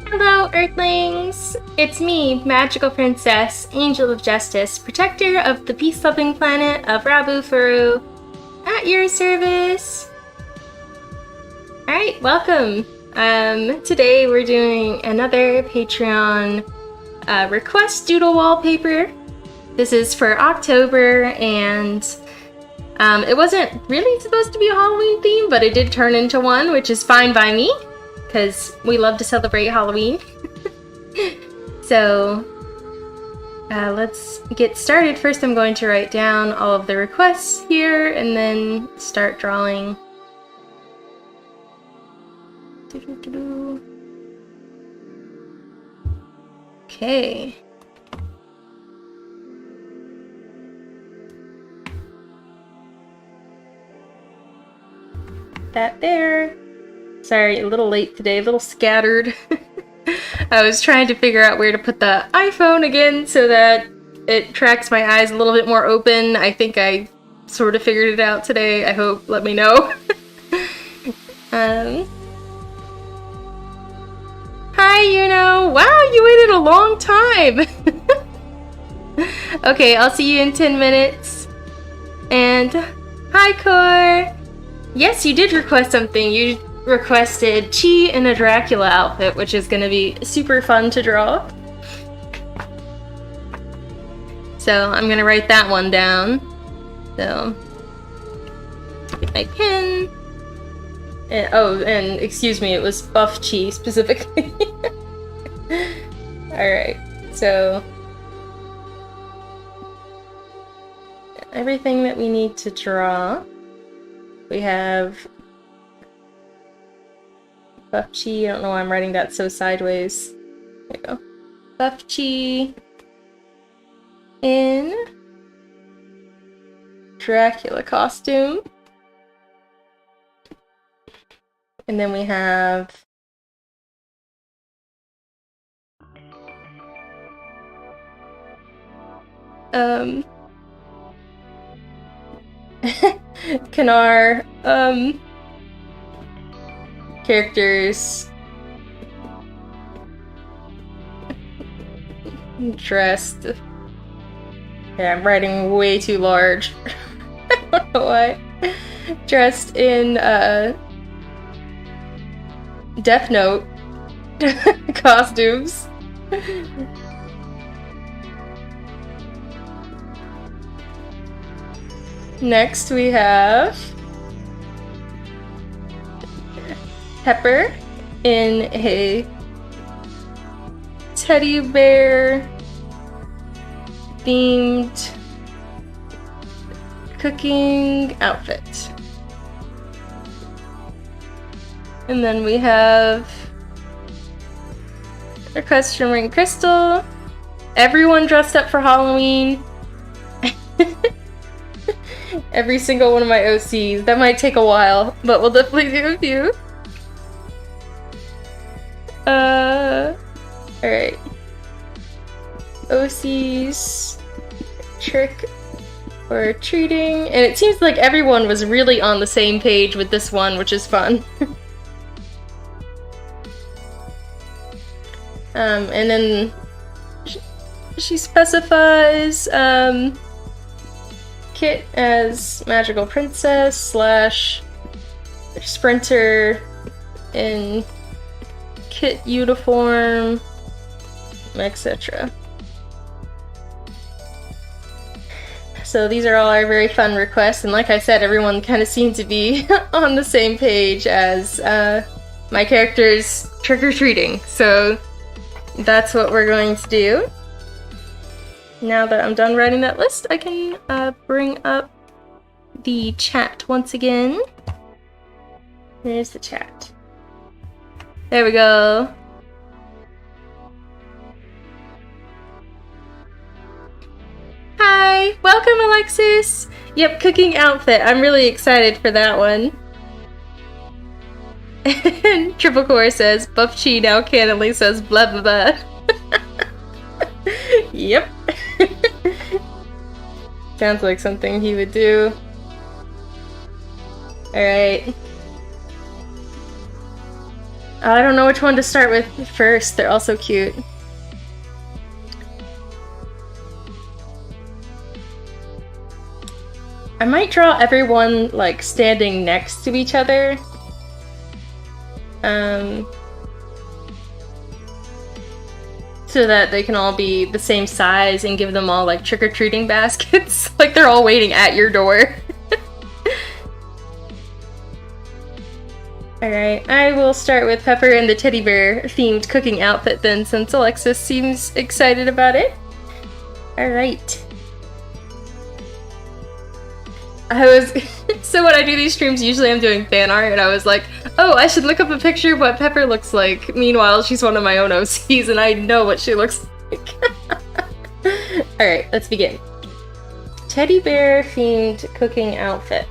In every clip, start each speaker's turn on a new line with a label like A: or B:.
A: Hello, Earthlings! It's me, Magical Princess, Angel of Justice, protector of the peace-loving planet of Rabufru, at your service! Alright, welcome! Today we're doing another Patreon request doodle wallpaper. This is for October, and it wasn't really supposed to be a Halloween theme, but it did turn into one, which is fine by me, because we love to celebrate Halloween. So, let's get started. First I'm going to write down all of the requests here, and then start drawing. Okay. That there. Sorry, a little late today, a little scattered. I was trying to figure out where to put the iPhone again so that it tracks my eyes a little bit more open. I think I sort of figured it out today. I hope. Let me know. Hi, Yuno! Wow, you waited a long time! Okay, I'll see you in 10 minutes. And hi, Core! Yes, you did request something. You requested Chi in a Dracula outfit, which is going to be super fun to draw. So I'm going to write that one down. So, get my pen. And, oh, and excuse me, it was Buff Chi specifically. Alright, so everything that we need to draw. We have Buff Chi. I don't know why I'm writing that so sideways. There you go. Buff Chi in Dracula costume. And then we have Kanar characters dressed. Yeah, I'm writing way too large. I don't know why. Dressed in Death Note costumes. Next we have Pepper in a teddy bear themed cooking outfit. And then we have request from Ring Crystal. Everyone dressed up for Halloween. Every single one of my OCs. That might take a while, but we'll definitely do a few. Alright. OCs trick or treating. And it seems like everyone was really on the same page with this one, which is fun. And then she specifies Kit as Magical Princess / Sprinter in Kit uniform, etc. So these are all our very fun requests, and like I said, everyone kind of seemed to be on the same page as my character's trick-or-treating, so that's what we're going to do. Now that I'm done writing that list, I can bring up the chat once again. There's the chat. There we go. Hi! Welcome, Alexis! Yep, cooking outfit. I'm really excited for that one. And Triple Core says, Buff Chi now canonically says blah blah blah. Yep. Sounds like something he would do. Alright. I don't know which one to start with first. They're all so cute. I might draw everyone, like, standing next to each other. So that they can all be the same size and give them all, like, trick-or-treating baskets. Like, they're all waiting at your door. Alright, I will start with Pepper in the teddy bear themed cooking outfit then, since Alexis seems excited about it. Alright. So when I do these streams, usually I'm doing fan art, and I was like, oh, I should look up a picture of what Pepper looks like. Meanwhile, she's one of my own OCs, and I know what she looks like. Alright, let's begin. Teddy bear themed cooking outfit.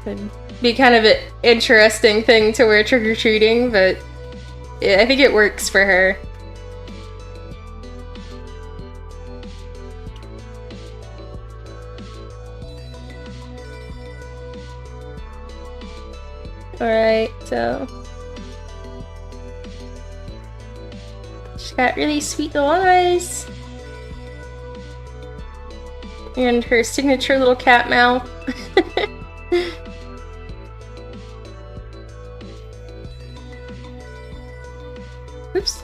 A: Could be kind of an interesting thing to wear trick-or-treating, but I think it works for her. Alright, so she's got really sweet little eyes. And her signature little cat mouth. Oops.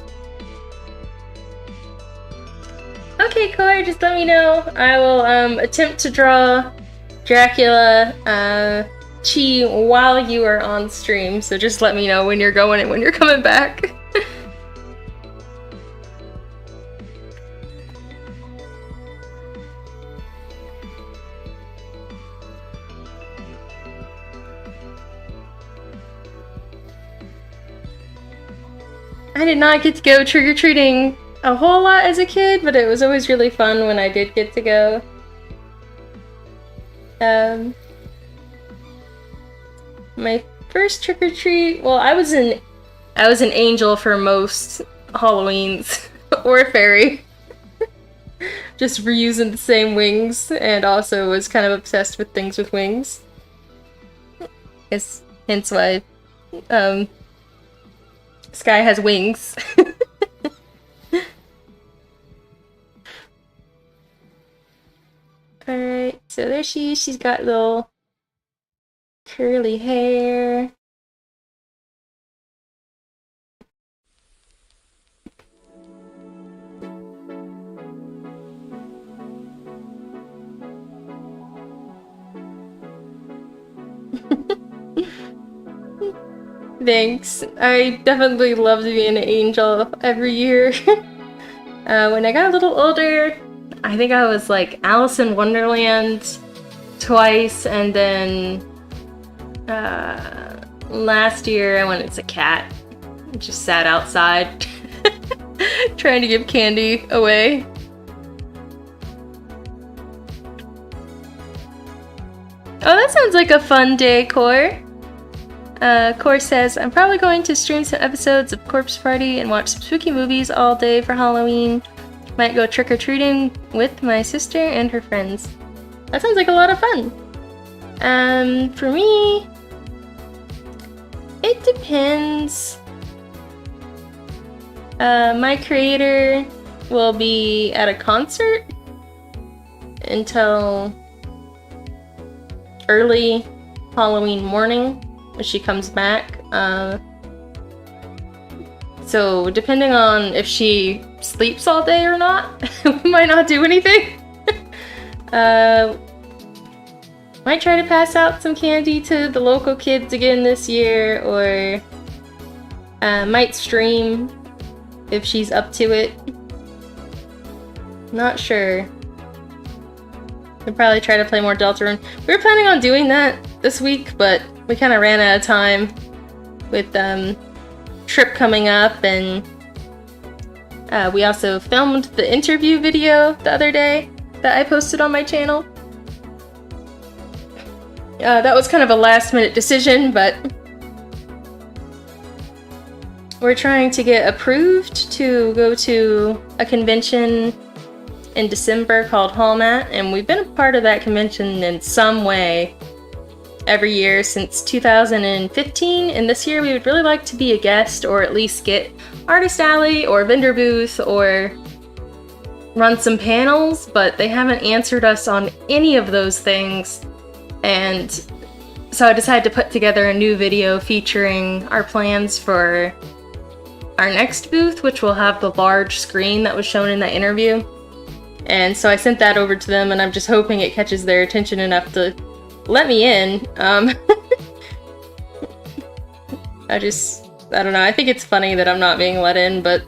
A: Okay, Core, just let me know. I will attempt to draw Dracula Chi while you are on stream, so just let me know when you're going and when you're coming back. I did not get to go trick-or-treating a whole lot as a kid, but it was always really fun when I did get to go. My first trick-or-treat, well, I was an angel for most Halloweens, or a fairy. Just reusing the same wings, and also was kind of obsessed with things with wings. Guess hence why Sky has wings. Alright, so there she is. She's got little curly hair. Thanks. I definitely loved being an angel every year. When I got a little older, I think I was like Alice in Wonderland twice, and then last year I went as a cat. Just sat outside trying to give candy away. Oh, that sounds like a fun day, Core. Core says, I'm probably going to stream some episodes of Corpse Party and watch some spooky movies all day for Halloween. Might go trick-or-treating with my sister and her friends. That sounds like a lot of fun. For me, it depends. My creator will be at a concert until early Halloween morning when she comes back. So depending on if she sleeps all day or not, we might not do anything. Might try to pass out some candy to the local kids again this year, or might stream if she's up to it. Not sure. We'll probably try to play more Deltarune. We were planning on doing that this week, but we kind of ran out of time with Trip coming up, and we also filmed the interview video the other day that I posted on my channel. That was kind of a last-minute decision, but we're trying to get approved to go to a convention in December called Hallmat, and we've been a part of that convention in some way. every year since 2015, and this year we would really like to be a guest or at least get Artist Alley or vendor booth or run some panels, but they haven't answered us on any of those things. And so I decided to put together a new video featuring our plans for our next booth, which will have the large screen that was shown in that interview. And so I sent that over to them, and I'm just hoping it catches their attention enough to let me in. I don't know, I think it's funny that I'm not being let in, but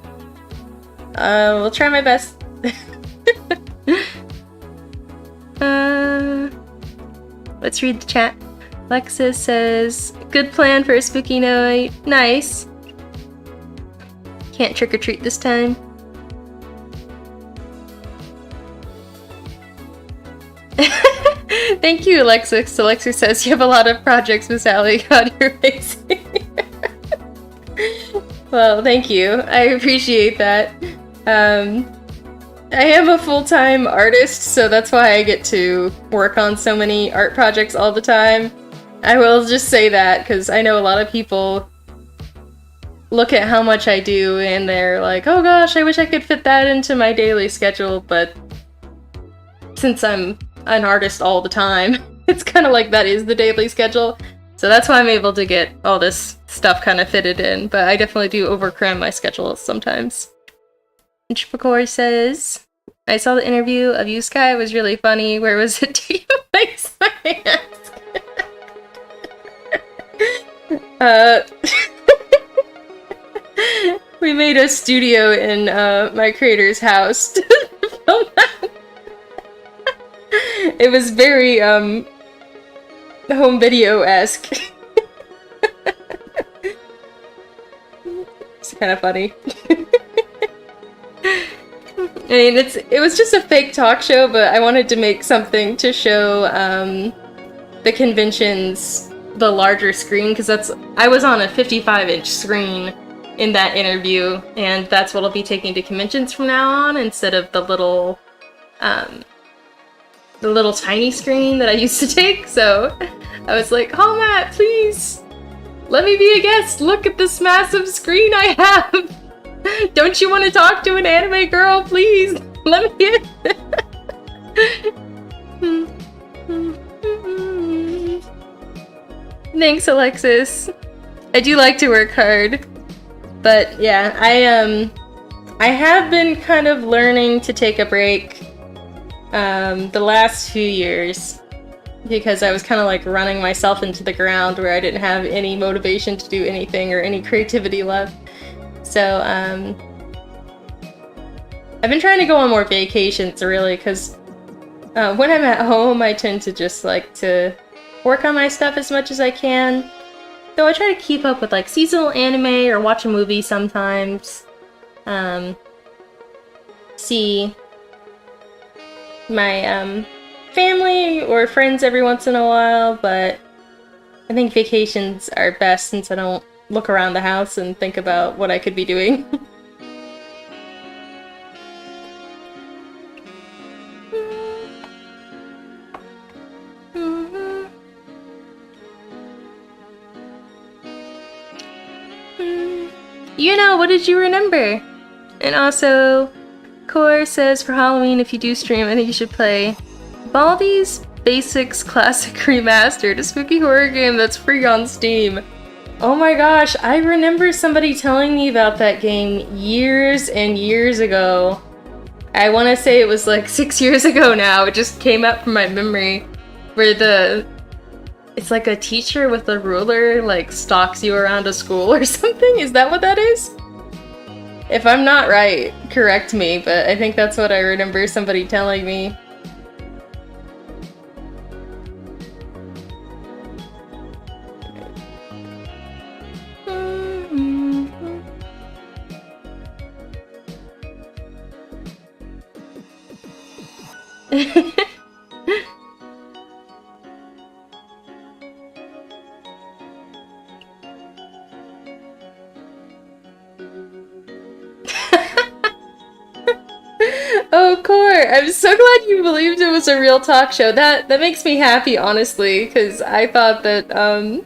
A: we'll try my best. Let's read the chat. Lexus says, good plan for a spooky night. Nice. Can't trick or treat this time. Thank you, Alexis. Alexis says, you have a lot of projects, Miss Allie. God, you're amazing. Well, thank you. I appreciate that. I am a full-time artist, so that's why I get to work on so many art projects all the time. I will just say that, because I know a lot of people look at how much I do and they're like, oh gosh, I wish I could fit that into my daily schedule, but since I'm an artist all the time, it's kind of like that is the daily schedule. So that's why I'm able to get all this stuff kind of fitted in, but I definitely do overcram my schedule sometimes. Chipakori says, I saw the interview of you, Sky. It was really funny. Where was it? Do you place my mask? We made a studio in my creator's house to film that. It was very home video-esque. It's kind of funny. I mean, it was just a fake talk show, but I wanted to make something to show the conventions, the larger screen, because I was on a 55-inch screen in that interview, and that's what I'll be taking to conventions from now on, instead of the little tiny screen that I used to take. So I was like, oh Matt, please let me be a guest. Look at this massive screen I have. Don't you want to talk to an anime girl? Please, let me in. Thanks, Alexis. I do like to work hard. But yeah, I have been kind of learning to take a break the last few years, because I was kind of like running myself into the ground where I didn't have any motivation to do anything or any creativity left. So, I've been trying to go on more vacations, really, because when I'm at home, I tend to just like to work on my stuff as much as I can. Though I try to keep up with like seasonal anime or watch a movie sometimes. See my family or friends every once in a while, but I think vacations are best since I don't look around the house and think about what I could be doing. You know, what did you remember? And also, Core says for Halloween, if you do stream, I think you should play Baldi's Basics Classic Remastered, a spooky horror game that's free on Steam. Oh my gosh, I remember somebody telling me about that game years and years ago. I want to say it was like 6 years ago now. It just came up from my memory, where it's like a teacher with a ruler like stalks you around a school or something. Is that what that is? If I'm not right, correct me, but I think that's what I remember somebody telling me. Oh, Core, I'm so glad you believed it was a real talk show. That makes me happy, honestly, because I thought that the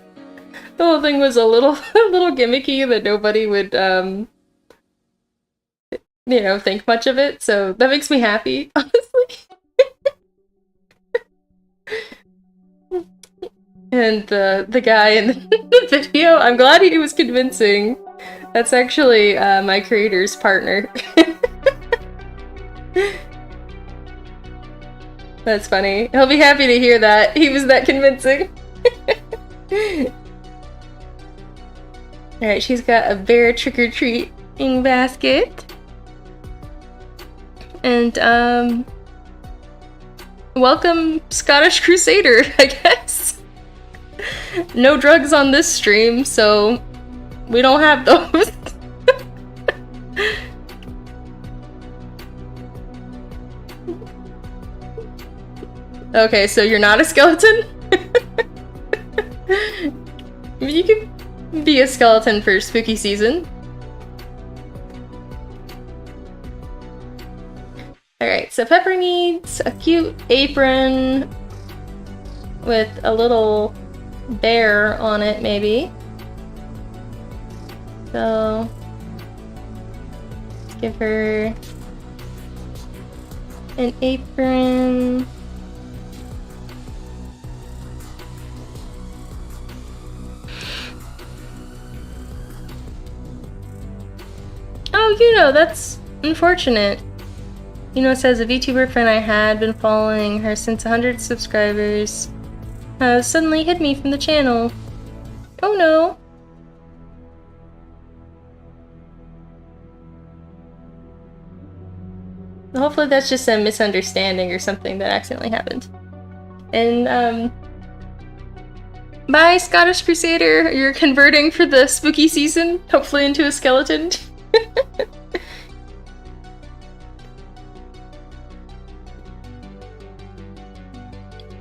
A: whole thing was a little a little gimmicky, that nobody would you know, think much of it. So that makes me happy, honestly. And the guy in the video, I'm glad he was convincing. That's actually my creator's partner. That's funny. He'll be happy to hear that. He was that convincing. Alright, she's got a bear trick-or-treating basket. And, welcome Scottish Crusader, I guess. No drugs on this stream, so we don't have those. Okay, so you're not a skeleton? You could be a skeleton for spooky season. Alright, so Pepper needs a cute apron with a little bear on it, maybe. So let's give her an apron. Oh, you know, that's unfortunate. You know, it says a VTuber friend I had been following her since 100 subscribers suddenly hid me from the channel. Oh no. Hopefully that's just a misunderstanding or something that accidentally happened. And, bye, Scottish Crusader! You're converting for the spooky season, hopefully into a skeleton.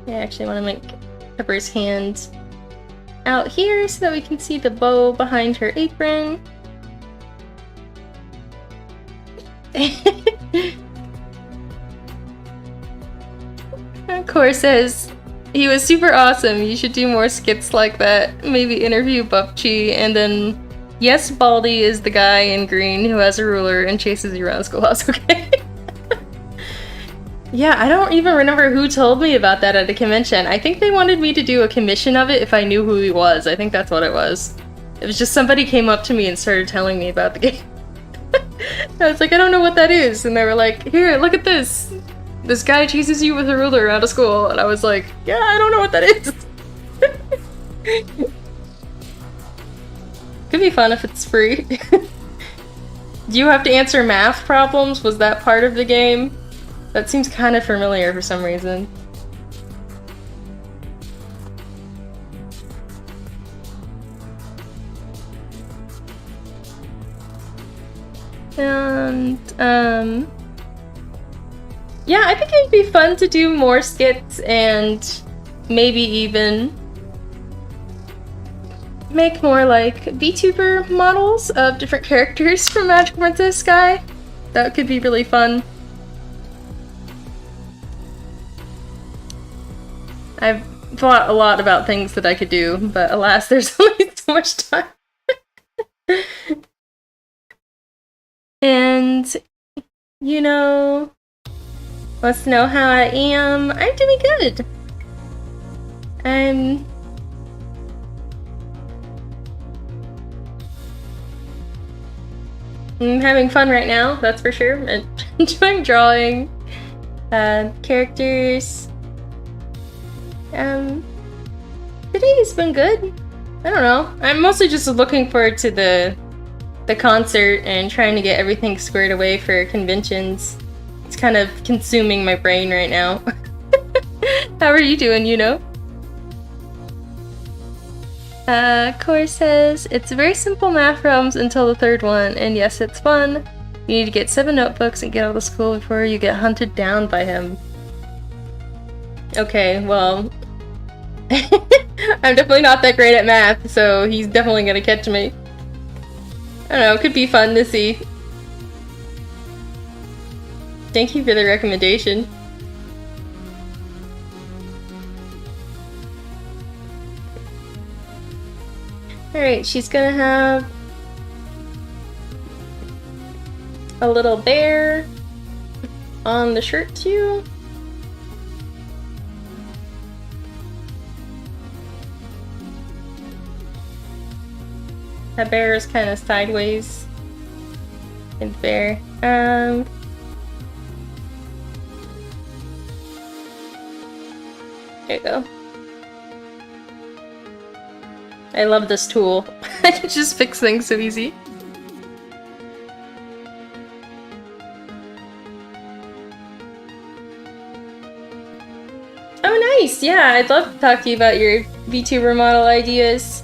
A: I actually want to make Pepper's hand out here so that we can see the bow behind her apron. Core says, he was super awesome, you should do more skits like that. Maybe interview Bupchi, and then yes, Baldy is the guy in green who has a ruler and chases you around the schoolhouse, okay? Yeah, I don't even remember who told me about that at a convention. I think they wanted me to do a commission of it if I knew who he was. I think that's what it was. It was just somebody came up to me and started telling me about the game. I was like, I don't know what that is. And they were like, here, look at this. This guy chases you with a ruler around a school. And I was like, yeah, I don't know what that is. Could be fun if it's free. Do you have to answer math problems? Was that part of the game? That seems kind of familiar for some reason. And, yeah, I think it'd be fun to do more skits and maybe even make more like VTuber models of different characters from Magical Princess Sky. That could be really fun. I've thought a lot about things that I could do, but alas, there's only so much time. And, you know, wants to know how I am. I'm doing good. I'm having fun right now, that's for sure. I'm enjoying drawing characters. Today's been good. I don't know. I'm mostly just looking forward to the concert and trying to get everything squared away for conventions. It's kind of consuming my brain right now. How are you doing, you know? Core says, it's very simple math problems until the third one, and yes, it's fun. You need to get 7 notebooks and get out of school before you get hunted down by him. Okay, well, I'm definitely not that great at math, so he's definitely gonna catch me. I don't know, it could be fun to see. Thank you for the recommendation. Alright, she's gonna have a little bear on the shirt too. That bear is kind of sideways. It's bear. There you go. I love this tool. I can just fix things so easy. Oh, nice! Yeah, I'd love to talk to you about your VTuber model ideas.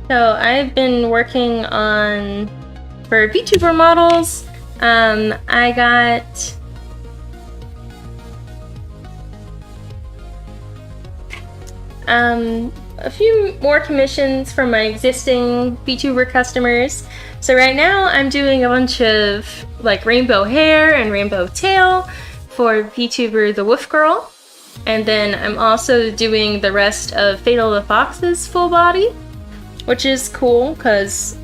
A: So I've been working on, for VTuber models, I got a few more commissions from my existing VTuber customers. So right now I'm doing a bunch of like rainbow hair and rainbow tail for VTuber The Wolf Girl. And then I'm also doing the rest of Fatal the Fox's full body, which is cool because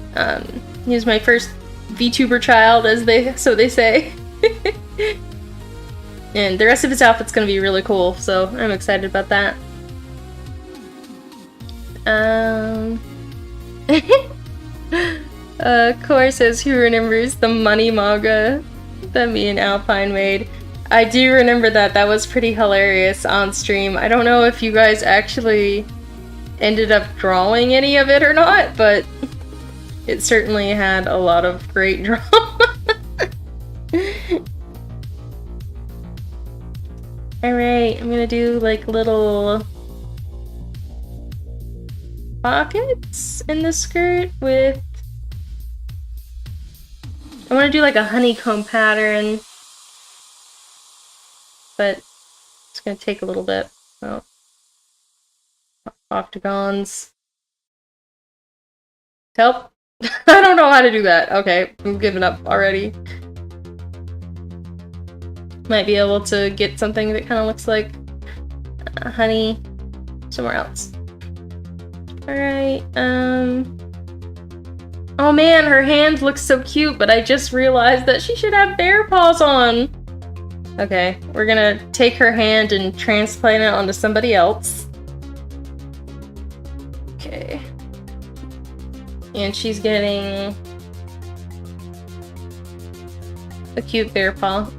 A: he's my first VTuber child, so they say. And the rest of his outfit's gonna be really cool, so I'm excited about that. Core says, who remembers the money manga that me and Alpine made? I do remember that. That was pretty hilarious on stream. I don't know if you guys actually ended up drawing any of it or not, but it certainly had a lot of great drama. Alright, I'm gonna do like little pockets in the skirt with... I want to do like a honeycomb pattern, but it's gonna take a little bit. Oh. Octagons. Help! I don't know how to do that. Okay, I'm giving up already. Might be able to get something that kind of looks like honey somewhere else. Alright, oh man, her hand looks so cute, but I just realized that she should have bear paws on! Okay, we're gonna take her hand and transplant it onto somebody else. Okay. And she's getting a cute bear paw.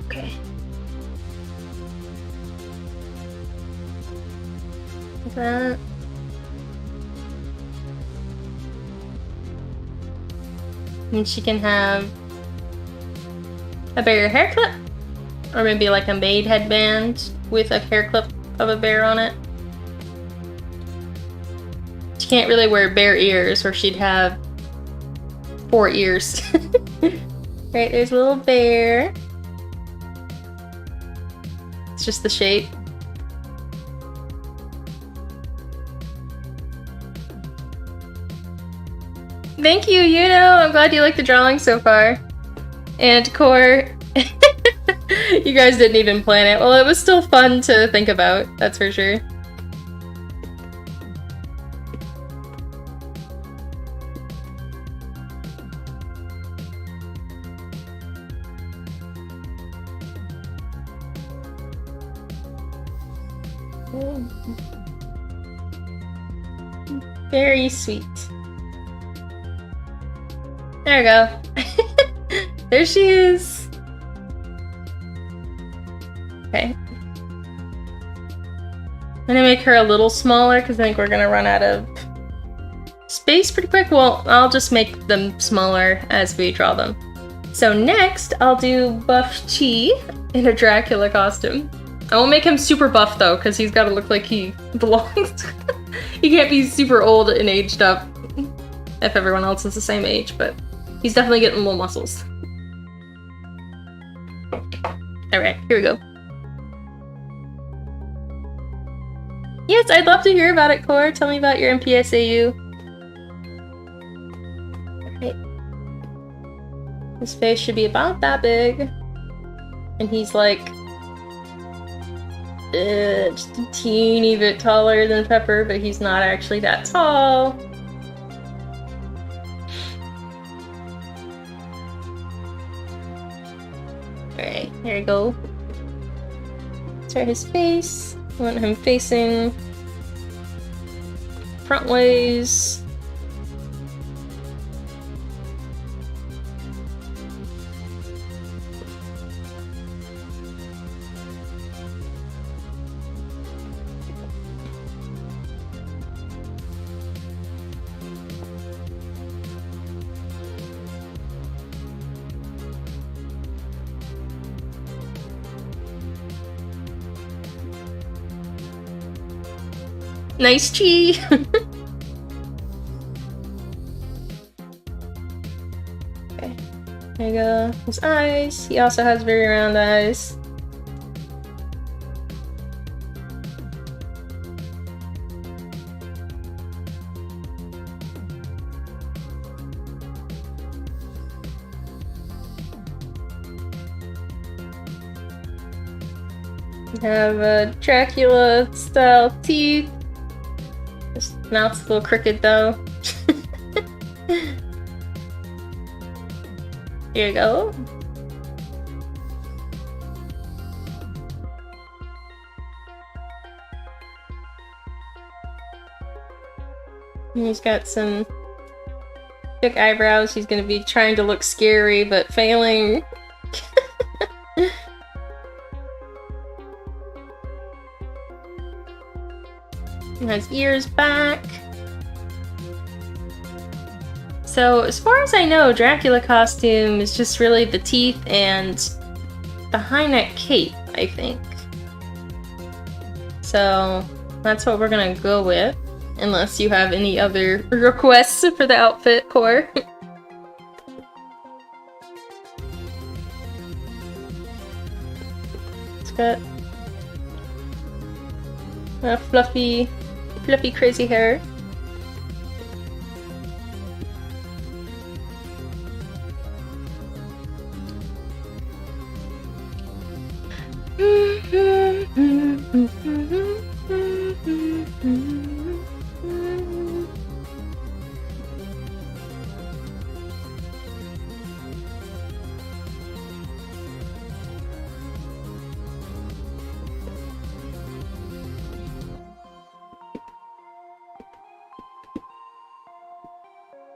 A: Okay. Like that. And she can have a bear hair clip, or maybe like a maid headband with a hair clip of a bear on it. She can't really wear bear ears, or she'd have 4 ears. Right, there's a little bear. It's just the shape. Thank you, Yuno! I'm glad you like the drawing so far. And Core, you guys didn't even plan it. Well, it was still fun to think about, that's for sure. Very sweet. There we go. There she is. Okay. I'm gonna make her a little smaller because I think we're gonna run out of space pretty quick. Well, I'll just make them smaller as we draw them. So next, I'll do Buff Chi in a Dracula costume. I won't make him super buff though, because he's gotta look like he belongs. He can't be super old and aged up if everyone else is the same age, but he's definitely getting little muscles. Alright, here we go. Yes, I'd love to hear about it, Core. Tell me about your MPSAU. Alright. His face should be about that big. And he's like... just a teeny bit taller than Pepper, but he's not actually that tall. Alright, here we go. Start his face. I want him facing front ways. Nice chi! Okay, there you go. His eyes. He also has very round eyes. You have Dracula-style teeth. His mouth's a little crooked though. Here you go. And he's got some thick eyebrows. He's gonna be trying to look scary, but failing. And has ears back. So as far as I know, Dracula costume is just really the teeth and the high neck cape, I think. So that's what we're gonna go with, unless you have any other requests for the outfit, Core. It's got fluffy crazy hair.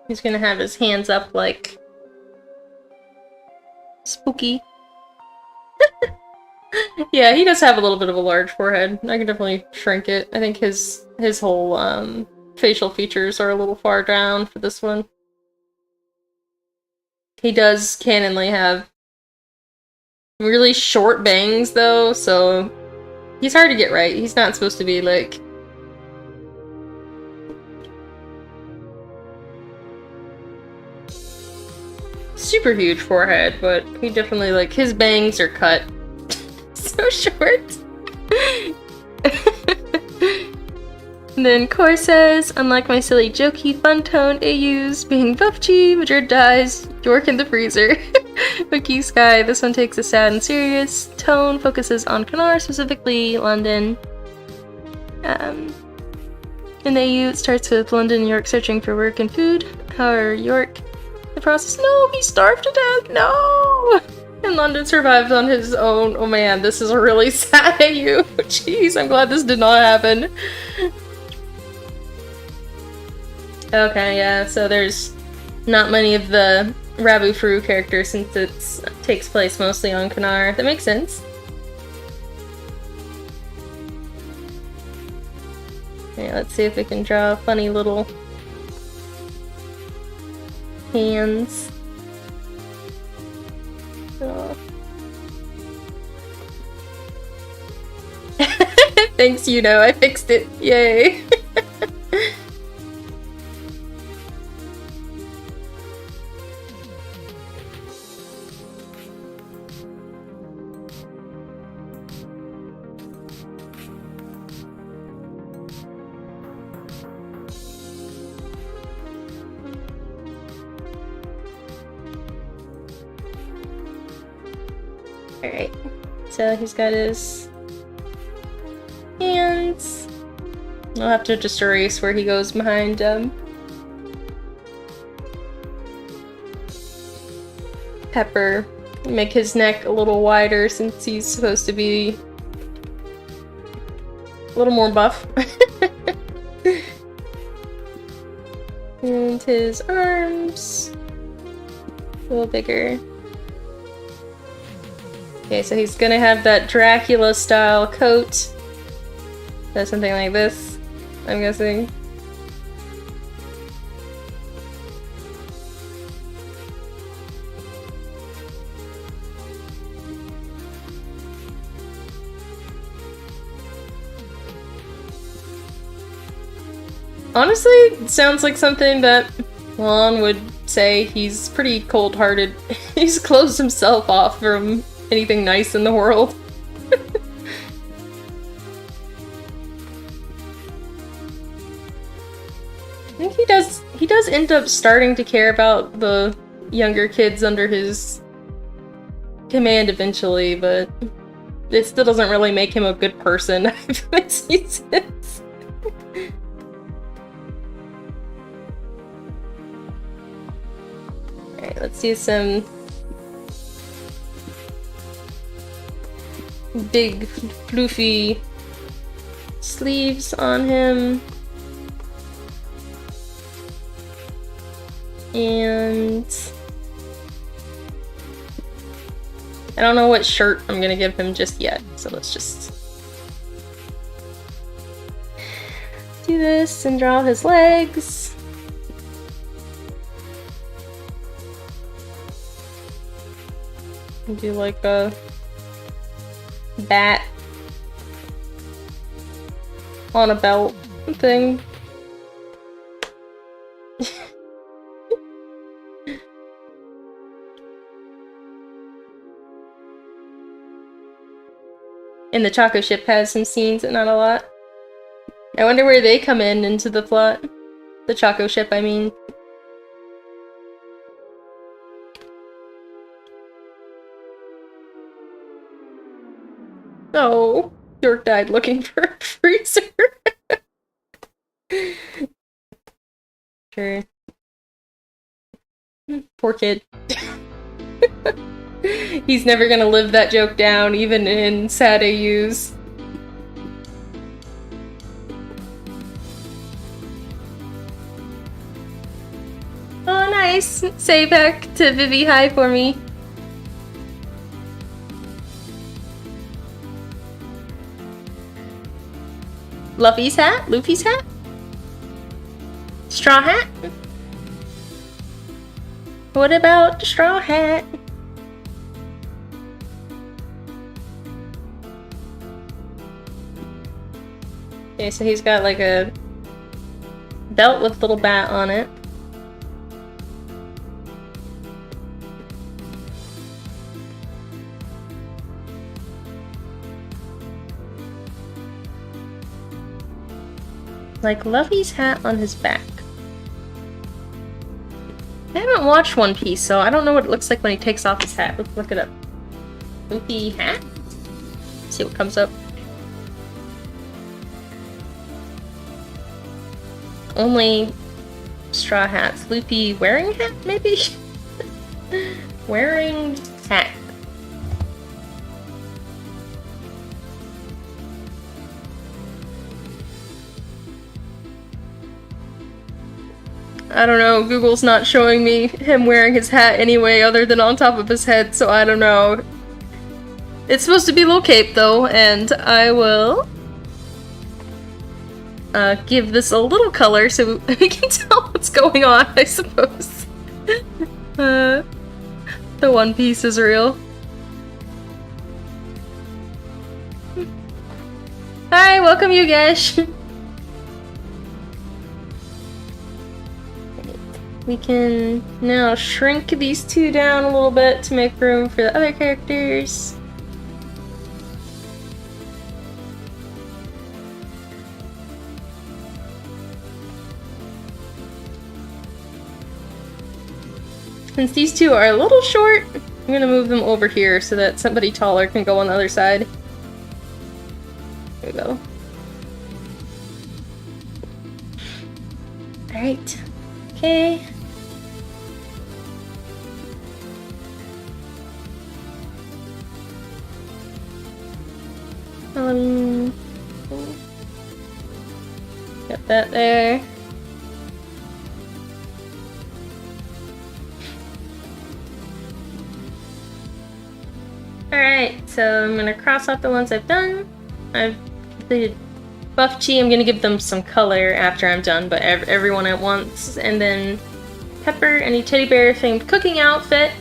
A: He's gonna have his hands up like spooky. Yeah, he does have a little bit of a large forehead. I can definitely shrink it. I think his whole facial features are a little far down for this one. He does canonly have really short bangs though, so he's hard to get right. He's not supposed to be like super huge forehead, but he definitely, like, his bangs are cut so short. And then Core says, unlike my silly jokey fun-toned AUs being Buffchi, Madrid dies, York in the freezer. Wiki Sky, this one takes a sad and serious tone, focuses on Kanar, specifically London. In the AU, it starts with London and York searching for work and food. However, York the process. No, he starved to death. No! And London survived on his own. Oh man, this is a really sad AU. Jeez, I'm glad this did not happen. Okay, yeah, so there's not many of the Rabufru characters since it takes place mostly on Kanar. That makes sense. Okay, let's see if we can draw funny little hands. Oh. Thanks, I fixed it. Yay. Alright. So he's got his hands. I'll have to just erase where he goes behind Pepper. Make his neck a little wider since he's supposed to be a little more buff. And his arms a little bigger. Okay, so he's gonna have that Dracula style coat. That's something like this, I'm guessing. Honestly, it sounds like something that Lon would say. He's pretty cold-hearted. He's closed himself off from anything nice in the world. I think he does end up starting to care about the younger kids under his command eventually, but it still doesn't really make him a good person, if it makes sense. Alright, let's do some big, floofy sleeves on him. And I don't know what shirt I'm gonna give him just yet, so let's just do this and draw his legs. Do like a bat on a belt thing. And the Choco Ship has some scenes, but not a lot. I wonder where they come in into the plot. The Choco Ship, I mean. Oh, York died looking for a freezer. Sure. Poor kid. He's never gonna live that joke down, even in sad AUs. Oh, nice! Say back to Vivi hi for me. Luffy's hat? Luffy's hat? Straw hat? What about the straw hat? Okay, so he's got like a belt with a little bat on it. Like Luffy's hat on his back. I haven't watched One Piece, so I don't know what it looks like when he takes off his hat. Let's look it up. Luffy hat? See what comes up. Only straw hats. Luffy wearing hat, maybe? Wearing hat. I don't know, Google's not showing me him wearing his hat anyway other than on top of his head, so I don't know. It's supposed to be a little cape though, and I will give this a little color so we can tell what's going on, I suppose. The One Piece is real. Hi, welcome Yugesh! We can now shrink these two down a little bit to make room for the other characters. Since these two are a little short, I'm gonna move them over here so that somebody taller can go on the other side. There we go. Alright. Okay. Got that there. Alright, so I'm gonna cross out the ones I've done. I've completed Buff Chi. I'm gonna give them some color after I'm done, but everyone at once. And then Pepper, any teddy bear themed cooking outfit.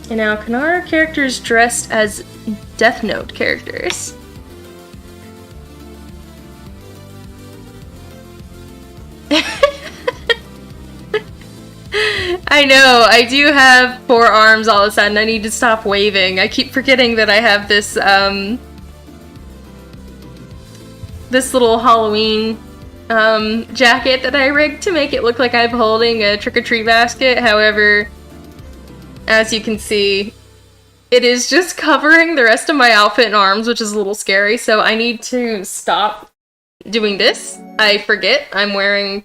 A: And now, can our characters dressed as Death Note characters? I know, I do have 4 arms all of a sudden. I need to stop waving. I keep forgetting that I have this, this little Halloween, jacket that I rigged to make it look like I'm holding a trick-or-treat basket. However, as you can see, it is just covering the rest of my outfit and arms, which is a little scary, so I need to stop doing this. I forget I'm wearing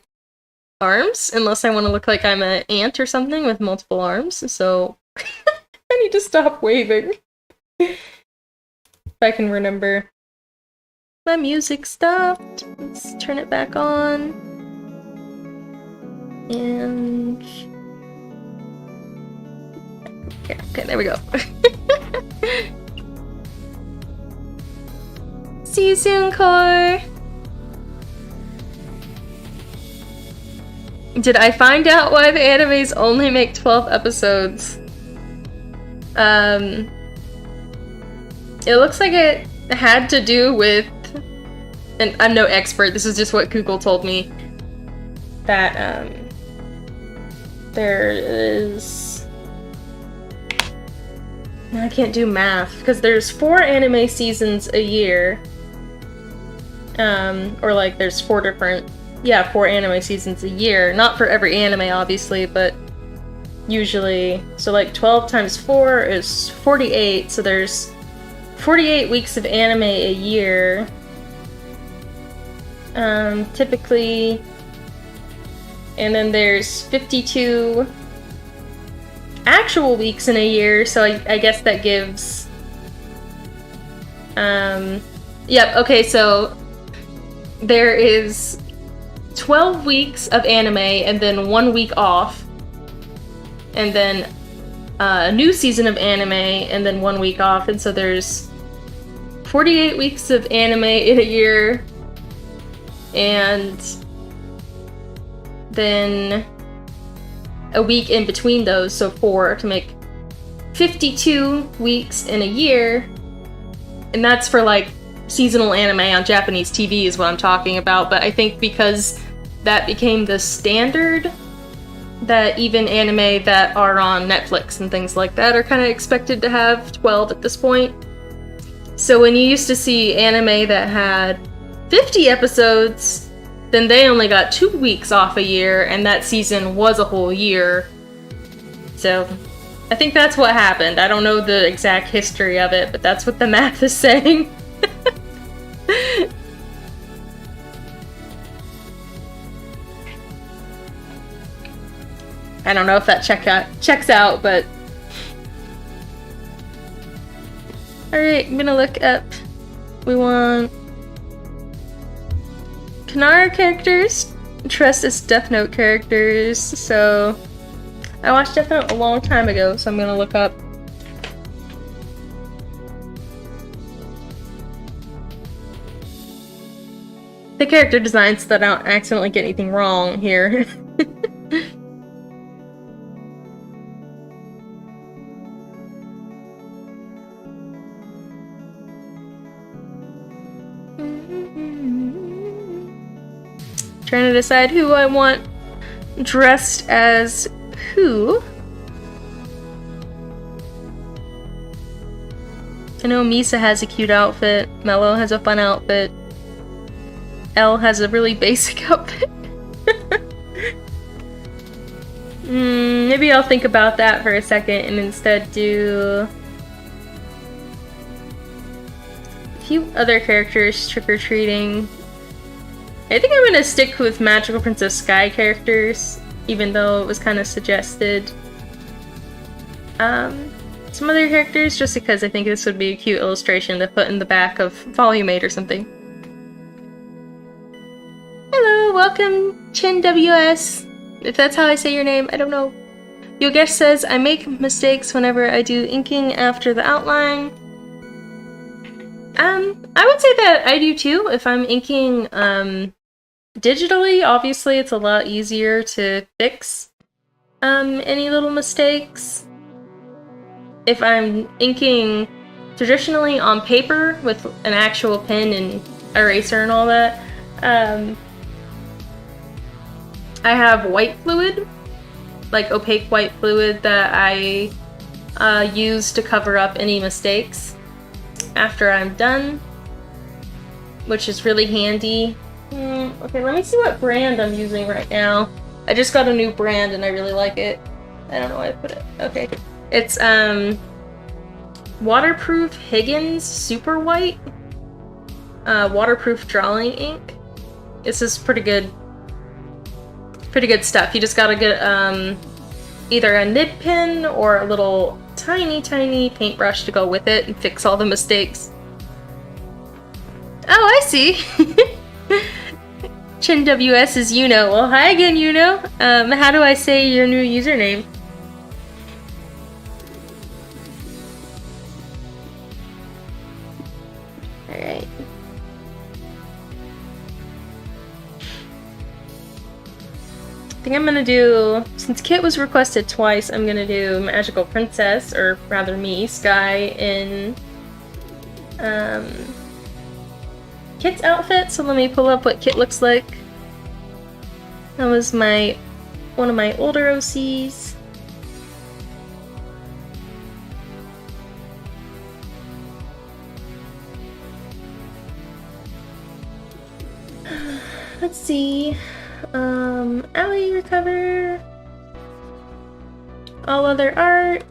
A: arms, unless I want to look like I'm an ant or something with multiple arms, so I need to stop waving. If I can remember. My music stopped. Let's turn it back on. And... okay, there we go. See you soon, Core! Did I find out why the animes only make 12 episodes? It looks like it had to do with, and I'm no expert, this is just what Google told me, that, there is... I can't do math, because there's 4 anime seasons a year. Or like there's 4 different... yeah, 4 anime seasons a year. Not for every anime, obviously, but usually... so like 12 times 4 is 48, so there's 48 weeks of anime a year. Typically... and then there's 52 actual weeks in a year, so I guess that gives... yep, okay, so there is 12 weeks of anime and then 1 week off, and then a new season of anime and then 1 week off, and so there's 48 weeks of anime in a year, and then a week in between those, so 4 to make 52 weeks in a year, and that's for like seasonal anime on Japanese TV is what I'm talking about. But I think because that became the standard, that even anime that are on Netflix and things like that are kind of expected to have 12 at this point. So when you used to see anime that had 50 episodes, then they only got 2 weeks off a year, and that season was a whole year. So I think that's what happened. I don't know the exact history of it, but that's what the math is saying. I don't know if that checks out, but... alright, I'm gonna look up... we want... can our characters dressed as Death Note characters? So... I watched Death Note a long time ago, so I'm gonna look up... the character design so that I don't accidentally get anything wrong here. Trying to decide who I want dressed as who. I know Misa has a cute outfit, Mello has a fun outfit, Elle has a really basic outfit. Maybe I'll think about that for a second and instead do a few other characters trick-or-treating. I think I'm gonna stick with Magical Princess Sky characters, even though it was kind of suggested. Some other characters, just because I think this would be a cute illustration to put in the back of Volume 8 or something. Hello, welcome, Chin WS. If that's how I say your name, I don't know. Yogesh says, I make mistakes whenever I do inking after the outline. I would say that I do too. If I'm inking, digitally, obviously it's a lot easier to fix, any little mistakes. If I'm inking traditionally on paper with an actual pen and eraser and all that, I have white fluid, like opaque white fluid that I use to cover up any mistakes after I'm done, which is really handy. Okay, let me see what brand I'm using right now. I just got a new brand and I really like it. I don't know why I put it. Okay. It's waterproof Higgins Super White waterproof drawing ink. This is pretty good stuff. You just gotta get either a nib pen or a little tiny paintbrush to go with it and fix all the mistakes. Oh, I see. Chin WS is Yuno. Well, hi again, Yuno. How do I say your new username? Alright. I think I'm gonna do, since Kit was requested twice, I'm gonna do Magical Princess, or rather me, Sky, in Kit's outfit. So let me pull up what Kit looks like. That was one of my older OCs. Let's see. Allie recover. All other art.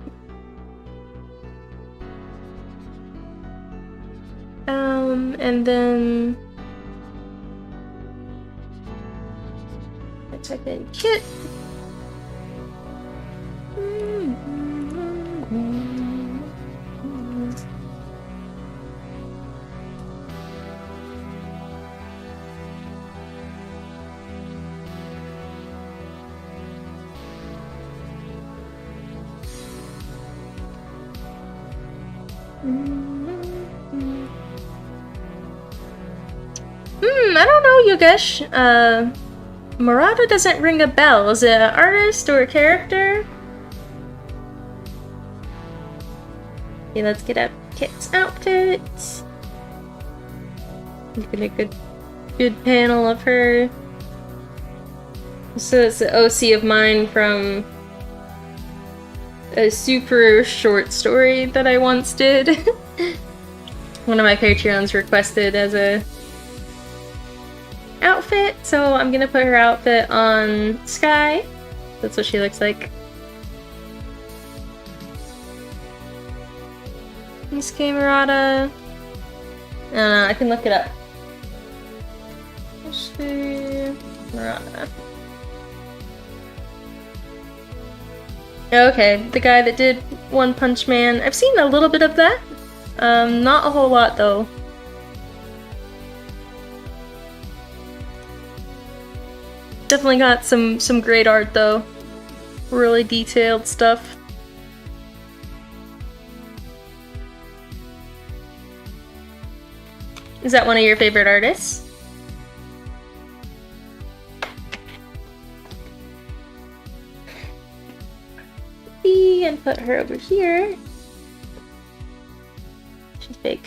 A: And then I type in Kit. I don't know, Yogesh. Murata doesn't ring a bell. Is it an artist or a character? Okay, let's get up Kit's outfit. Look at a good panel of her. So it's an OC of mine from a super short story that I once did. One of my Patreons requested as a outfit, so I'm gonna put her outfit on Sky. That's what she looks like. Miss K Murata. I can look it up. Murata. Okay, the guy that did One Punch Man. I've seen a little bit of that. Not a whole lot though. Definitely got some great art though. Really detailed stuff. Is that one of your favorite artists? And put her over here. She's big.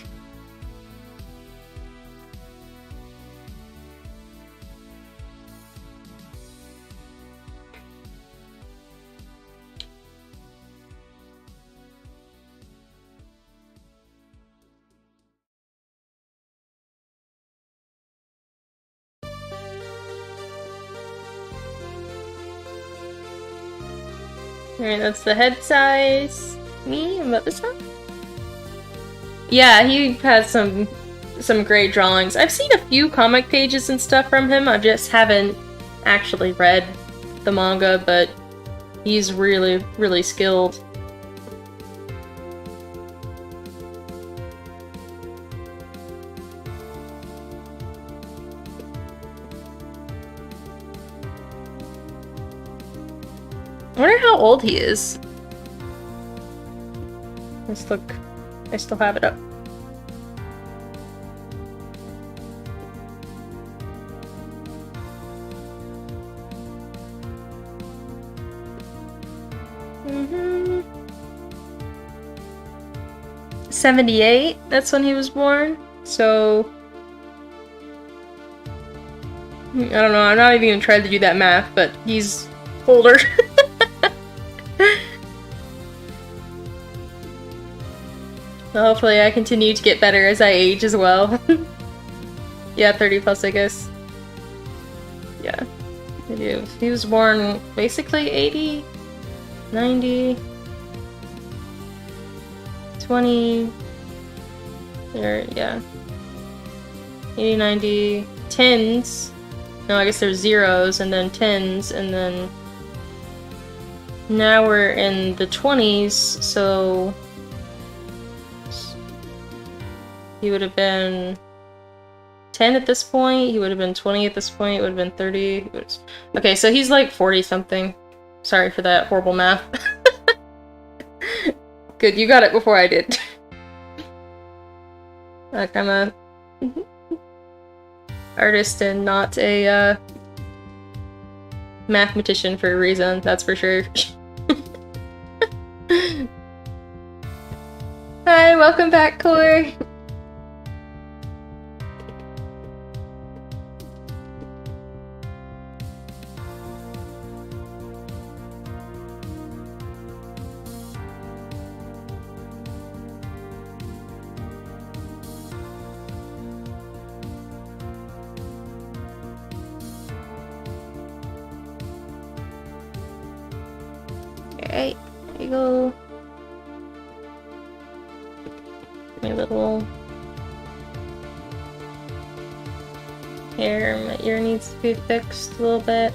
A: Alright, that's the head size. Me? About this one? Yeah, he has some great drawings. I've seen a few comic pages and stuff from him. I just haven't actually read the manga, but he's really, really skilled. I wonder how old he is. Let's look. I still have it up. Mm-hmm. 78, that's when he was born. So I don't know, I'm not even gonna try to do that math, but he's older. Hopefully I continue to get better as I age as well. Yeah, 30 plus, I guess. Yeah, I do. He was born basically 80, 90, 20, or yeah, 80, 90, tens. No, I guess there's zeros and then tens, and then now we're in the 20s, so he would have been 10 at this point, he would have been 20 at this point, it would have been 30. Okay, so he's like 40 something. Sorry for that horrible math. Good, you got it before I did. Like, I'm a artist and not a mathematician for a reason, that's for sure. Hi, welcome back, Core. Alright, there you go. My little hair, my ear needs to be fixed a little bit.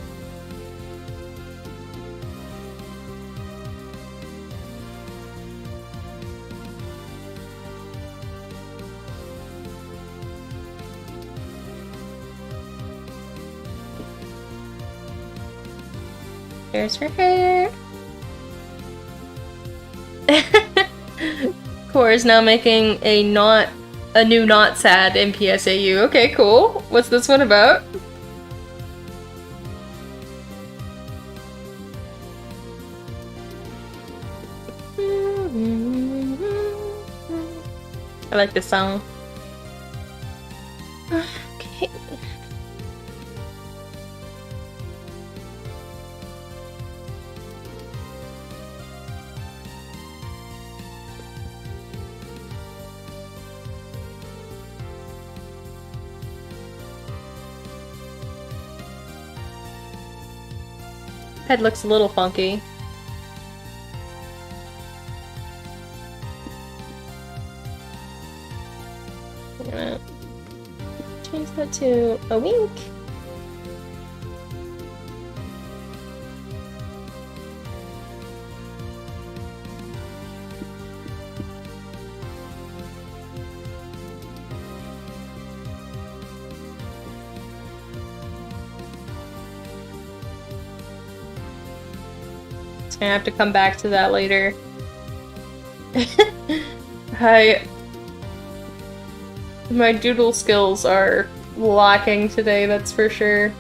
A: Here's her hair. Core is now making a new not sad MPSAU. Okay, cool. What's this one about? I like this song. Okay. Head looks a little funky. I'm gonna change that to a wink. I have to come back to that later. My doodle skills are lacking today, that's for sure.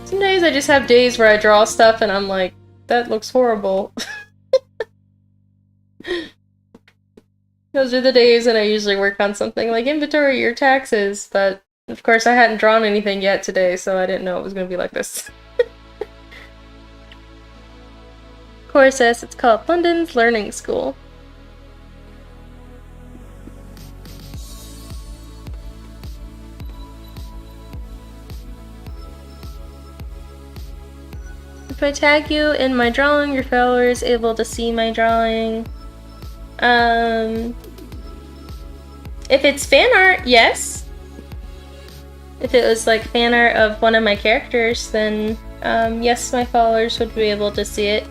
A: Some days I just have days where I draw stuff and I'm like, that looks horrible. Those are the days that I usually work on something like inventory or taxes, but of course I hadn't drawn anything yet today, so I didn't know it was going to be like this. Core says it's called London's Learning School. If I tag you in my drawing, your follower is able to see my drawing. If it's fan art, yes. If it was like fan art of one of my characters, then yes, my followers would be able to see it.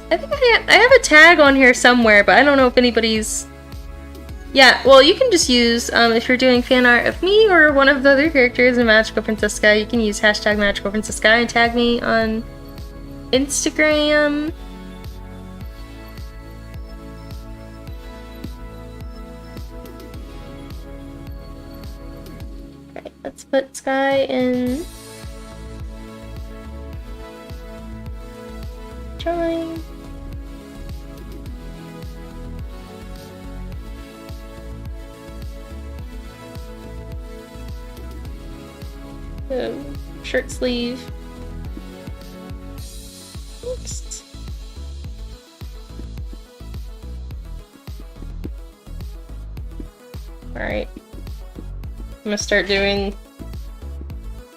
A: I think I have a tag on here somewhere, but I don't know if anybody's... Yeah, well, you can just use, if you're doing fan art of me or one of the other characters in Magical Princess Sky, you can use hashtag Magical Princess Sky and tag me on Instagram. Okay, let's put Sky in drawing. Shirt sleeve. Next. Alright. I'm gonna start doing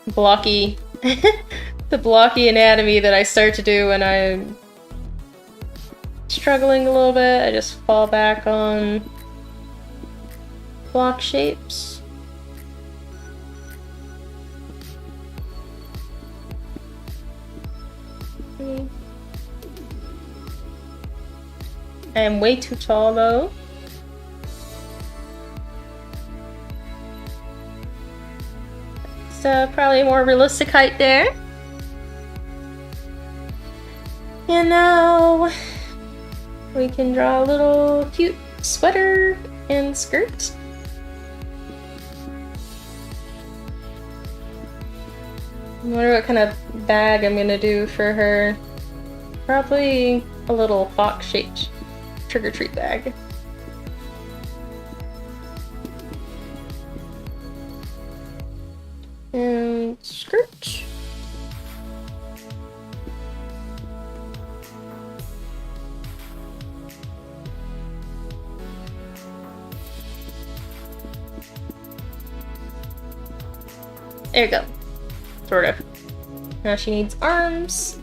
A: blocky the blocky anatomy that I start to do when I'm struggling a little bit. I just fall back on block shapes. I am way too tall though. So probably a more realistic height there. And now we can draw a little cute sweater and skirt. I wonder what kind of bag I'm gonna do for her. Probably a little fox-shaped trick-or-treat bag. And skirt. There you go. Sort of. Now she needs arms.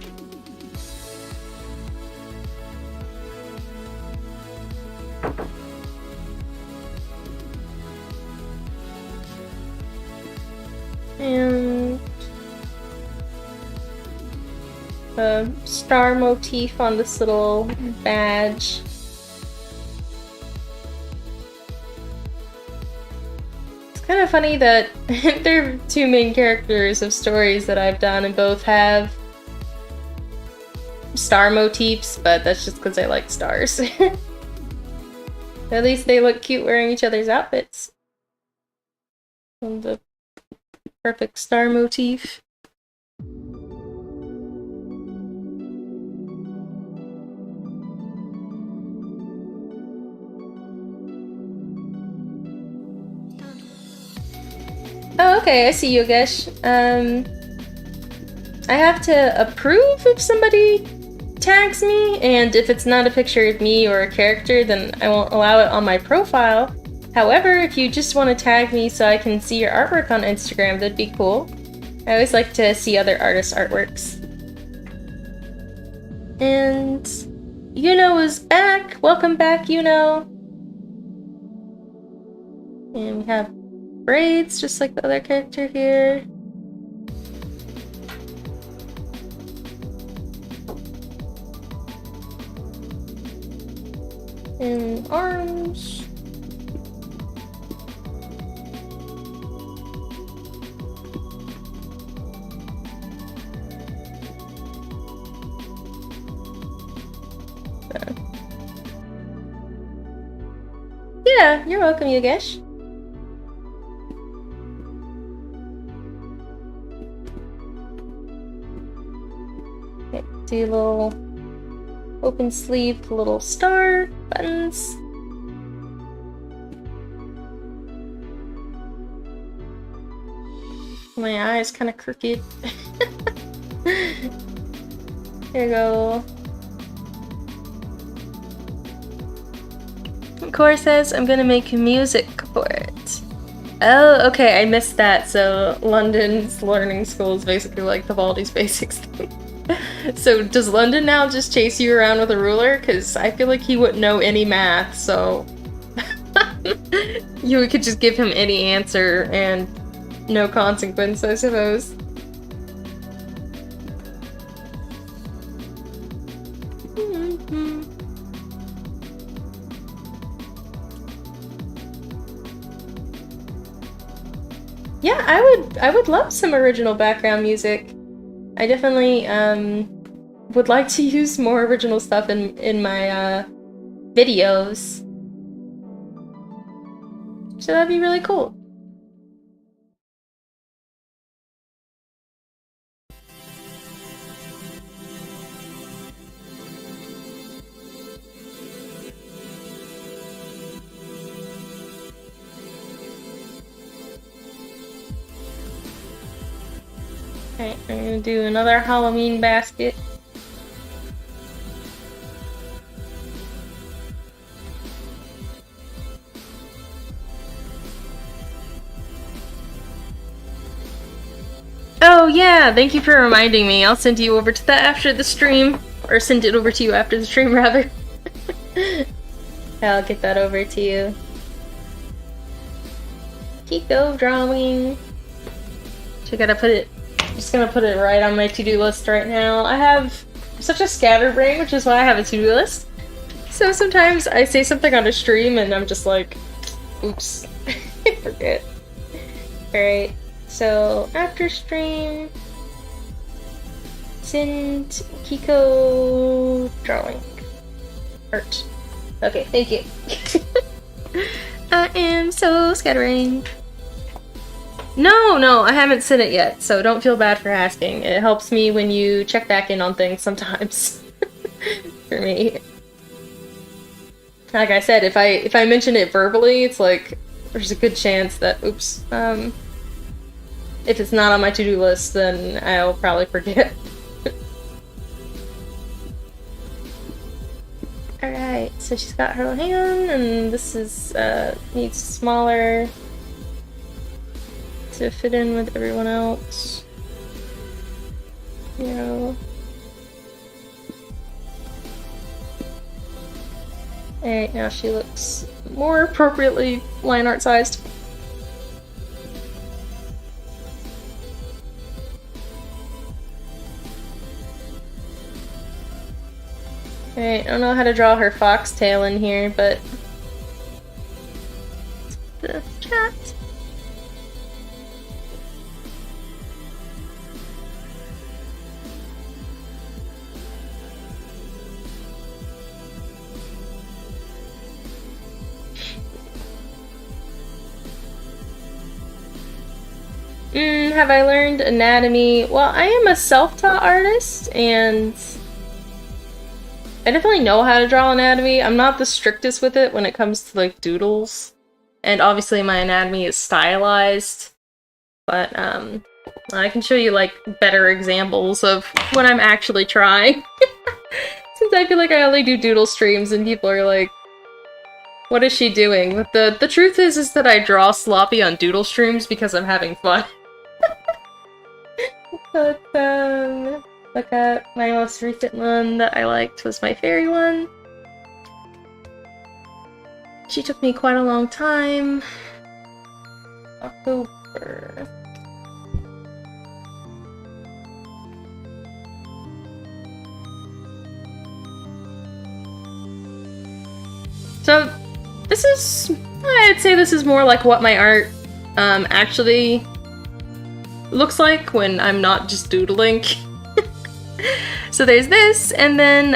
A: And a star motif on this little badge. It's kind of funny that they're two main characters of stories that I've done and both have star motifs, but that's just because I like stars. At least they look cute wearing each other's outfits. And the perfect star motif. Oh, okay, I see you, Yogesh. I have to approve if somebody tags me, and if it's not a picture of me or a character, then I won't allow it on my profile. However, if you just want to tag me so I can see your artwork on Instagram, that'd be cool. I always like to see other artists' artworks. And Yuno is back. Welcome back, Yuno. And we have braids, just like the other character here. And arms. Yeah, you're welcome, Yogesh. Okay, do a little open sleeve, little star buttons. My eye is kind of crooked. Here we go. Cora says, I'm gonna make music for it. Oh, okay, I missed that. So London's learning school is basically like the Baldi's Basics thing. So does London now just chase you around with a ruler? Because I feel like he wouldn't know any math, so you could just give him any answer and no consequence, I suppose. Yeah, I would love some original background music. I definitely would like to use more original stuff in my videos. So that'd be really cool. Alright, I'm gonna do another Halloween basket. Oh yeah, thank you for reminding me. I'll send you over to that after the stream. Or send it over to you after the stream, rather. I'll get that over to you. Kiko drawing. So I gotta put it... just gonna put it right on my to-do list right now. I have such a scatterbrain, which is why I have a to-do list. So sometimes I say something on a stream and I'm just like, oops, I forget. Alright, so after stream, send Kiko drawing art. Okay, thank you. I am so scattering. No, I haven't sent it yet, so don't feel bad for asking. It helps me when you check back in on things sometimes. For me. Like I said, if I mention it verbally, it's like there's a good chance that oops. If it's not on my to-do list, then I'll probably forget. Alright, so she's got her hand, and this is needs smaller to fit in with everyone else. You know. Alright, now she looks more appropriately line art sized. Alright, I don't know how to draw her foxtail in here, but the cat. Have I learned anatomy? Well, I am a self-taught artist, and I definitely know how to draw anatomy. I'm not the strictest with it when it comes to, like, doodles. And obviously my anatomy is stylized. But, I can show you, like, better examples of what I'm actually trying. Since I feel like I only do doodle streams and people are like, what is she doing? But the truth is that I draw sloppy on doodle streams because I'm having fun. But, look at my most recent one that I liked was my fairy one. She took me quite a long time. October. So, this is, I'd say this is more like what my art actually looks like when I'm not just doodling. So there's this, and then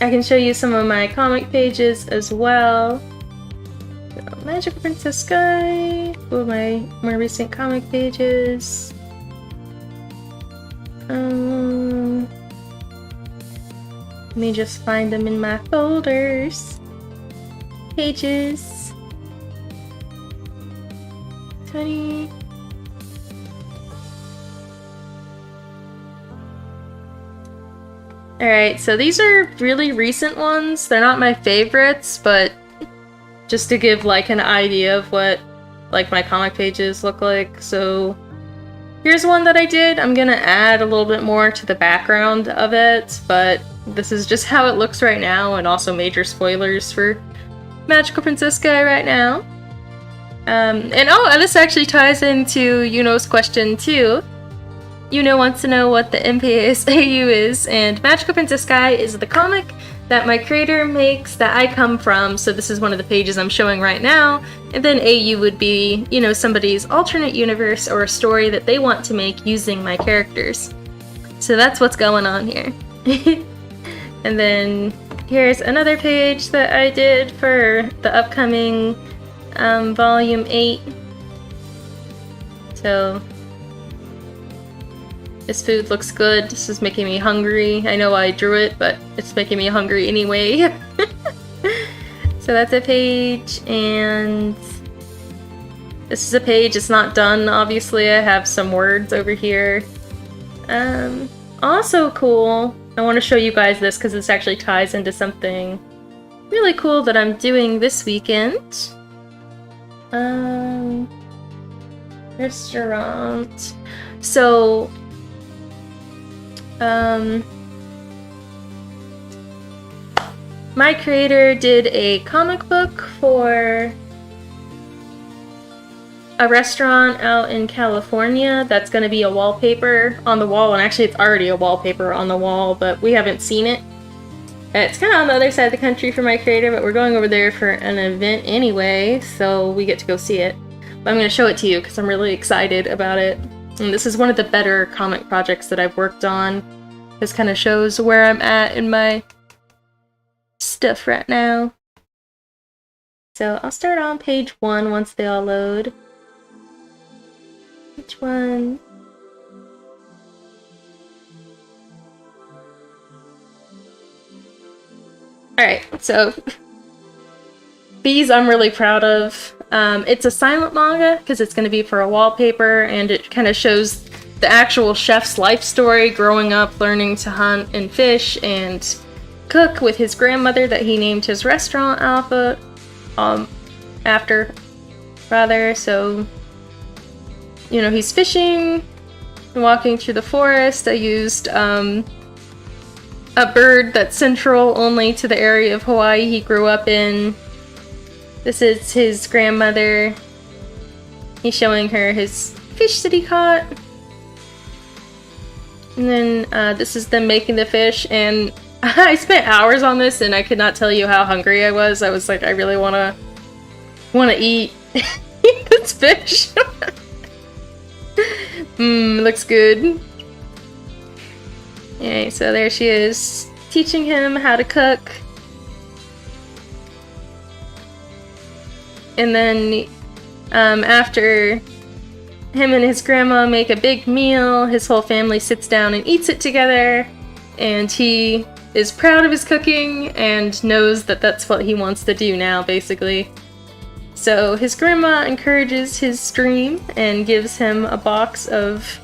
A: I can show you some of my comic pages as well. So, Magic Princess Sky, two of my more recent comic pages. Let me just find them in my folders. Pages. 20. Alright, so these are really recent ones. They're not my favorites, but just to give like an idea of what like my comic pages look like. So here's one that I did. I'm gonna add a little bit more to the background of it, but this is just how it looks right now, and also major spoilers for Magical Princess Guy right now. And this actually ties into Yuno's question too. Yuno wants to know what the MPAS AU is, and Magical Princess Guy is the comic that my creator makes that I come from, so this is one of the pages I'm showing right now, and then AU would be, somebody's alternate universe or a story that they want to make using my characters. So that's what's going on here. And then here's another page that I did for the upcoming Volume 8. So this food looks good. This is making me hungry. I know I drew it, but it's making me hungry anyway. So that's a page, and this is a page. It's not done, obviously. I have some words over here. Also cool, I want to show you guys this because this actually ties into something really cool that I'm doing this weekend. Restaurant. So my creator did a comic book for a restaurant out in California that's going to be a wallpaper on the wall, and actually it's already a wallpaper on the wall, but we haven't seen it. It's kind of on the other side of the country for my creator, but we're going over there for an event anyway, so we get to go see it. But I'm going to show it to you because I'm really excited about it. And this is one of the better comic projects that I've worked on. This kind of shows where I'm at in my stuff right now. So I'll start on page 1 once they all load. Page 1. Alright, so these I'm really proud of. It's a silent manga because it's going to be for a wallpaper, and it kind of shows the actual chef's life story, growing up, learning to hunt and fish and cook with his grandmother that he named his restaurant after. So, he's fishing and walking through the forest. I used a bird that's central only to the area of Hawaii he grew up in. This is his grandmother. He's showing her his fish that he caught. And then this is them making the fish, and I spent hours on this and I could not tell you how hungry I was. I was like, I really wanna eat this fish. Looks good. Okay, so there she is, teaching him how to cook. And then after him and his grandma make a big meal, his whole family sits down and eats it together, and he is proud of his cooking and knows that that's what he wants to do now, basically. So his grandma encourages his dream and gives him a box of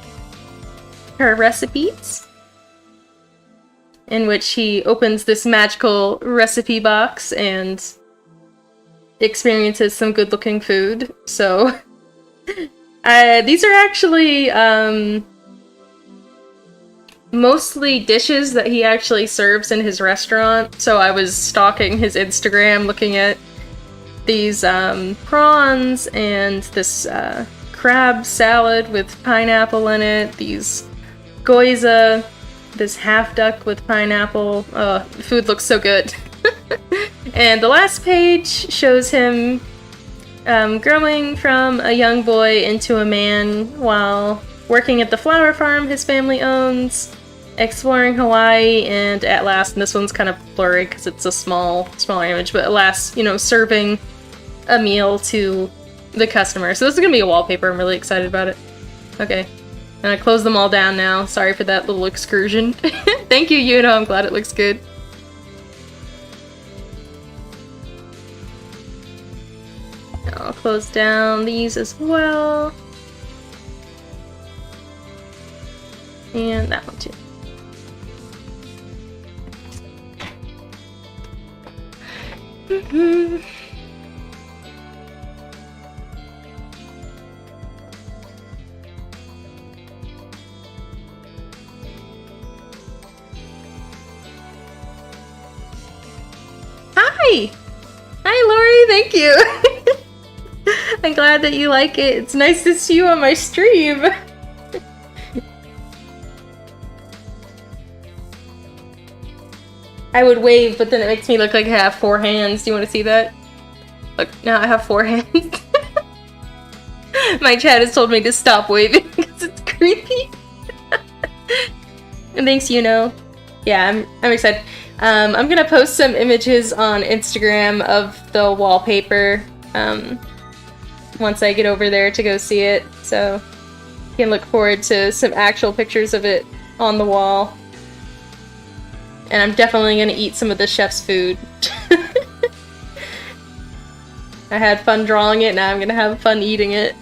A: her recipes, in which he opens this magical recipe box and experiences some good-looking food. So these are actually mostly dishes that he actually serves in his restaurant. So I was stalking his Instagram looking at these prawns and this crab salad with pineapple in it, these gyoza, this half duck with pineapple. Oh, the food looks so good. And the last page shows him growing from a young boy into a man while working at the flower farm his family owns, exploring Hawaii, and at last, and this one's kind of blurry because it's a smaller image, but at last, serving a meal to the customer. So this is gonna be a wallpaper. I'm really excited about it. Okay, and I close them all down now. Sorry for that little excursion. Thank you, Yuno. I'm glad it looks good. I'll close down these as well. And that one too. Hi! Hi, Lori, thank you! I'm glad that you like it. It's nice to see you on my stream. I would wave, but then it makes me look like I have 4 hands. Do you want to see that? Look, now I have 4 hands. My chat has told me to stop waving because it's creepy. And thanks, Yeah, I'm excited. I'm gonna post some images on Instagram of the wallpaper once I get over there to go see it, so you can look forward to some actual pictures of it on the wall. And I'm definitely gonna eat some of the chef's food. I had fun drawing it, now I'm gonna have fun eating it.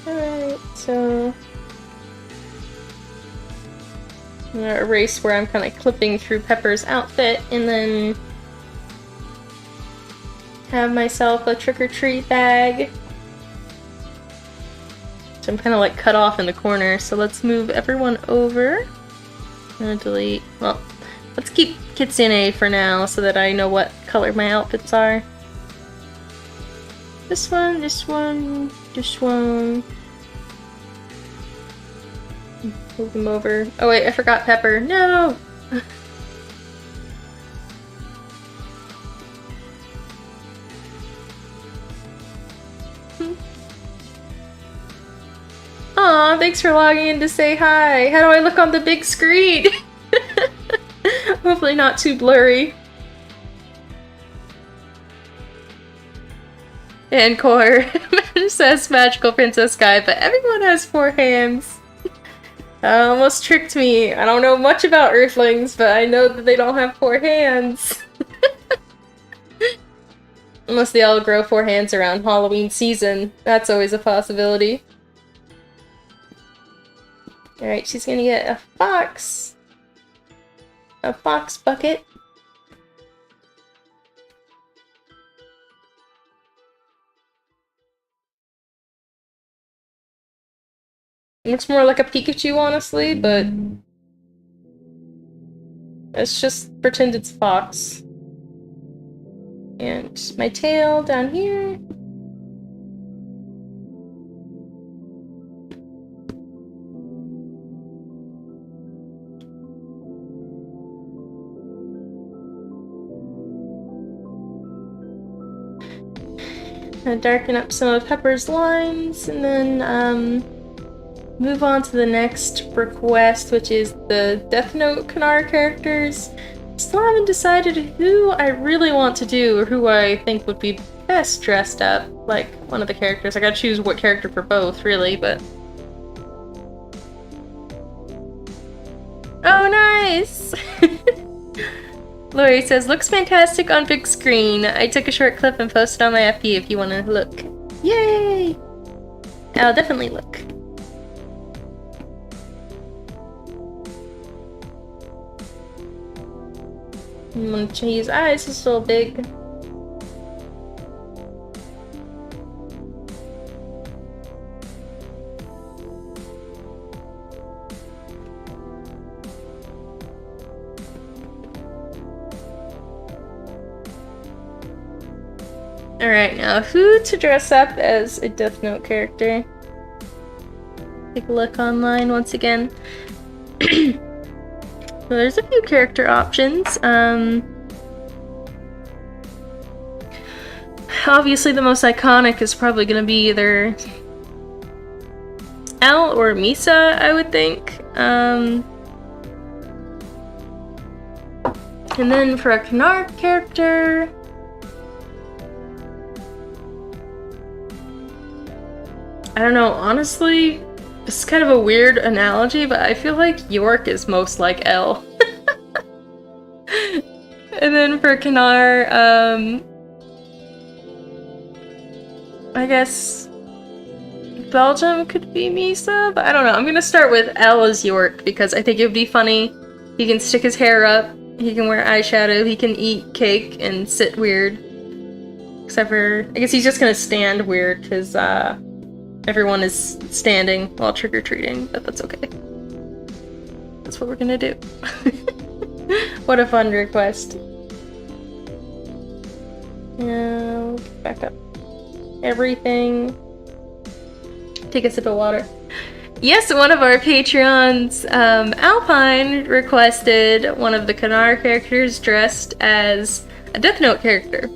A: Alright, so I'm gonna erase where I'm kind of clipping through Pepper's outfit and then have myself a trick-or-treat bag. So I'm kind of like cut off in the corner, so let's move everyone over. I'm gonna delete, well, let's keep Kitsune for now so that I know what color my outfits are. This one, this one, this one. Move them over. Oh wait, I forgot Pepper. No! Aw, thanks for logging in to say hi. How do I look on the big screen? Hopefully not too blurry. And Core says magical princess guy, but everyone has 4 hands. Almost tricked me. I don't know much about Earthlings, but I know that they don't have 4 hands. Unless they all grow 4 hands around Halloween season. That's always a possibility. Alright, she's gonna get a fox. A fox bucket. Looks more like a Pikachu, honestly, but let's just pretend it's fox. And my tail down here. Gonna darken up some of Pepper's lines, and then move on to the next request, which is the Death Note Kanar characters. Still haven't decided who I really want to do, or who I think would be best dressed up, like one of the characters. I gotta choose what character for both, really, but... Oh, nice! Lori says, looks fantastic on big screen. I took a short clip and posted on my FB if you want to look. Yay! I'll definitely look. I'm gonna change his eyes, he's still big. Alright, now who to dress up as a Death Note character? Take a look online once again. So there's a few character options. Obviously the most iconic is probably going to be either L or Misa, I would think. And then for a Kanar character... I don't know, honestly, it's kind of a weird analogy, but I feel like York is most like L. And then for Kanar, I guess Belgium could be Misa, but I don't know. I'm gonna start with L as York because I think it would be funny. He can stick his hair up He can wear eyeshadow, he can eat cake and sit weird. Except for, I guess he's just gonna stand weird because everyone is standing while trick-or-treating, but that's okay. That's what we're gonna do. What a fun request. Now, back up. Everything. Take a sip of water. Yes, one of our Patreons, Alpine, requested one of the Kanar characters dressed as a Death Note character.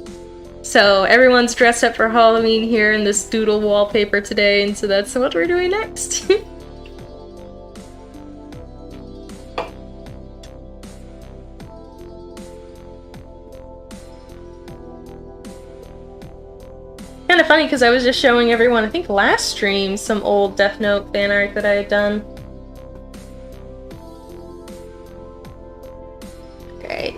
A: So everyone's dressed up for Halloween here in this doodle wallpaper today, and so that's what we're doing next. Kind of funny because I was just showing everyone, I think last stream, some old Death Note fan art that I had done. Great.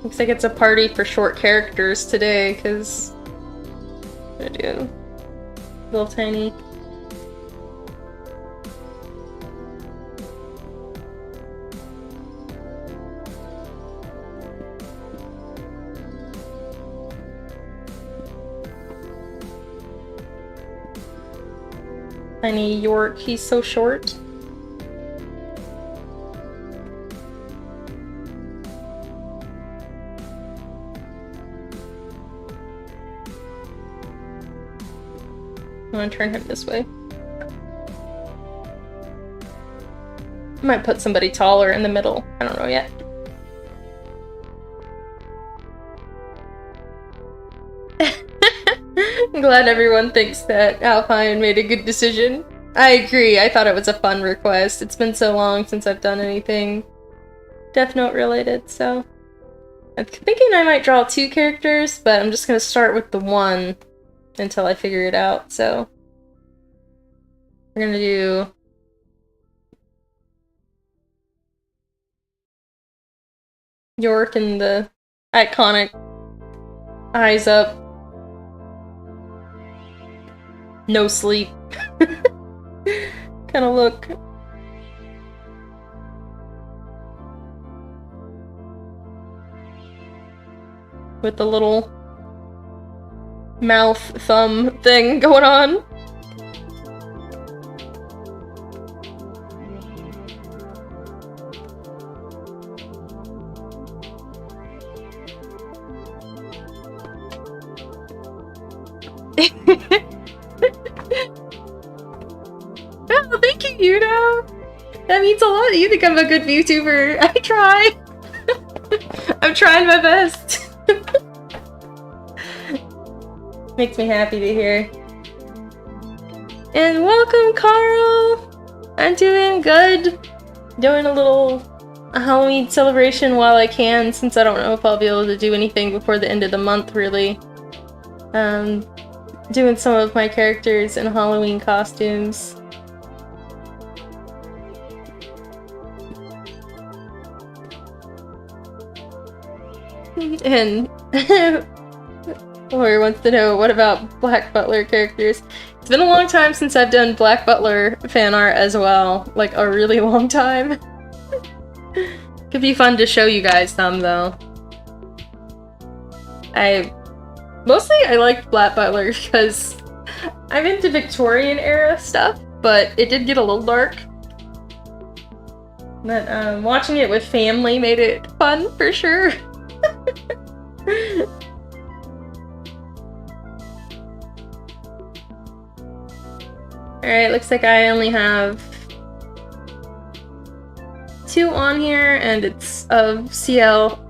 A: Looks like it's a party for short characters today because I'm gonna do little tiny. Tiny York, he's so short. I'm gonna turn him this way. I might put somebody taller in the middle. I don't know yet. I'm glad everyone thinks that Alpine made a good decision. I agree, I thought it was a fun request. It's been so long since I've done anything Death Note related, so... I'm thinking I might draw 2 characters, but I'm just gonna start with the one until I figure it out, so... We're gonna do... York and the iconic eyes up. No sleep kind of look. With the little mouth thumb thing going on. Oh, thank you, Yuno! That means a lot. You think I'm a good VTuber. I try. I'm trying my best. Makes me happy to hear. And welcome, Carl! I'm doing good. Doing a little Halloween celebration while I can, since I don't know if I'll be able to do anything before the end of the month, really. Doing some of my characters in Halloween costumes. And Lori wants to know, what about Black Butler characters? It's been a long time since I've done Black Butler fan art as well. Like, a really long time. Could be fun to show you guys some, though. Mostly I liked Black Butler because I'm into Victorian era stuff, but it did get a little dark. But watching it with family made it fun, for sure. Alright, looks like I only have 2 on here, and it's of CL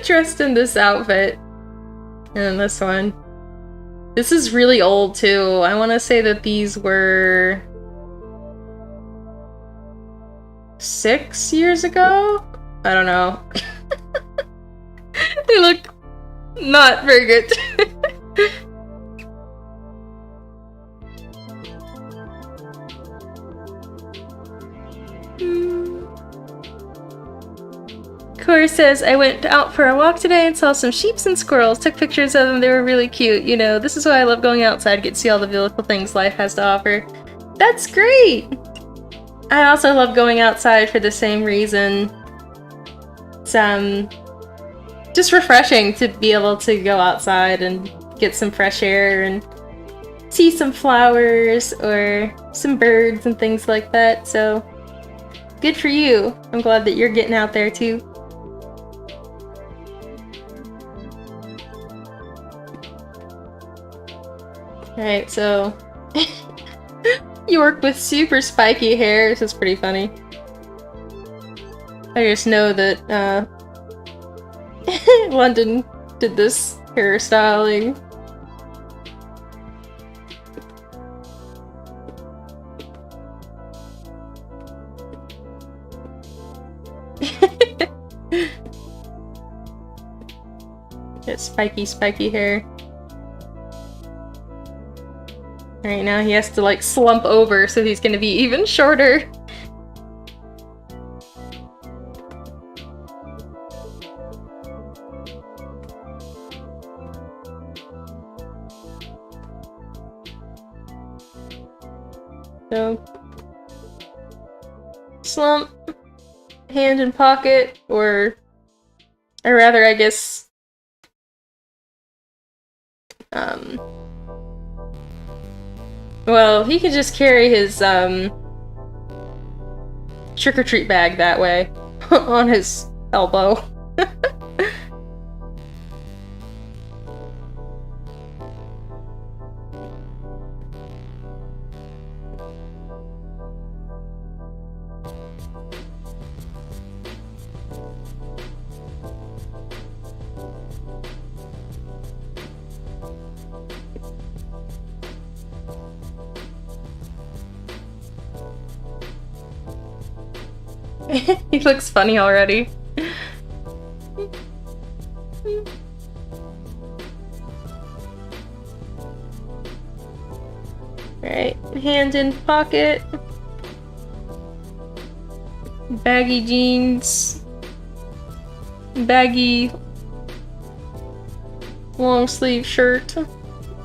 A: dressed in this outfit. And this one. This is really old, too. I want to say that these were... 6 years ago? I don't know. They look not very good. Cora says, I went out for a walk today and saw some sheeps and squirrels. Took pictures of them. They were really cute. You know, this is why I love going outside, get to see all the beautiful things life has to offer. That's great! I also love going outside for the same reason. It's just refreshing to be able to go outside and get some fresh air and see some flowers or some birds and things like that, so good for you. I'm glad that you're getting out there too. Alright, so York with super spiky hair. This is pretty funny. I just know that London did this hairstyling. Got spiky hair. Alright, now he has to like slump over, so he's gonna be even shorter. So, slump, hand in pocket, or rather, I guess, well, he could just carry his, trick-or-treat bag that way, on his elbow. He looks funny already. Alright, hand in pocket. Baggy jeans. Baggy long sleeve shirt.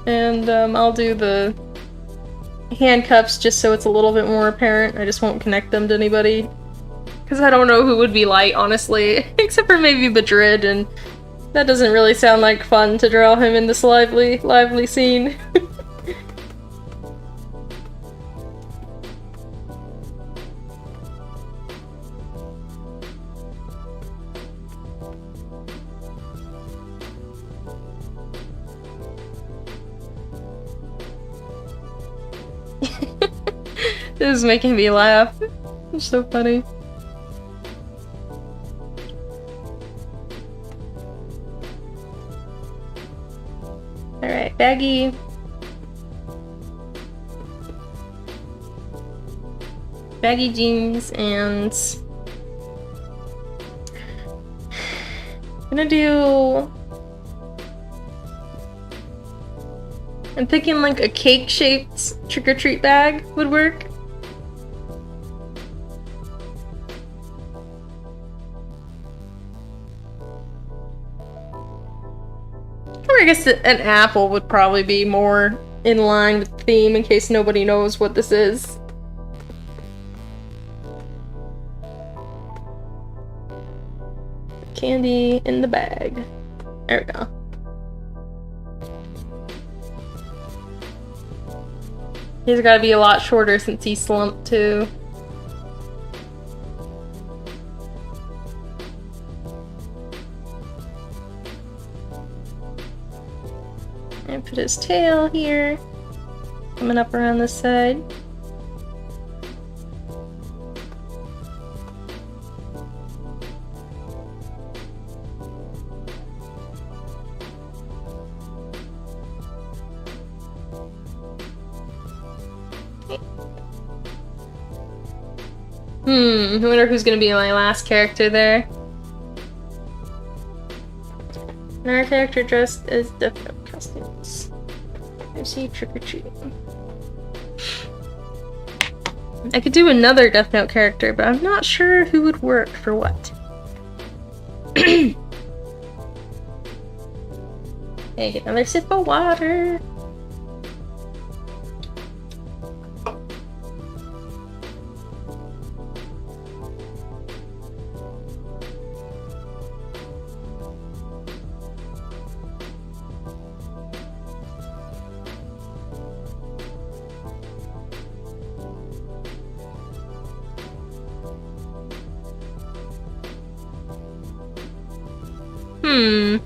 A: And I'll do the handcuffs just so it's a little bit more apparent. I just won't connect them to anybody. Because I don't know who would be light, honestly. Except for maybe Madrid, and that doesn't really sound like fun to draw him in this lively scene. This is making me laugh. It's so funny. Alright, baggy jeans, and I'm thinking like a cake-shaped trick-or-treat bag would work. Or I guess an apple would probably be more in line with the theme in case nobody knows what this is. Candy in the bag. There we go. He's gotta be a lot shorter since he's slumped too. And put his tail here, coming up around this side. I wonder who's gonna be my last character there. Another character dressed as Death Note costumes. I see trick-or-treating. I could do another Death Note character, but I'm not sure who would work for what. Hey, get another sip of water. I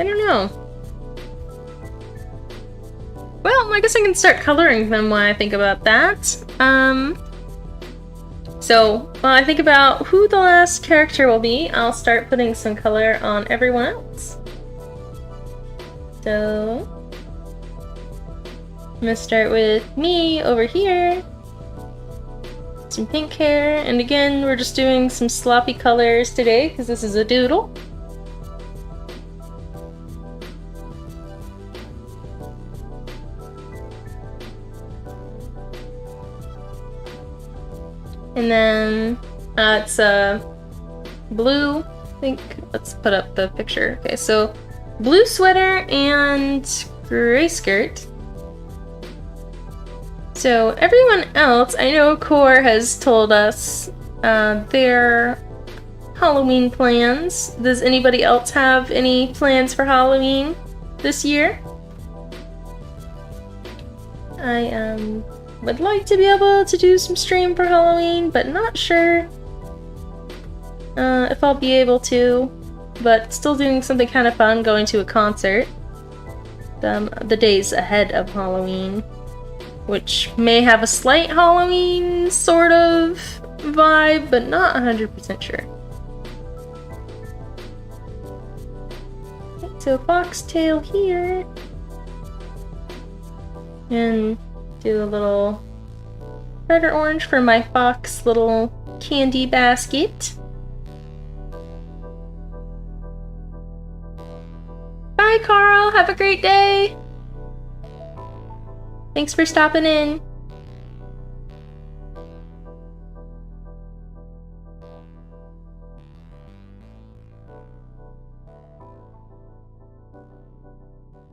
A: don't know. Well, I guess I can start coloring them while I think about that. So, while I think about who the last character will be, I'll start putting some color on everyone else. So, I'm gonna start with me over here. Some pink hair, and again, we're just doing some sloppy colors today because this is a doodle. And then it's blue, I think. Let's put up the picture. Okay, so blue sweater and gray skirt. So everyone else, I know Core has told us their Halloween plans. Does anybody else have any plans for Halloween this year? I would like to be able to do some stream for Halloween, but not sure if I'll be able to. But still doing something kind of fun, going to a concert the days ahead of Halloween, which may have a slight Halloween sort of vibe, but not 100% sure. So foxtail here. And do a little red or orange for my fox little candy basket. Bye, Carl. Have a great day. Thanks for stopping in.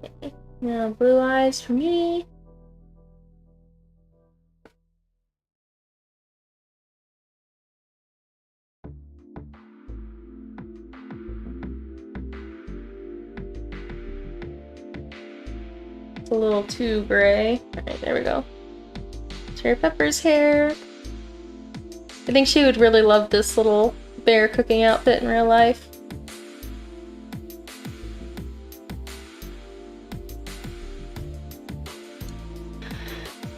A: Okay. Now blue eyes for me. It's a little too gray. Alright, there we go. Cherry Pepper's hair. I think she would really love this little bear cooking outfit in real life.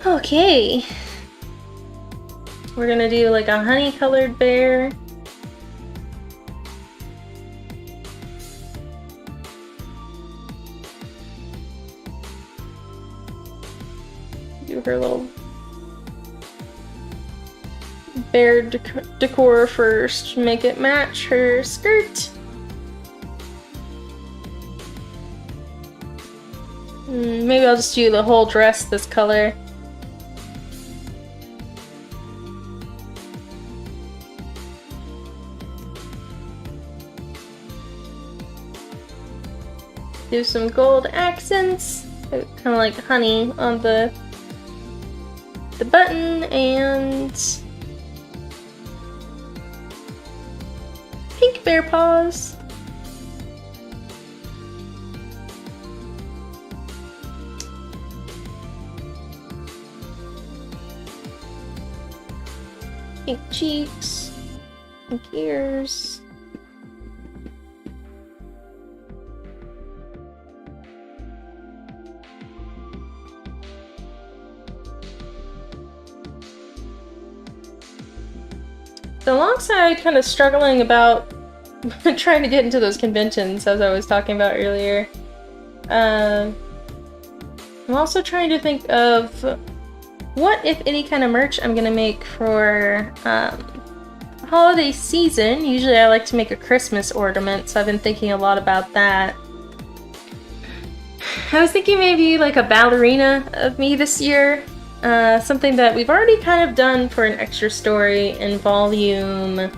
A: Okay. We're gonna do like a honey-colored bear. Do her little bear decor first. Make it match her skirt. Maybe I'll just do the whole dress this color. Do some gold accents, kind of like honey on the button, and pink bear paws. Pink cheeks, pink ears. So alongside kind of struggling about trying to get into those conventions, as I was talking about earlier, I'm also trying to think of what, if any, kind of merch I'm gonna make for holiday season. Usually I like to make a Christmas ornament, so I've been thinking a lot about that. I was thinking maybe like a ballerina of me this year. Something that we've already kind of done for an extra story in volume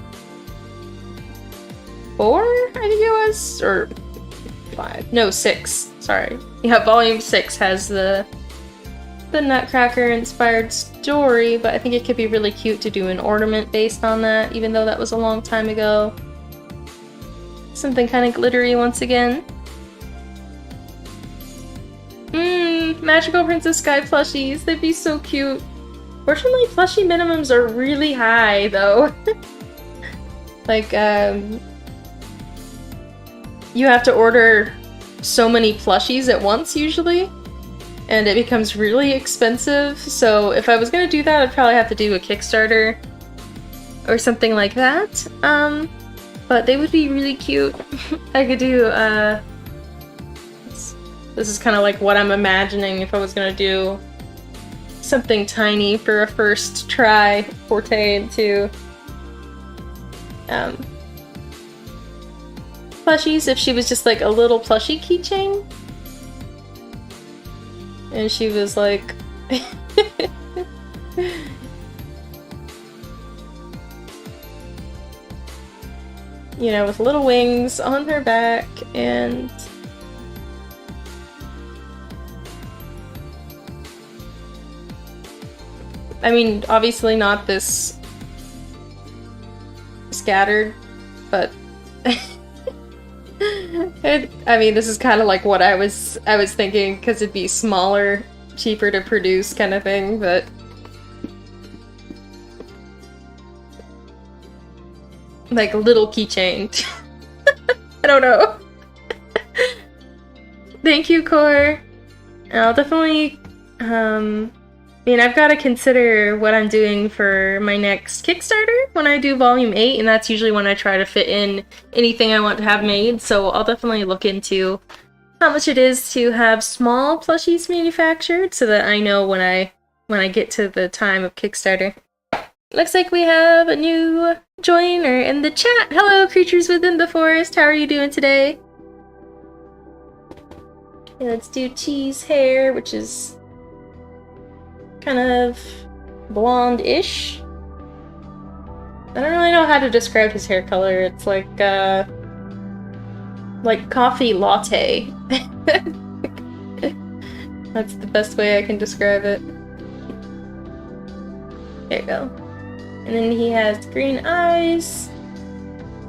A: 4, I think it was, or 5, no, 6, sorry. Yeah, volume 6 has the Nutcracker inspired story, but I think it could be really cute to do an ornament based on that, even though that was a long time ago. Something kind of glittery once again. Magical Princess Sky plushies. They'd be so cute. Fortunately, plushie minimums are really high, though. Like, you have to order so many plushies at once, usually. And it becomes really expensive. So if I was gonna do that, I'd probably have to do a Kickstarter or something like that. But they would be really cute. I could do, this is kind of like what I'm imagining if I was gonna do something tiny for a first try, forte into plushies. If she was just like a little plushie keychain. And she was like... you know, with little wings on her back, and... I mean, obviously not this scattered, but... I mean, this is kind of like what I was thinking, because it'd be smaller, cheaper to produce kind of thing, but... like a little keychain. I don't know. Thank you, Core. I'll definitely, I mean, I've got to consider what I'm doing for my next Kickstarter when I do Volume 8, and that's usually when I try to fit in anything I want to have made, so I'll definitely look into how much it is to have small plushies manufactured so that I know when I get to the time of Kickstarter. Looks like we have a new joiner in the chat. Hello, creatures within the forest. How are you doing today? Okay, let's do Cheese hair, which is kind of blonde-ish. I don't really know how to describe his hair color. It's like coffee latte. That's the best way I can describe it. There you go. And then he has green eyes.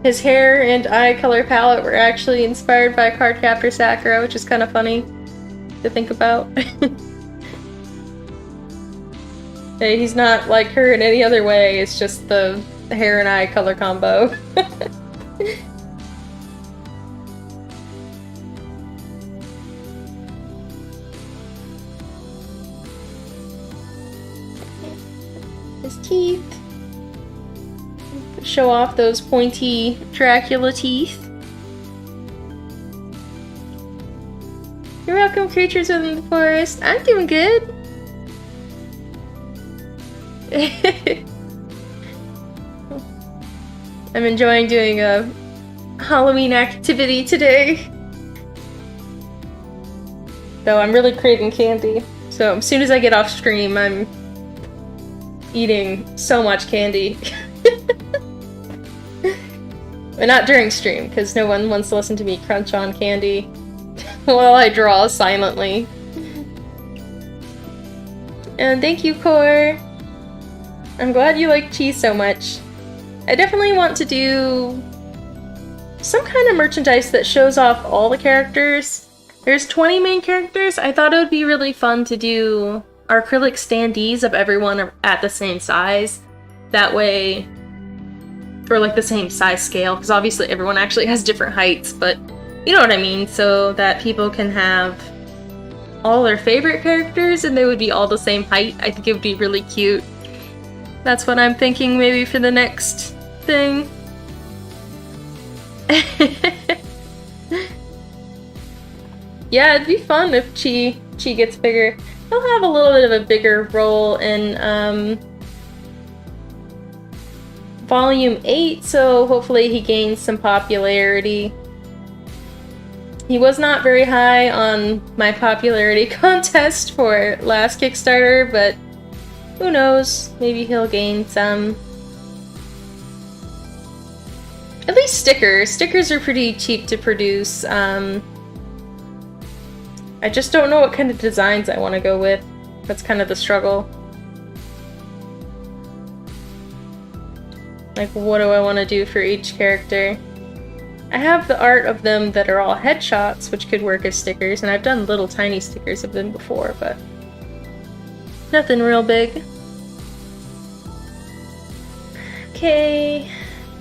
A: His hair and eye color palette were actually inspired by Cardcaptor Sakura, which is kind of funny to think about. Hey, he's not like her in any other way, it's just the hair and eye color combo. His teeth. Show off those pointy Dracula teeth. You're welcome, creatures within the forest. I'm doing good. I'm enjoying doing a Halloween activity today. Though I'm really craving candy. So as soon as I get off stream, I'm eating so much candy. But not during stream, because no one wants to listen to me crunch on candy while I draw silently. And thank you, Core. I'm glad you like cheese so much. I definitely want to do some kind of merchandise that shows off all the characters. There's 20 main characters. I thought it would be really fun to do acrylic standees of everyone at the same size. That way, or like the same size scale, because obviously everyone actually has different heights, but you know what I mean, so that people can have all their favorite characters and they would be all the same height. I think it would be really cute. That's what I'm thinking maybe for the next thing. Yeah, it'd be fun if Chi gets bigger. He'll have a little bit of a bigger role in Volume 8, so hopefully he gains some popularity. He was not very high on my popularity contest for last Kickstarter, but who knows? Maybe he'll gain some. At least stickers. Stickers are pretty cheap to produce. I just don't know what kind of designs I want to go with. That's kind of the struggle. Like, what do I want to do for each character? I have the art of them that are all headshots, which could work as stickers, and I've done little tiny stickers of them before, but nothing real big. Okay,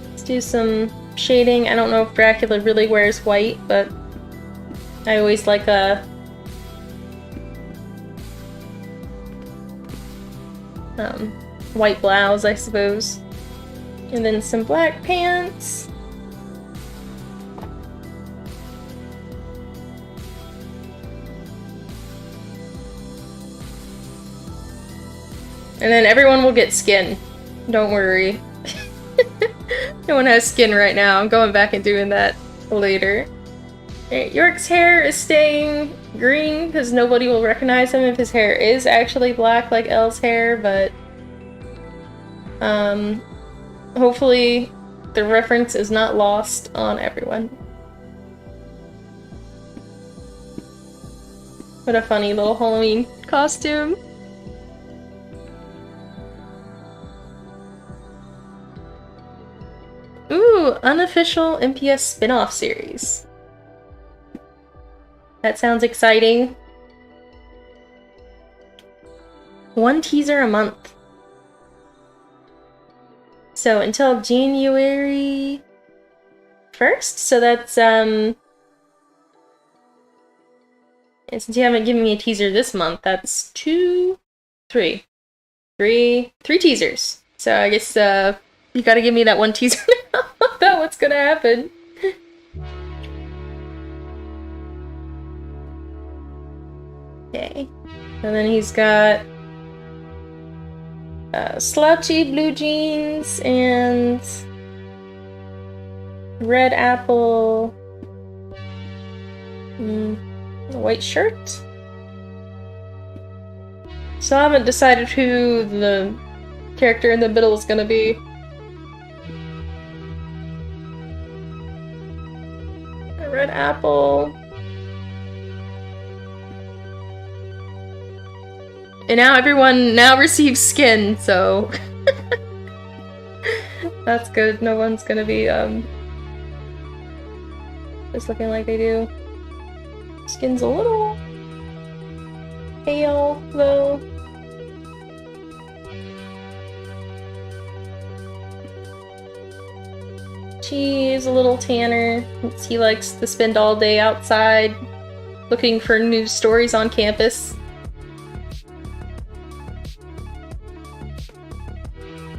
A: let's do some shading. I don't know if Dracula really wears white, but I always like a white blouse, I suppose. And then some black pants. And then everyone will get skin. Don't worry. No one has skin right now. I'm going back and doing that later. Right, York's hair is staying green because nobody will recognize him if his hair is actually black like Elle's hair, but hopefully the reference is not lost on everyone. What a funny little Halloween costume. Ooh, unofficial MPS spin-off series. That sounds exciting. 1 teaser a month. So until January 1st? So that's, since you haven't given me a teaser this month, that's 3 teasers. So I guess, you gotta give me that 1 teaser now about what's gonna happen. Okay. And then he's got slouchy blue jeans and red apple, a white shirt. So I haven't decided who the character in the middle is gonna be. A red apple. And now everyone now receives skin, so that's good. No one's gonna be just looking like they do. Skin's a little pale though. She is a little tanner. He likes to spend all day outside looking for news stories on campus.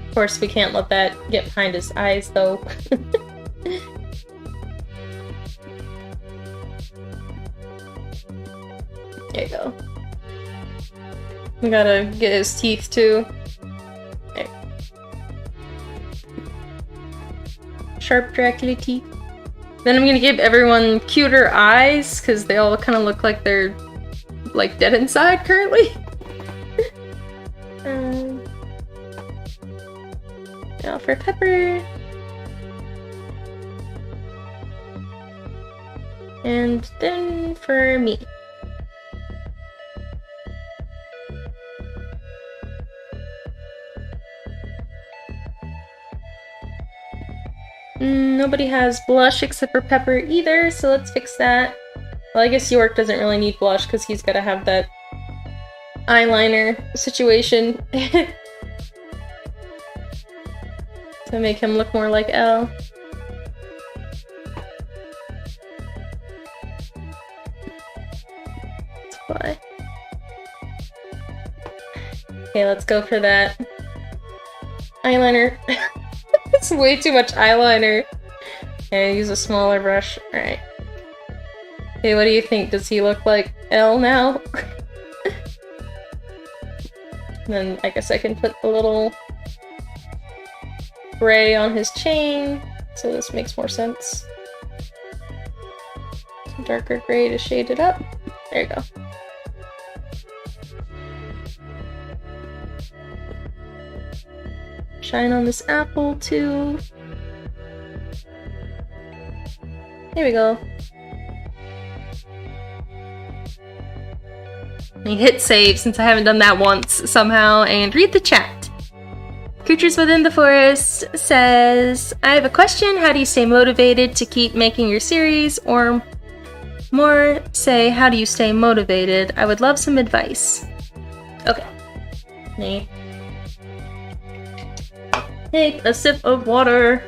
A: Of course, we can't let that get behind his eyes, though. There you go. We gotta get his teeth, too. There. Sharp Dracula teeth. Then I'm gonna give everyone cuter eyes, because they all kind of look like they're, like, dead inside currently. Now for Pepper. And then for me. Nobody has blush except for Pepper either, so let's fix that. Well, I guess York doesn't really need blush because he's gotta have that eyeliner situation. To make him look more like Elle. Let's apply. Okay, let's go for that eyeliner. It's way too much eyeliner. Okay, use a smaller brush. Alright. Okay, what do you think? Does he look like Elle now? And then I guess I can put the little gray on his chain, so this makes more sense. Some darker gray to shade it up. There you go. Shine on this apple too. There we go. And hit save since I haven't done that once somehow, and read the chat. Creatures Within the Forest says, I have a question. How do you stay motivated to keep making your series? Or more say, how do you stay motivated? I would love some advice. Okay. Me. Take a sip of water.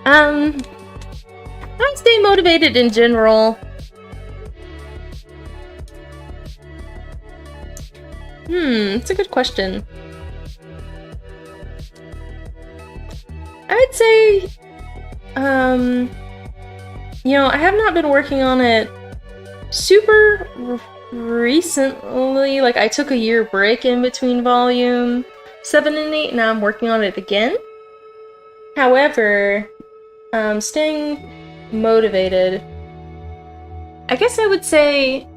A: I stay motivated in general. It's a good question. I'd say, you know, I have not been working on it super recently. Like, I took a year break in between volume 7 and 8, and now I'm working on it again. However, staying motivated, I guess I would say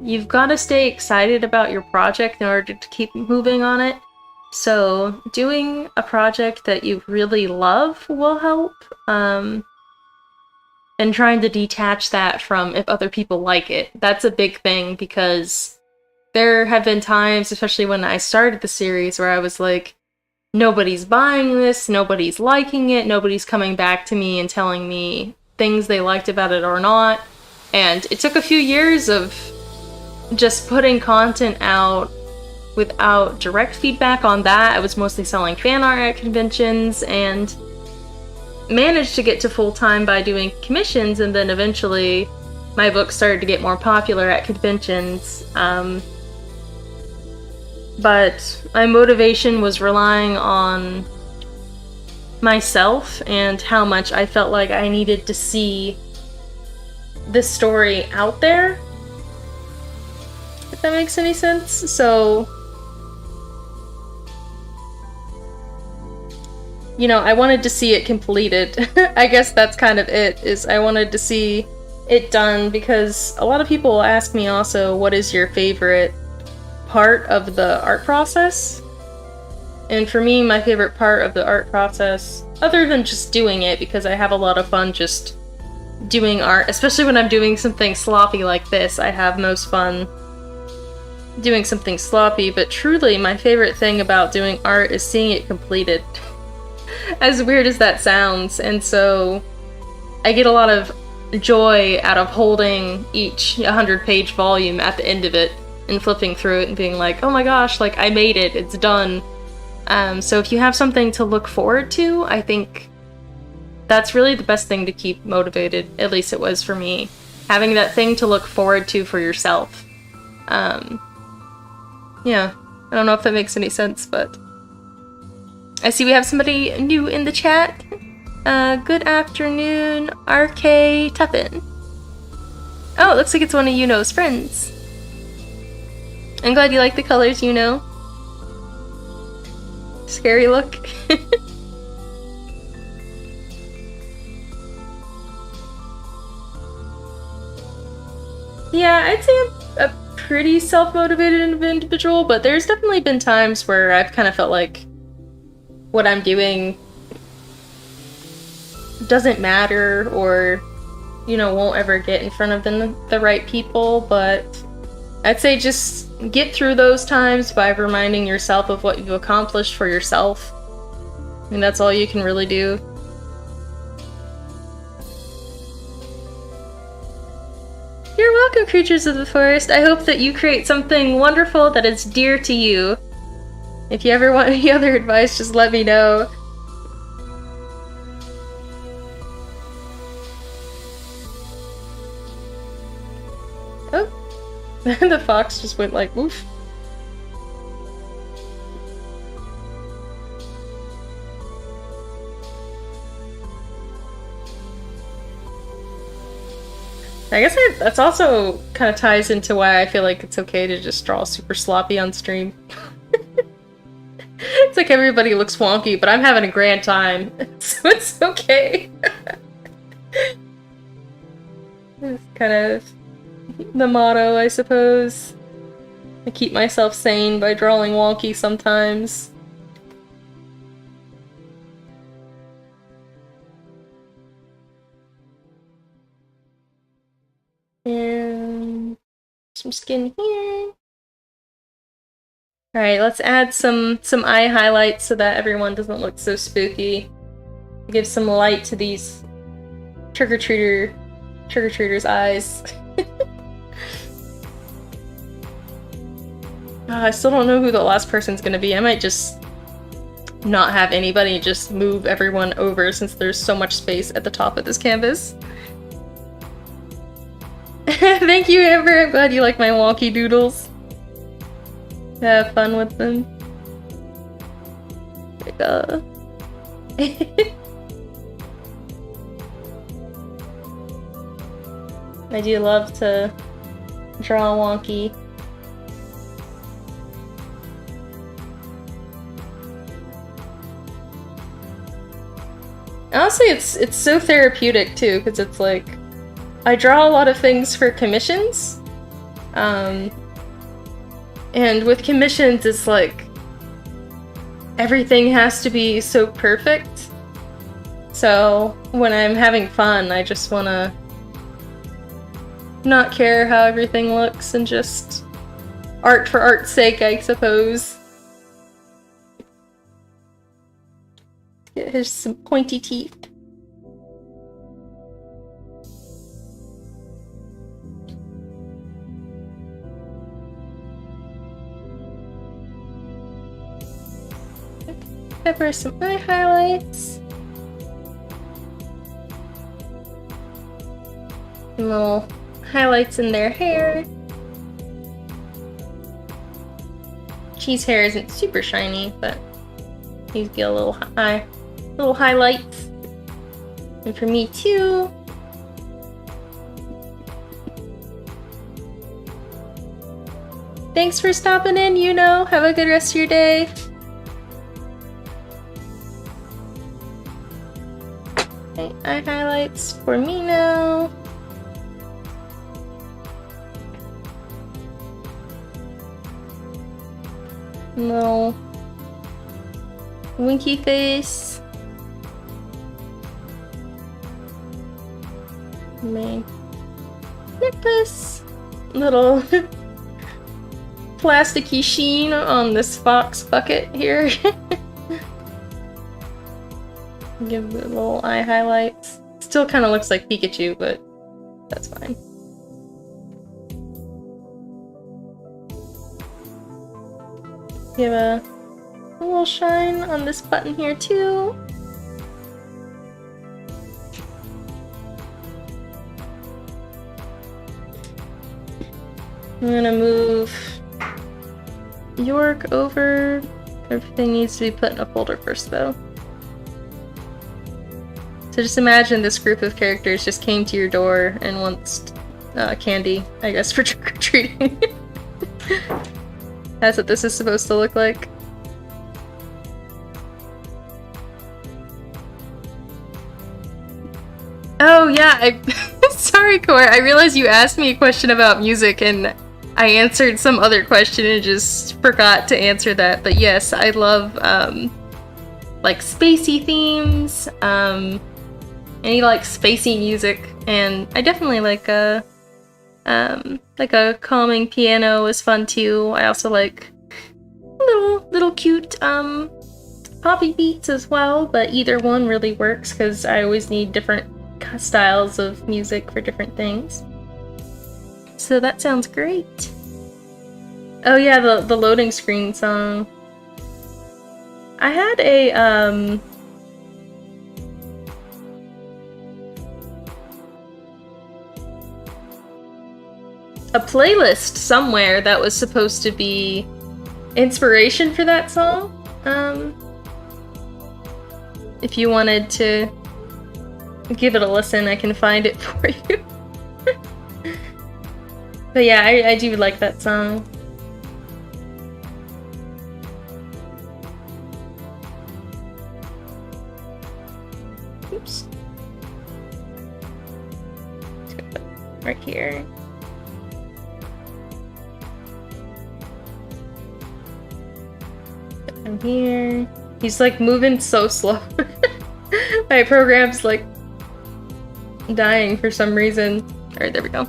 A: you've got to stay excited about your project in order to keep moving on it. So doing a project that you really love will help, and trying to detach that from if other people like it. That's a big thing, because there have been times, especially when I started the series, where I was like, nobody's buying this, nobody's liking it, nobody's coming back to me and telling me things they liked about it or not. And it took a few years of just putting content out without direct feedback on that. I was mostly selling fan art at conventions and managed to get to full-time by doing commissions, and then eventually my book started to get more popular at conventions. But my motivation was relying on myself and how much I felt like I needed to see this story out there, if that makes any sense. So, you know, I wanted to see it completed. I guess that's kind of it, is I wanted to see it done, because a lot of people ask me also, what is your favorite part of the art process? And for me, my favorite part of the art process, other than just doing it, because I have a lot of fun just doing art, especially when I'm doing something sloppy like this, I have most fun doing something sloppy, but truly my favorite thing about doing art is seeing it completed. As weird as that sounds. And so I get a lot of joy out of holding each 100-page volume at the end of it and flipping through it and being like, oh my gosh, like, I made it, it's done. So if you have something to look forward to, I think that's really the best thing to keep motivated. At least it was for me. Having that thing to look forward to for yourself. Yeah, I don't know if that makes any sense, but I see we have somebody new in the chat. Good afternoon, RK Tuffin. Oh, it looks like it's one of Yuno's friends. I'm glad you like the colors, Yuno. Scary look. Yeah, I'd say I'm a pretty self-motivated individual, but there's definitely been times where I've kind of felt like what I'm doing doesn't matter, or, you know, won't ever get in front of the right people. But I'd say just get through those times by reminding yourself of what you've accomplished for yourself. I mean, that's all you can really do. You're welcome, creatures of the forest. I hope that you create something wonderful that is dear to you. If you ever want any other advice, just let me know. Oh, the fox just went like, oof. I guess that's also kind of ties into why I feel like it's okay to just draw super sloppy on stream. It's like everybody looks wonky, but I'm having a grand time, so it's okay. It's kind of the motto, I suppose. I keep myself sane by drawing wonky sometimes. And some skin here. Alright, let's add some eye highlights so that everyone doesn't look so spooky. Give some light to these trick-or-treaters' eyes. I still don't know who the last person's gonna be. I might just not have anybody, just move everyone over since there's so much space at the top of this canvas. Thank you, Amber. I'm glad you like my wonky doodles. Have fun with them. I do love to draw wonky. Honestly, it's so therapeutic too, because it's like I draw a lot of things for commissions, and with commissions, it's like everything has to be so perfect. So when I'm having fun, I just want to not care how everything looks and just art for art's sake, I suppose. Get his some pointy teeth. Pepper some eye highlights. Some little highlights in their hair. Cheese hair isn't super shiny, but he's get a little highlights. And for me too. Thanks for stopping in, you know. Have a good rest of your day. Okay, eye highlights for me now. Little winky face. My necklace. Little plasticky sheen on this fox bucket here. Give it little eye highlights. Still kind of looks like Pikachu, but that's fine. Give a little shine on this button here too. I'm gonna move York over. Everything needs to be put in a folder first though. So just imagine this group of characters just came to your door and wants candy, I guess, for trick-or-treating. That's what this is supposed to look like. Oh yeah, sorry Core, I realized you asked me a question about music and I answered some other question and just forgot to answer that. But yes, I love like spacey themes, any like spacey music, and I definitely like a calming piano is fun too. I also like little cute poppy beats as well, but either one really works because I always need different styles of music for different things. So that sounds great. Oh yeah, the loading screen song. I had a playlist somewhere that was supposed to be inspiration for that song. If you wanted to give it a listen, I can find it for you. But yeah, I do like that song. Oops. Right here. From here. He's like moving so slow. My program's like dying for some reason. Alright, there we go.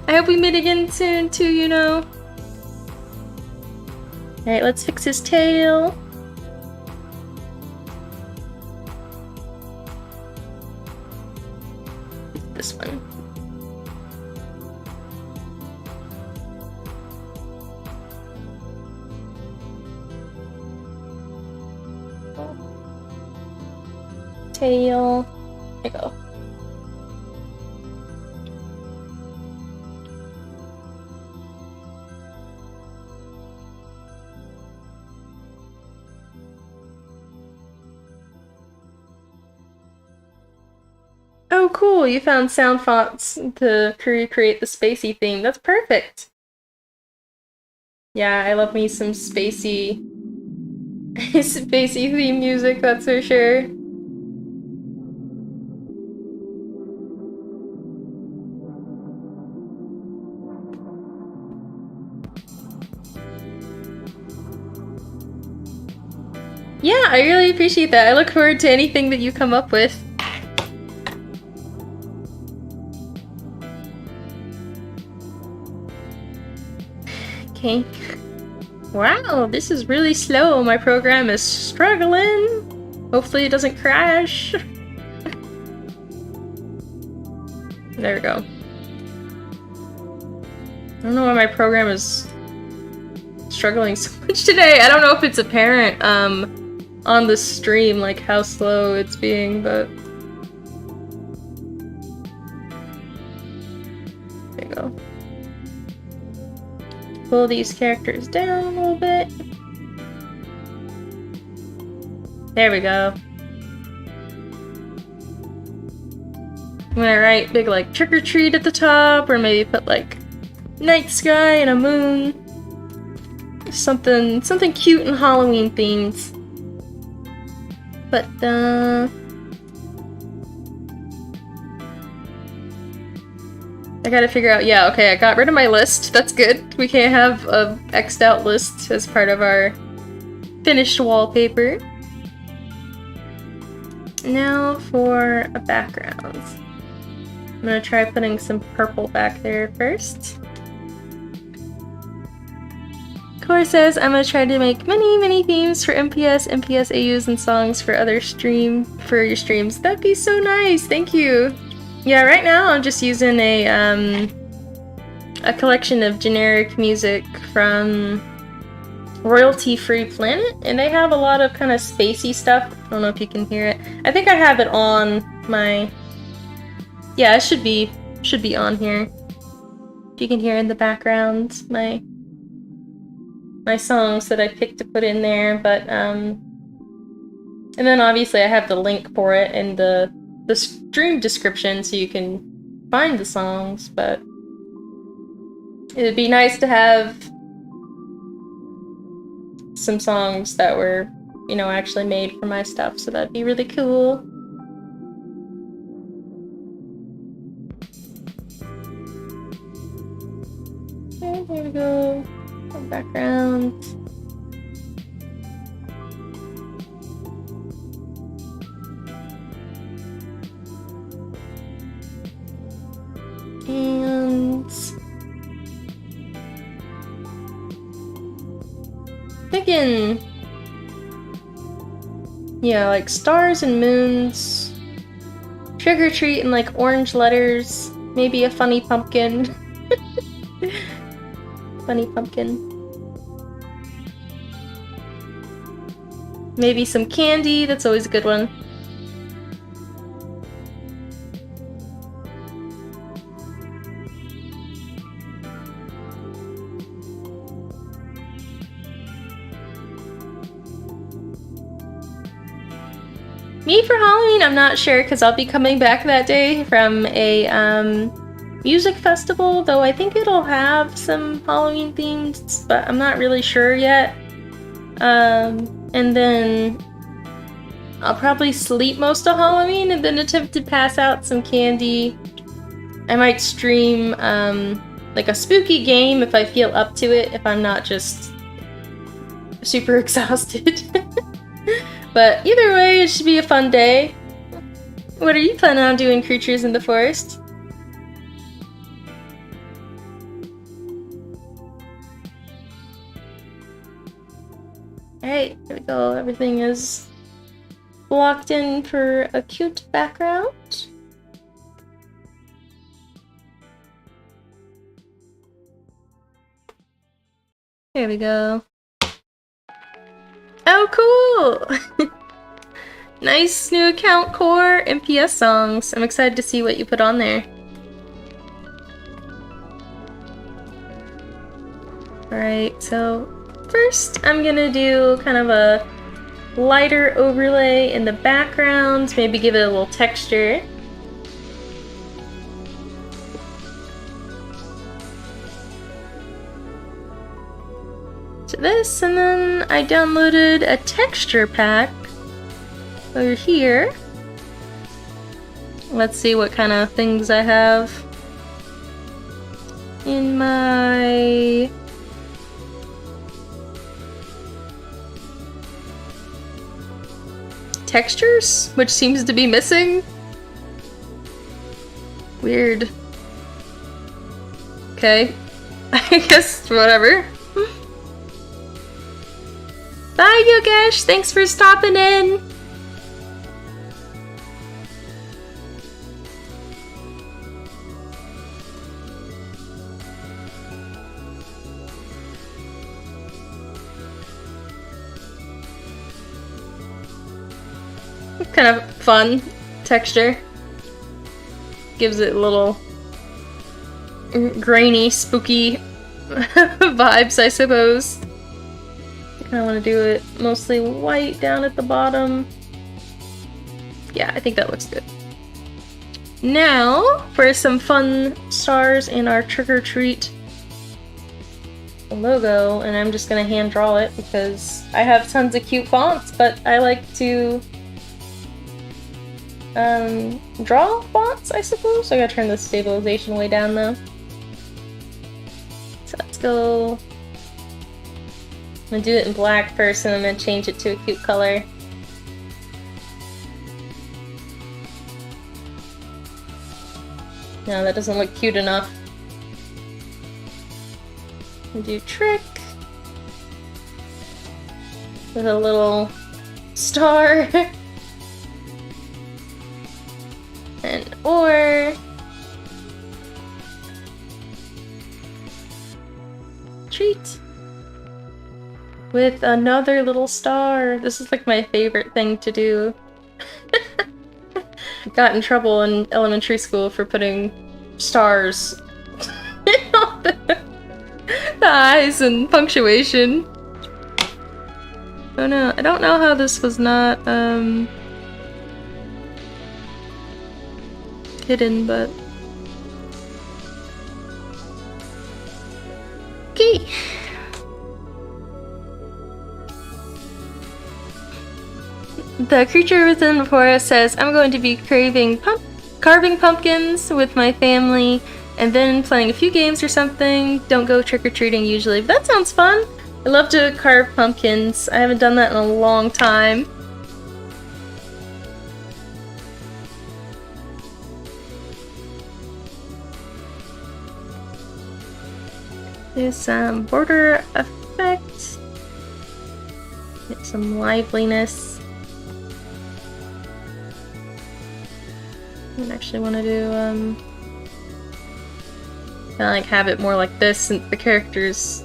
A: I hope we meet again soon too, you know. Alright, let's fix his tail. This one. Tail. There you go. Oh, cool! You found sound fonts to recreate the spacey theme. That's perfect! Yeah, I love me some spacey... spacey theme music, that's for sure. Yeah, I really appreciate that. I look forward to anything that you come up with. Okay. Wow, this is really slow. My program is struggling. Hopefully it doesn't crash. There we go. I don't know why my program is struggling so much today. I don't know if it's apparent on the stream, like how slow it's being, but... There you go. Pull these characters down a little bit. There we go. I'm gonna write big like trick or treat at the top, or maybe put like night sky and a moon. Something cute and Halloween themed. But I gotta figure out, yeah, okay, I got rid of my list. That's good. We can't have a X'd out list as part of our finished wallpaper. Now for a background. I'm gonna try putting some purple back there first. Core says, I'm gonna try to make many themes for MPS, MPS AUs, and songs for your streams. That'd be so nice, thank you. Yeah, right now I'm just using a collection of generic music from royalty-free Planet, and they have a lot of kind of spacey stuff. I don't know if you can hear it. I think I have it on my... Yeah, it should be on here. If you can hear in the background my songs that I picked to put in there, but and then obviously I have the link for it in the stream description so you can find the songs, but it'd be nice to have some songs that were, you know, actually made for my stuff, so that'd be really cool. Okay, there we go. Background. And thinking, yeah, like stars and moons, trick or treat in like orange letters, maybe a funny pumpkin. Funny pumpkin. Maybe some candy, that's always a good one. Me for Halloween, I'm not sure, because I'll be coming back that day from a music festival, though I think it'll have some Halloween themes, but I'm not really sure yet. And then I'll probably sleep most of Halloween and then attempt to pass out some candy. I might stream like a spooky game if I feel up to it, if I'm not just super exhausted. But either way, it should be a fun day. What are you planning on doing, creatures in the forest? Alright, there we go. Everything is blocked in for a cute background. There we go. Oh, cool! Nice new account, Core MPS songs. I'm excited to see what you put on there. Alright, so first I'm gonna do kind of a lighter overlay in the background, maybe give it a little texture. To this, and then I downloaded a texture pack over here. Let's see what kind of things I have in my textures, which seems to be missing. Weird. Okay. I guess whatever. Bye, Yogesh! Thanks for stopping in! Kind of fun texture. Gives it a little grainy, spooky vibes, I suppose. I kind of want to do it mostly white down at the bottom. Yeah, I think that looks good. Now, for some fun stars in our Trick or Treat logo, and I'm just gonna hand draw it because I have tons of cute fonts, but I like to draw fonts, I suppose. I gotta turn the stabilization way down though. So let's go. I'm gonna do it in black first, and I'm gonna change it to a cute color. No, that doesn't look cute enough. And do trick with a little star. And or treat with another little star. This is like my favorite thing to do. Got in trouble in elementary school for putting stars on the eyes and punctuation. Oh no, I don't know how this was not hidden, but okay. The creature within the forest says, I'm going to be carving pumpkins with my family and then playing a few games or something. Don't go trick-or-treating usually, but that sounds fun. I love to carve pumpkins. I haven't done that in a long time. There's some border effect. Get some liveliness. I actually want to do, kind of like have it more like this since the characters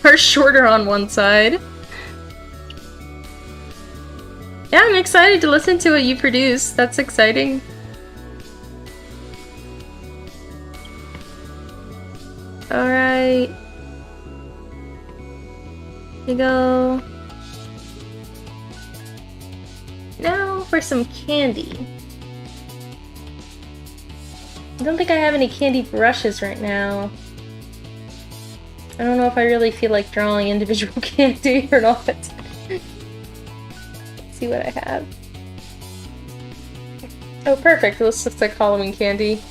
A: are shorter on one side. Yeah, I'm excited to listen to what you produce. That's exciting. Alright. Here you go. Now for some candy. I don't think I have any candy brushes right now. I don't know if I really feel like drawing individual candy or not. Let's see what I have. Oh, perfect. This looks like Halloween candy.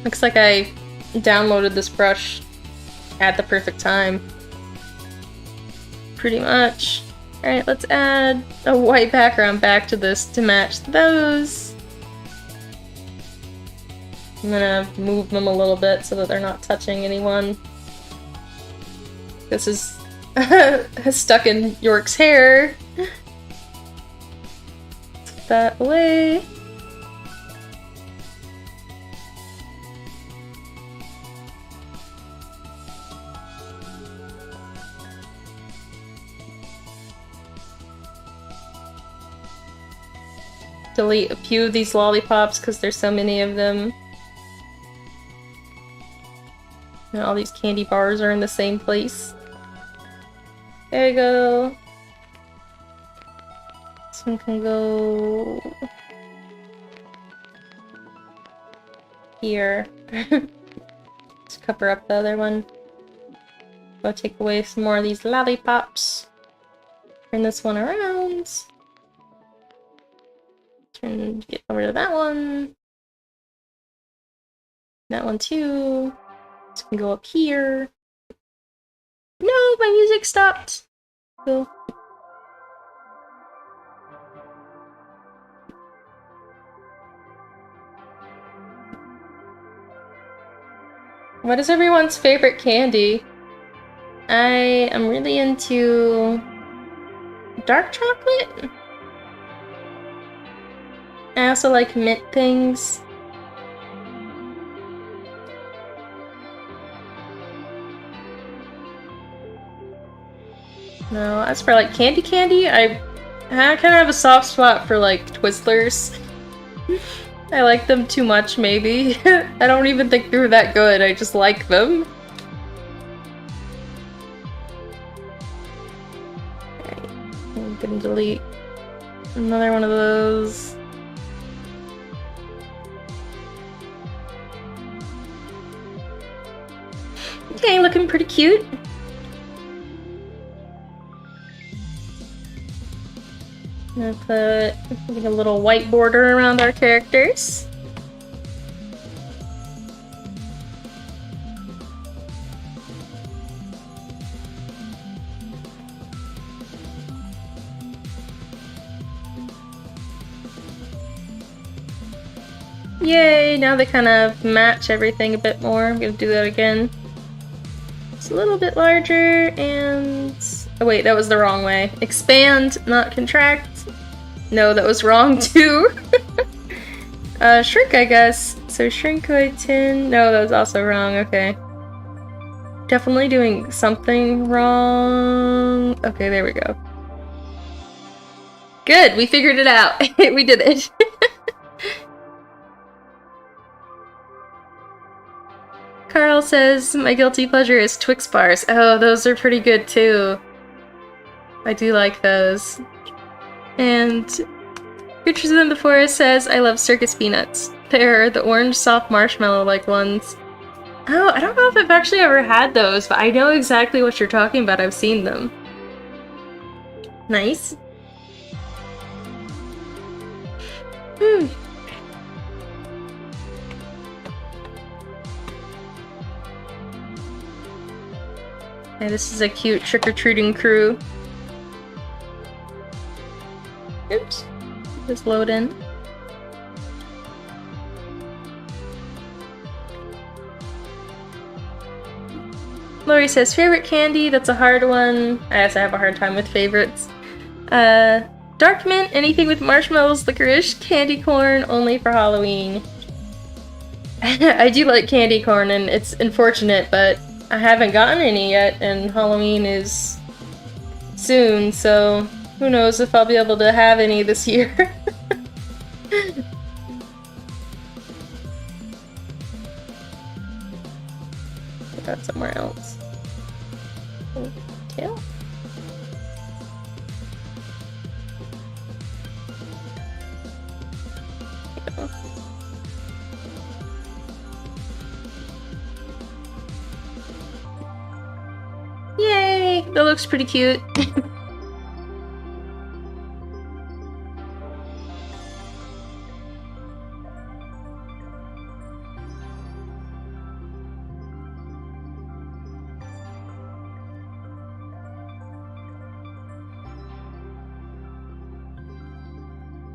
A: Looks like I downloaded this brush at the perfect time. Pretty much. Alright, let's add a white background back to this to match those. I'm gonna move them a little bit so that they're not touching anyone. This is stuck in York's hair. Put that away. Delete a few of these lollipops because there's so many of them. And all these candy bars are in the same place. There you go. This one can go here. Just cover up the other one. Go take away some more of these lollipops. Turn this one around. Get over to that one. That one too. This can go up here. No, my music stopped. Cool. What is everyone's favorite candy? I am really into dark chocolate. I also like mint things. No, as for like candy, I kind of have a soft spot for like Twizzlers. I like them too much, maybe. I don't even think they're that good, I just like them. Alright, I'm gonna delete another one of those. Okay, looking pretty cute. I'm gonna put like a little white border around our characters. Yay, now they kind of match everything a bit more. I'm gonna do that again. It's a little bit larger and... oh wait, that was the wrong way. Expand, not contract. No, that was wrong too. Shrink, I guess. So shrink by 10. No, that was also wrong. Okay. Definitely doing something wrong. Okay, there we go. Good, we figured it out. We did it. Carl says, my guilty pleasure is Twix bars. Oh, those are pretty good too. I do like those. And Creatures in the Forest says, I love circus peanuts. They're the orange soft marshmallow-like ones. Oh, I don't know if I've actually ever had those, but I know exactly what you're talking about. I've seen them. Nice. Okay, this is a cute trick-or-treating crew. Oops. Just load in. Lori says, favorite candy? That's a hard one. I also have a hard time with favorites. Dark mint, anything with marshmallows, licorice, candy corn, only for Halloween. I do like candy corn, and it's unfortunate, but I haven't gotten any yet, and Halloween is soon, so who knows if I'll be able to have any this year. Put that somewhere else. Tail? Yay! That looks pretty cute.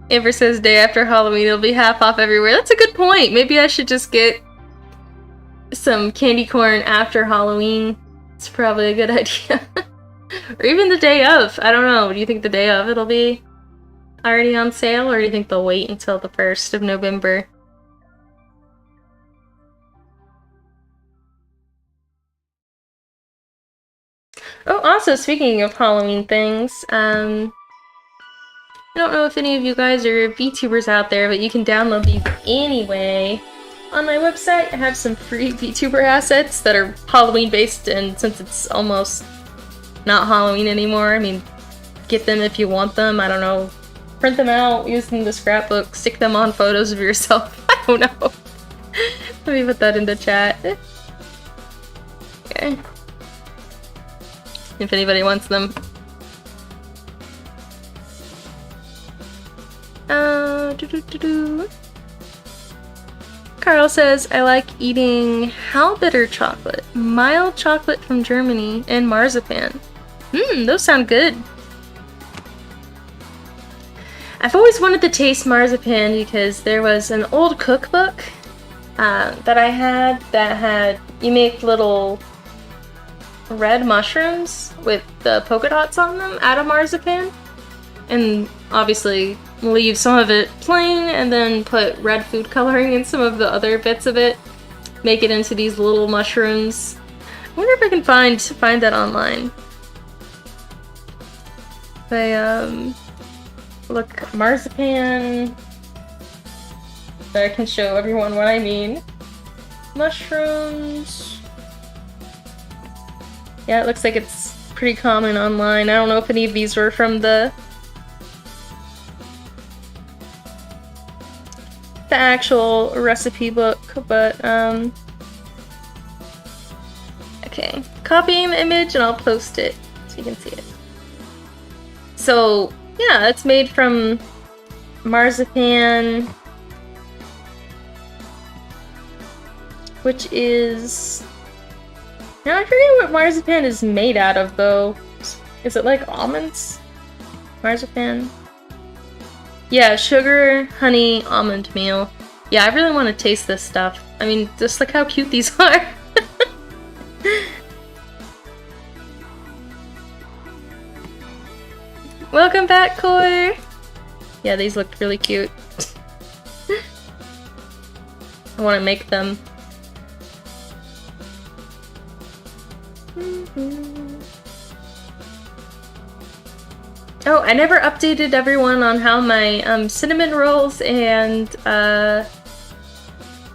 A: Amber says day after Halloween it'll be half off everywhere. That's a good point. Maybe I should just get some candy corn after Halloween. It's probably a good idea. Or even the day of. I don't know. Do you think the day of it'll be already on sale, or do you think they'll wait until the 1st of November? Oh, also speaking of Halloween things, I don't know if any of you guys are VTubers out there, but you can download these anyway. On my website, I have some free VTuber assets that are Halloween based, and since it's almost not Halloween anymore, I mean, get them if you want them. I don't know. Print them out, use them in the scrapbook, stick them on photos of yourself. I don't know. Let me put that in the chat. Okay. If anybody wants them. Carl says, I like eating how bitter chocolate, mild chocolate from Germany, and marzipan. Those sound good. I've always wanted to taste marzipan because there was an old cookbook that I had that had, you make little red mushrooms with the polka dots on them out of marzipan, and obviously leave some of it plain and then put red food coloring in some of the other bits of it, make it into these little mushrooms. I wonder if I can find that online. Look, marzipan. So I can show everyone what I mean. Mushrooms. Yeah, it looks like it's pretty common online. I don't know if any of these were from the actual recipe book, but okay. Copying the image and I'll post it so you can see it. So yeah, it's made from marzipan, which is... Now I forget what marzipan is made out of, though. Is it like almonds? Marzipan? Yeah, sugar, honey, almond meal. Yeah, I really want to taste this stuff. I mean, just look how cute these are. Welcome back, Core! Yeah, these looked really cute. I want to make them. Oh, I never updated everyone on how my cinnamon rolls and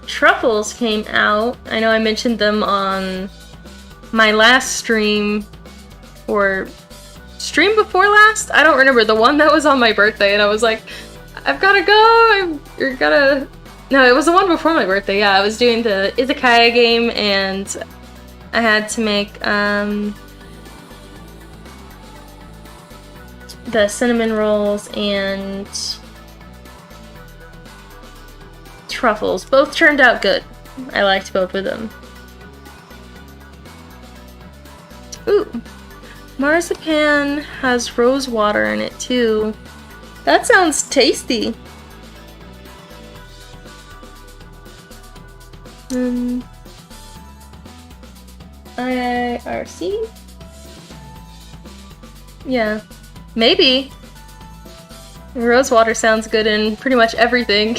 A: truffles came out. I know I mentioned them on my last stream, or stream before last? I don't remember. The one that was on my birthday, and I was like, I've gotta go! You're gotta... No, it was the one before my birthday, yeah. I was doing the Izakaya game, and I had to make the cinnamon rolls and truffles. Both turned out good. I liked both of them. Ooh. Marzipan has rose water in it too. That sounds tasty. IRC? Yeah. Maybe. Rose water sounds good in pretty much everything.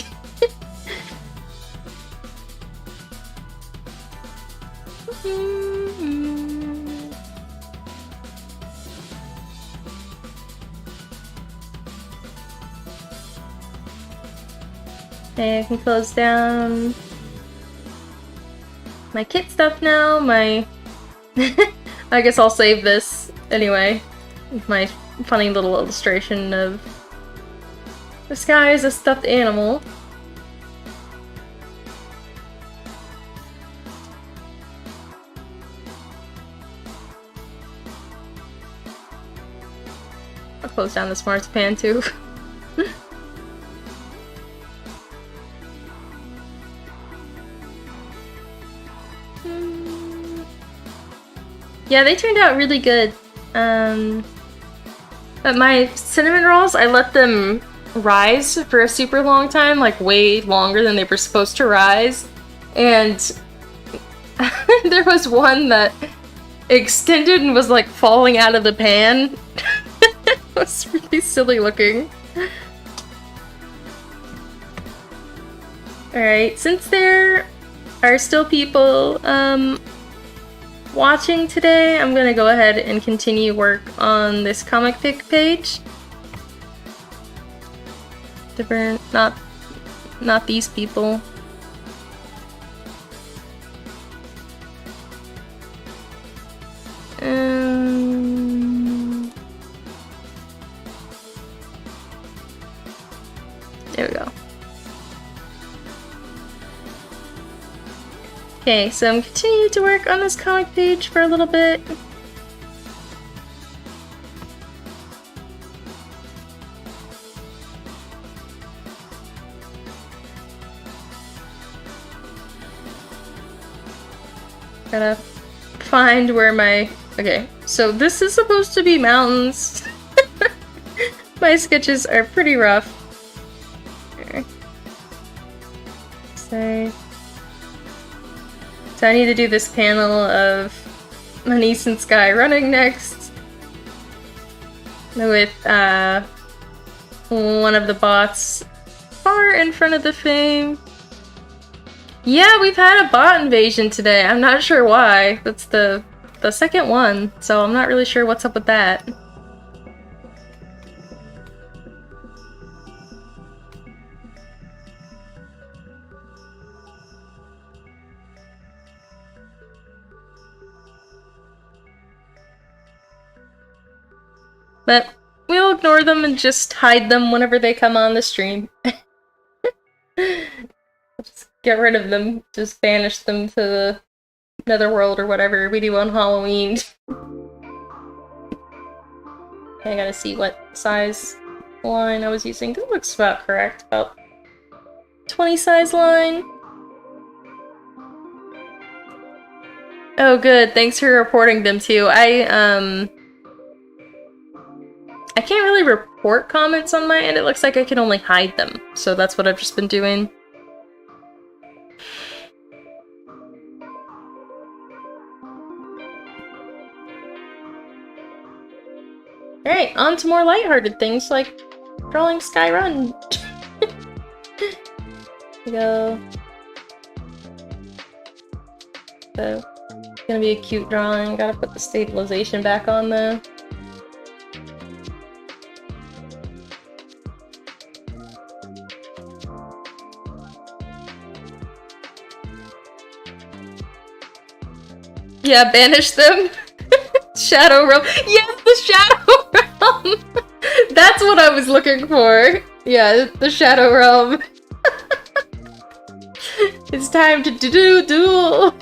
A: Okay, I can close down my kit stuff now. I guess I'll save this anyway. My funny little illustration of the sky is a stuffed animal. I'll close down this marzipan too. Yeah, they turned out really good. But my cinnamon rolls, I let them rise for a super long time, like way longer than they were supposed to rise. And there was one that extended and was like falling out of the pan. It was really silly looking. Alright, since there are still people watching today, I'm gonna go ahead and continue work on this comic pic page. Different, not these people. There we go. Okay, so I'm continuing to work on this comic page for a little bit. Gotta find where my... Okay, so this is supposed to be mountains. My sketches are pretty rough. Okay. So I need to do this panel of Anise and Sky running next. With one of the bots far in front of the frame. Yeah, we've had a bot invasion today. I'm not sure why. That's the second one, so I'm not really sure what's up with that. But we'll ignore them and just hide them whenever they come on the stream. Just get rid of them. Just banish them to the netherworld or whatever we do on Halloween. Okay, I gotta see what size line I was using. This looks about correct. About 20 size line. Oh good, thanks for reporting them too. I can't really report comments on my end. It looks like I can only hide them. So that's what I've just been doing. Alright, on to more lighthearted things like drawing Sky Run. Go. So, it's gonna be a cute drawing. Gotta put the stabilization back on though. Yeah, banish them. Shadow Realm. Yes, the Shadow Realm! That's what I was looking for. Yeah, the Shadow Realm. It's time to do duel.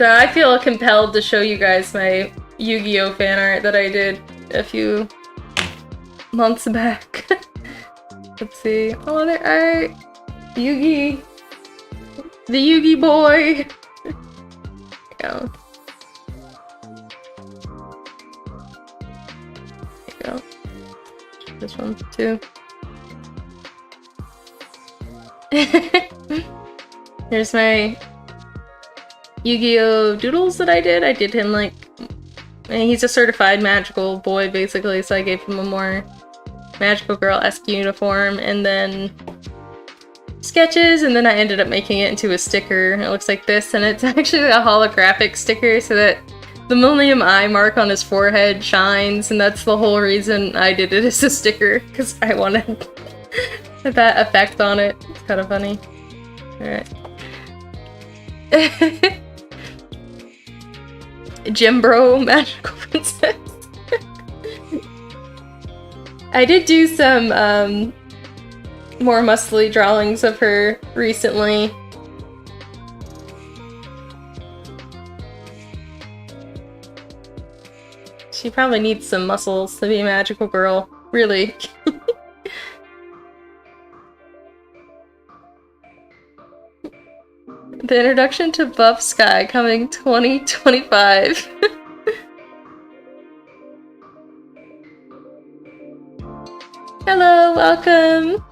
A: I feel compelled to show you guys my Yu-Gi-Oh fan art that I did a few months back. Let's see. Oh, there are Yugi. The Yugi boy. There you go. There you go. This one too. Here's my Yu-Gi-Oh doodles that I did. I did him like... he's a certified magical boy basically, so I gave him a more magical girl-esque uniform, and then sketches, and then I ended up making it into a sticker. It looks like this, and it's actually a holographic sticker so that the Millennium Eye mark on his forehead shines, and that's the whole reason I did it as a sticker, because I wanted that effect on it. It's kind of funny. Alright. Jimbro Magical Princess. I did do some more muscly drawings of her recently. She probably needs some muscles to be a magical girl, really. The introduction to Buff Sky coming 2025. Hello, welcome!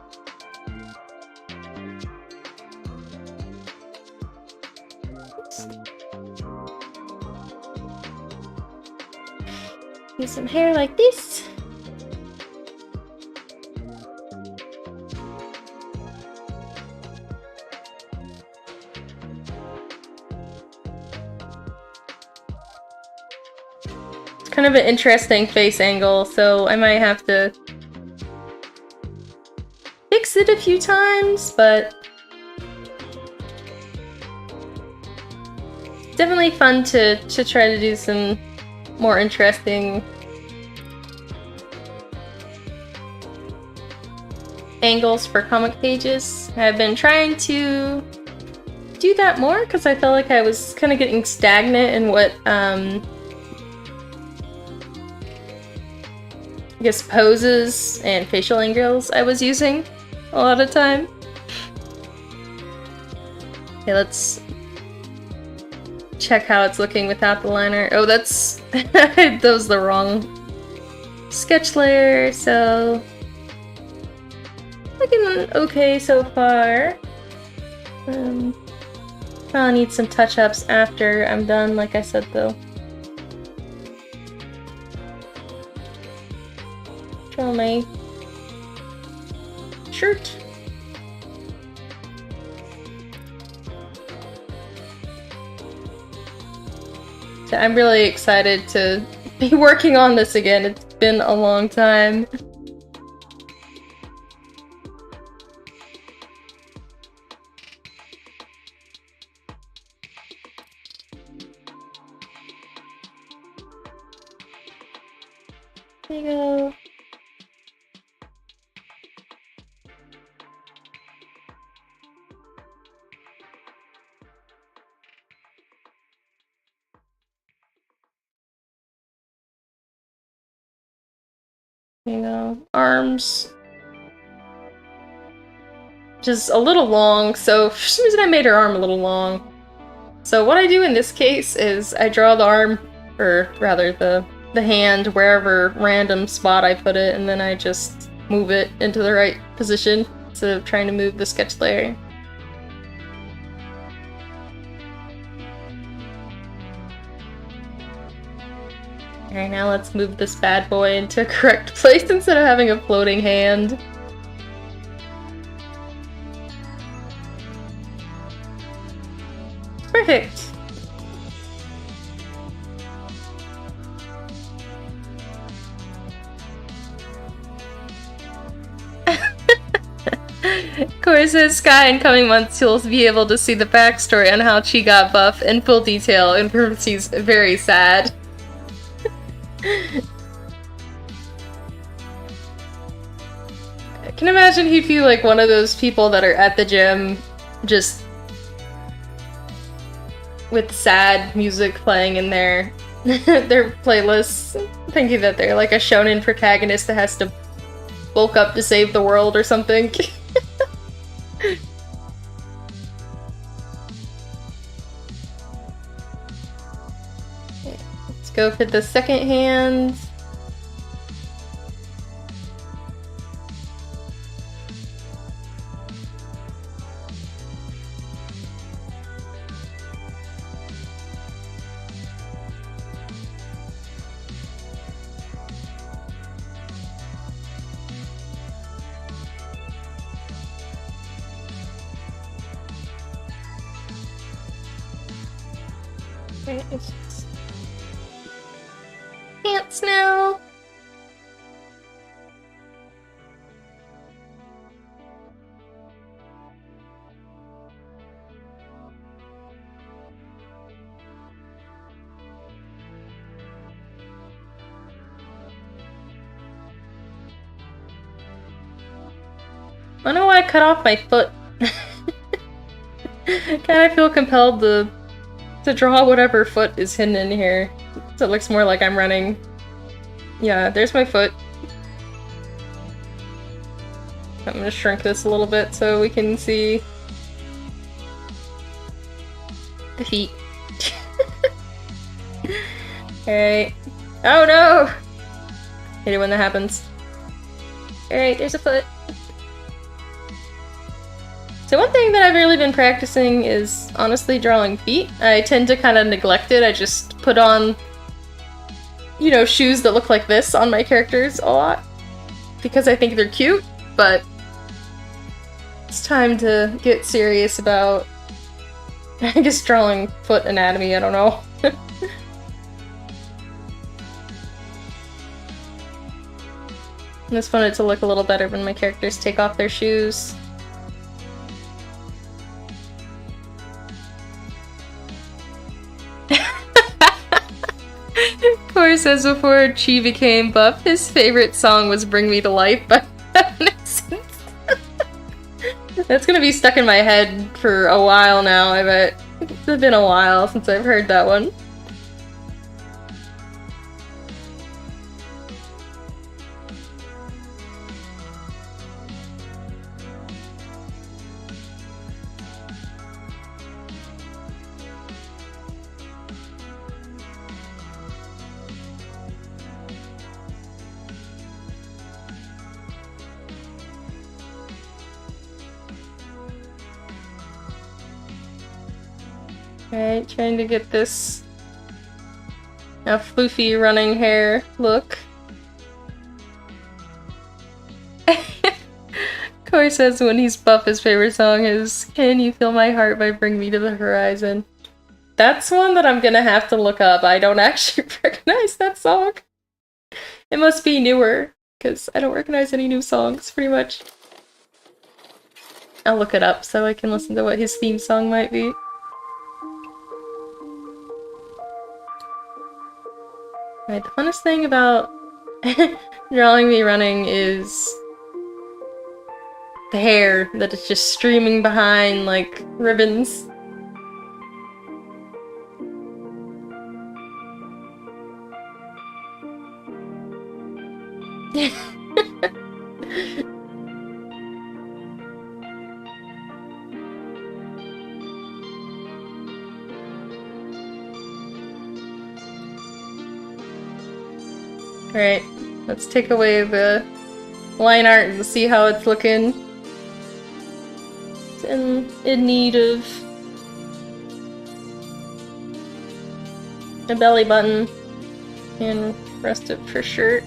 A: Use some hair like this. It's kind of an interesting face angle, so I might have to fix it a few times, but it's definitely fun to try to do some more interesting angles for comic pages. I've been trying to do that more because I felt like I was kind of getting stagnant in what I guess poses and facial angles I was using a lot of the time. Okay, let's check how it's looking without the liner. Oh, that's that was the wrong sketch layer, so looking okay so far. I'll need some touch-ups after I'm done, like I said, though. Draw my shirt. So I'm really excited to be working on this again. It's been a long time. There you go. You know, arms. Just a little long, so for some reason I made her arm a little long. So what I do in this case is I draw the arm, or rather the hand, wherever random spot I put it, and then I just move it into the right position instead of trying to move the sketch layer. Alright, now let's move this bad boy into a correct place instead of having a floating hand. Perfect! Corey says, Sky, in coming months you'll be able to see the backstory on how she got buff in full detail, and she's very sad. I can imagine he'd be like one of those people that are at the gym, just with sad music playing in their playlists, thinking that they're like a shonen protagonist that has to bulk up to save the world or something. Let's go for the second hand. Okay, it's pants now. I don't know why I cut off my foot. Kinda feel compelled to draw whatever foot is hidden in here. So it looks more like I'm running. Yeah, there's my foot. I'm gonna shrink this a little bit so we can see the feet. Alright. Oh no! Hate it when that happens. Alright, there's a foot. So one thing that I've really been practicing is honestly drawing feet. I tend to kind of neglect it. I just put on, you know, shoes that look like this on my characters a lot because I think they're cute, but it's time to get serious about, I guess, drawing foot anatomy. I don't know. I just want it to look a little better when my characters take off their shoes. Corey says before Chi became buff, his favorite song was Bring Me to Life by Evanescence. That's gonna be stuck in my head for a while now, I bet. It's been a while since I've heard that one. Alright, trying to get this floofy running hair look. Corey says when he's buff, his favorite song is Can You Feel My Heart by Bring Me to the Horizon. That's one that I'm gonna have to look up. I don't actually recognize that song. It must be newer, because I don't recognize any new songs, pretty much. I'll look it up so I can listen to what his theme song might be. Right, the funnest thing about drawing me running is the hair that is just streaming behind like ribbons. Alright, let's take away the line art and see how it's looking. It's in need of a belly button and rest of her shirt.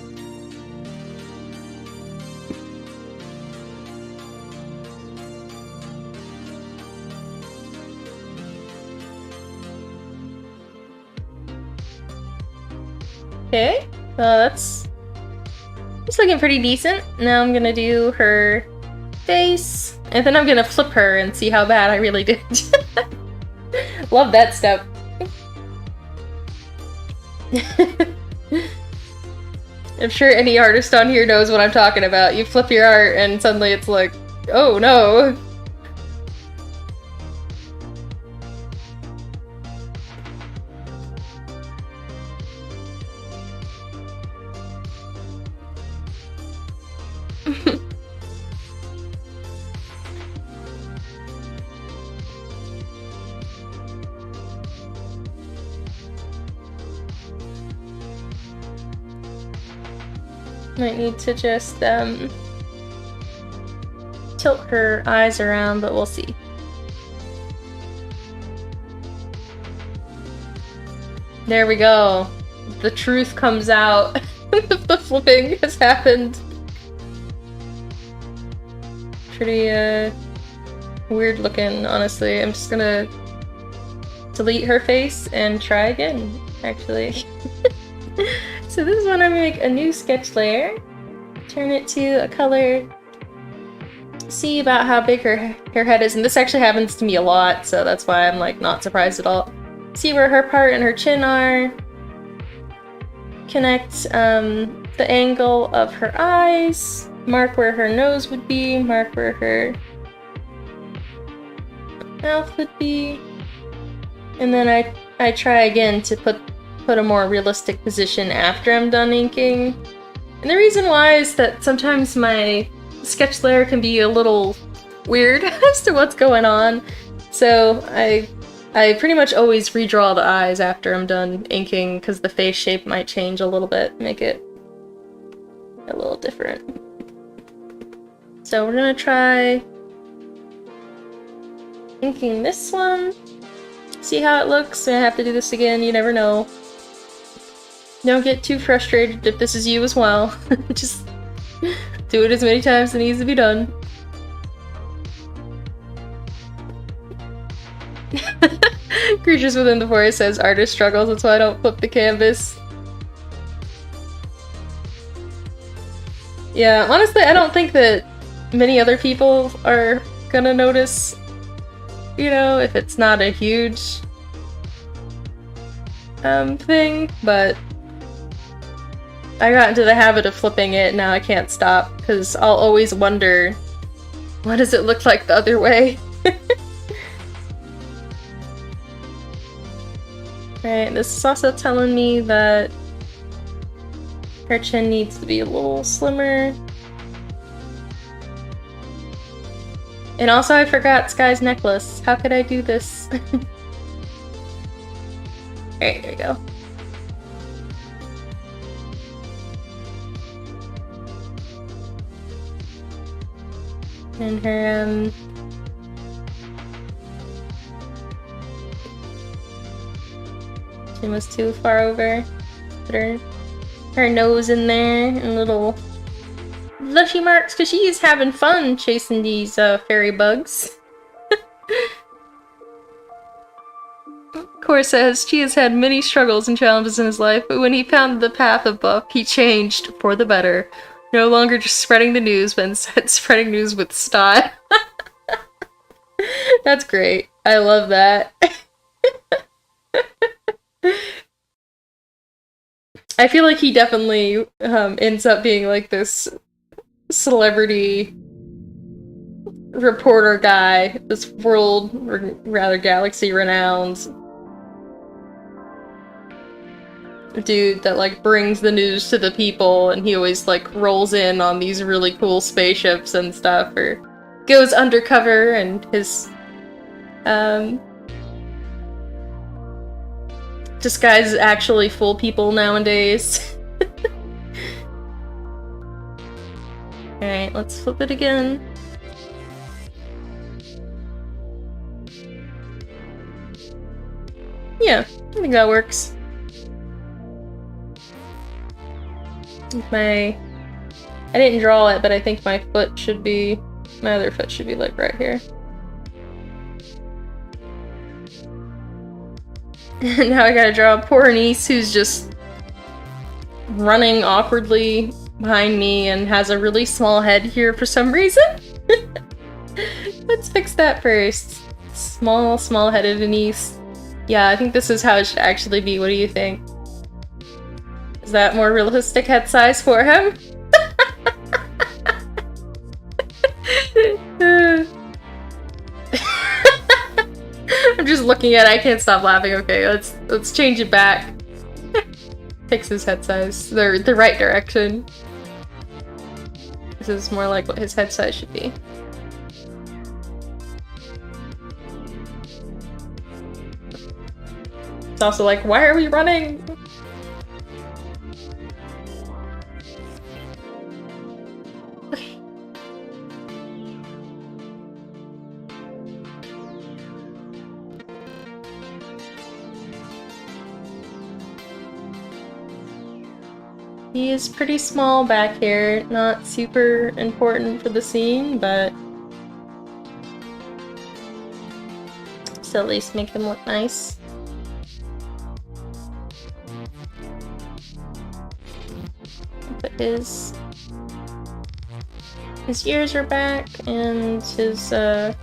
A: Okay. That's looking pretty decent. Now I'm gonna do her face, and then I'm gonna flip her and see how bad I really did. Love that step. I'm sure any artist on here knows what I'm talking about. You flip your art and suddenly it's like, oh no. Might need to just tilt her eyes around, but we'll see. There we go. The truth comes out. The flipping has happened. Pretty weird looking, honestly. I'm just gonna delete her face and try again, actually. So this is when I make a new sketch layer, turn it to a color, see about how big her head is, and this actually happens to me a lot, so that's why I'm like not surprised at all. See where her part and her chin are, connect the angle of her eyes, mark where her nose would be, mark where her mouth would be, and then I try again to put a more realistic position after I'm done inking. And the reason why is that sometimes my sketch layer can be a little weird as to what's going on. So I pretty much always redraw the eyes after I'm done inking because the face shape might change a little bit, make it a little different. So we're gonna try inking this one. See how it looks. I have to do this again, you never know. Don't get too frustrated if this is you as well. Just do it as many times as it needs to be done. Creatures Within the Forest says artist struggles, that's why I don't flip the canvas. Yeah, honestly, I don't think that many other people are gonna notice, you know, if it's not a huge thing, but I got into the habit of flipping it, and now I can't stop, because I'll always wonder, what does it look like the other way? Right, this is also telling me that her chin needs to be a little slimmer. And also I forgot Sky's necklace. How could I do this? Alright, there we go. And her, chin was too far over. Put her nose in there and little lushy marks, because she's having fun chasing these fairy bugs. Core says she has had many struggles and challenges in his life, but when he found the path of Buff, he changed for the better. No longer just spreading the news, but instead spreading news with style. That's great. I love that. I feel like he definitely ends up being like this celebrity reporter guy, this world, or rather galaxy renowned dude that like brings the news to the people, and he always like rolls in on these really cool spaceships and stuff, or goes undercover, and his disguises actually fool people nowadays. Alright, let's flip it again. Yeah, I think that works. I didn't draw it, but I think my foot should be, my other foot should be like right here. Now I gotta draw a poor niece who's just running awkwardly behind me and has a really small head here for some reason. Let's fix that first. Small-headed niece. Yeah, I think this is how it should actually be. What do you think? Is that more realistic head size for him? I'm just looking at it, I can't stop laughing. Okay, let's change it back. Fix his head size. The right direction. This is more like what his head size should be. It's also like, why are we running? Okay. He is pretty small back here, not super important for the scene, but still at least make him look nice. But his ears are back, and his head.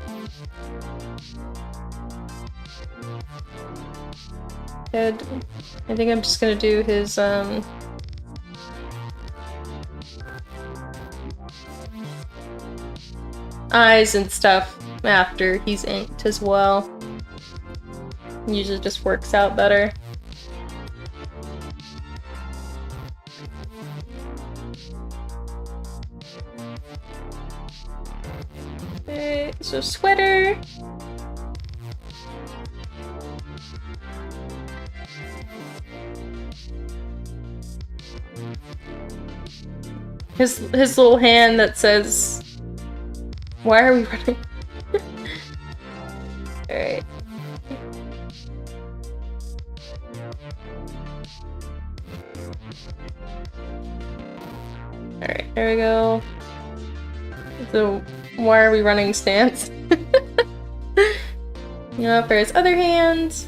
A: I think I'm just gonna do his eyes and stuff after he's inked as well. Usually just works out better. Okay, so sweater. His little hand that says Why are we running? Alright. Alright, there we go. So, why are we running stance? You know, for his other hand.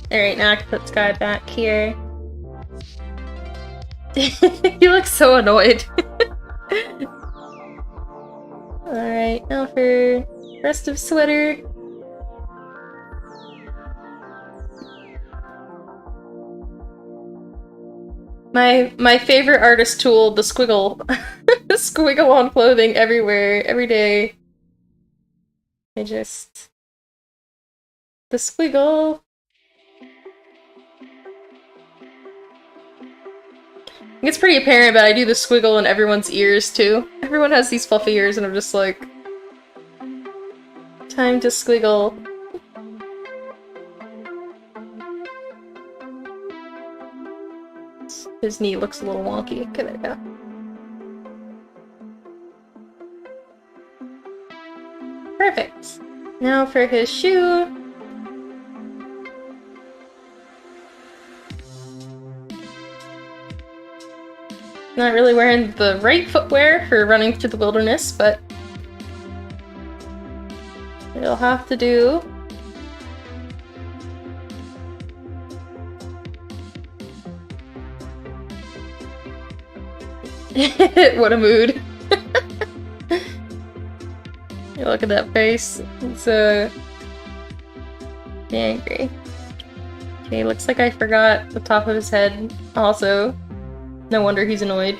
A: Alright, now I can put this guy back here. He looks so annoyed. Alright, now for rest of sweater. My favorite artist tool, the squiggle. The squiggle on clothing everywhere, every day. The squiggle. It's pretty apparent, but I do the squiggle in everyone's ears too. Everyone has these fluffy ears and I'm just like... Time to squiggle. His knee looks a little wonky. Okay, there we go. Perfect. Now for his shoe. Not really wearing the right footwear for running through the wilderness, but it'll have to do. What a mood. Look at that face. It's angry. Okay, looks like I forgot the top of his head also. No wonder he's annoyed.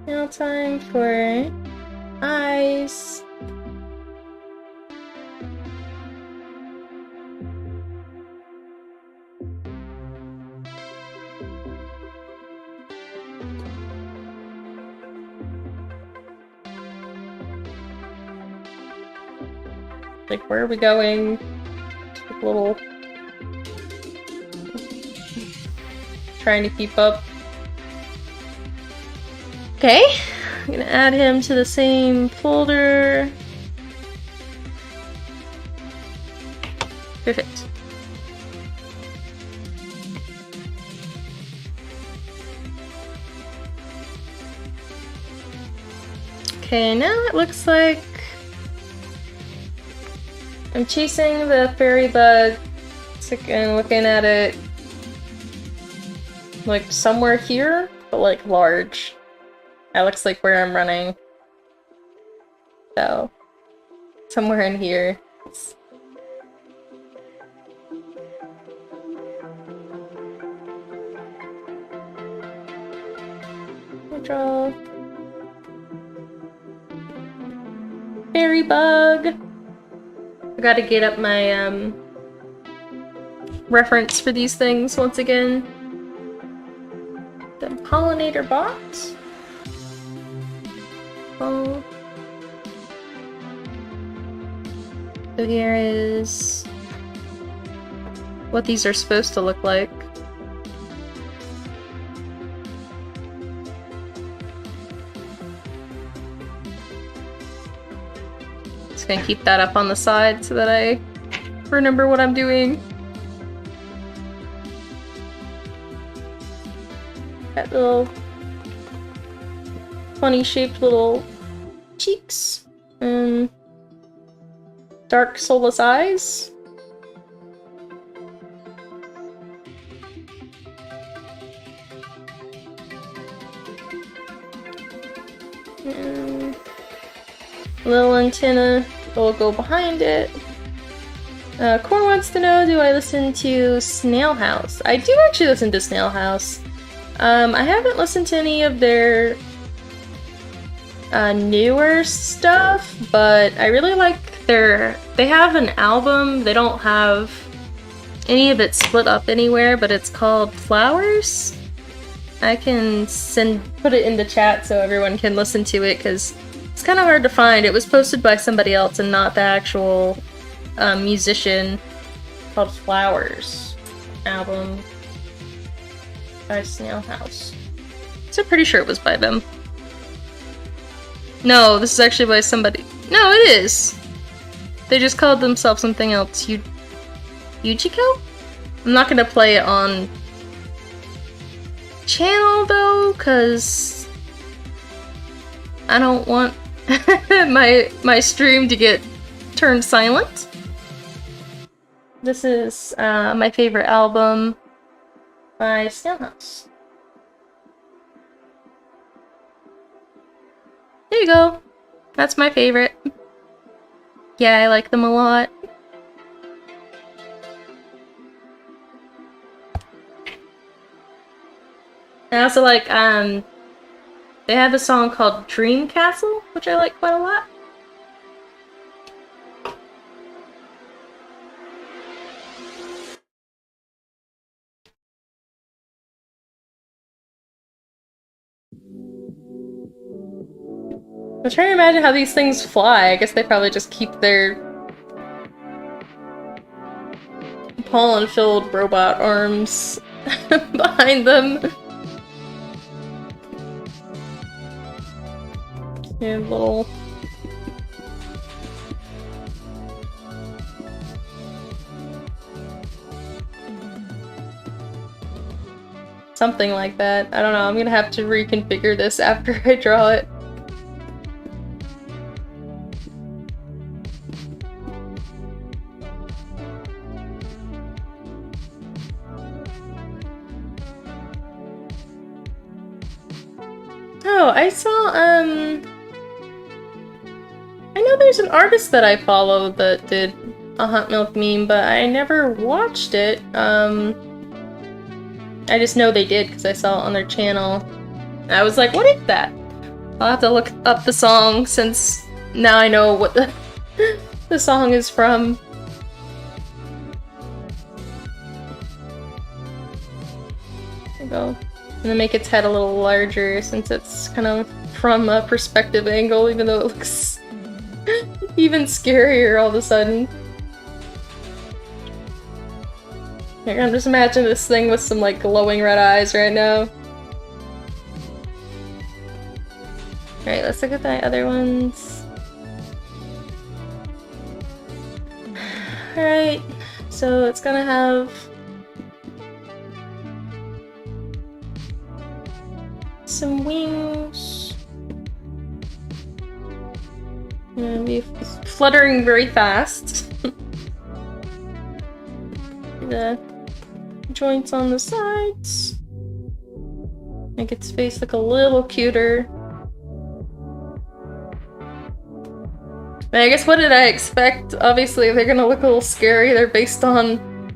A: Now time for eyes. Like, where are we going? Just a little... Trying to keep up. Okay, I'm gonna add him to the same folder. Perfect. Okay, now it looks like I'm chasing the fairy bug and looking at it like somewhere here, but like large. That looks like where I'm running. So, somewhere in here. Draw. Fairy bug. I gotta get up my reference for these things once again. The pollinator box. Oh. So here is what these are supposed to look like. Just gonna keep that up on the side so that I remember what I'm doing. Got little funny shaped little cheeks and dark soulless eyes. And little antenna will go behind it. Core wants to know, do I listen to Snail House? I do actually listen to Snail House. I haven't listened to any of their newer stuff, but I really like they have an album. They don't have any of it split up anywhere, but it's called Flowers. I can put it in the chat so everyone can listen to it, because it's kind of hard to find. It was posted by somebody else and not the actual musician. Called Flowers album by Snail House. So I'm pretty sure it was by them. No, this is actually by somebody. No, it is! They just called themselves something else. Yujiko? I'm not gonna play it on channel though, cause I don't want my stream to get turned silent. This is my favorite album by Snail House. There you go. That's my favorite. Yeah, I like them a lot. I also like, they have a song called Dream Castle, which I like quite a lot. I'm trying to imagine how these things fly. I guess they probably just keep their pollen-filled robot arms behind them. And little... something like that. I don't know, I'm gonna have to reconfigure this after I draw it. Oh, I saw, I know there's an artist that I follow that did a Hot Milk meme, but I never watched it. I just know they did because I saw it on their channel. I was like, what is that? I'll have to look up the song since now I know what the song is from. There we go. And then make its head a little larger since it's kind of from a perspective angle, even though it looks even scarier all of a sudden. I'm just imagining this thing with some like glowing red eyes right now. Alright, let's look at the other ones. Alright, so it's gonna have some wings. And be fluttering very fast. The joints on the sides. Make its face look a little cuter. I guess what did I expect? Obviously they're gonna look a little scary. They're based on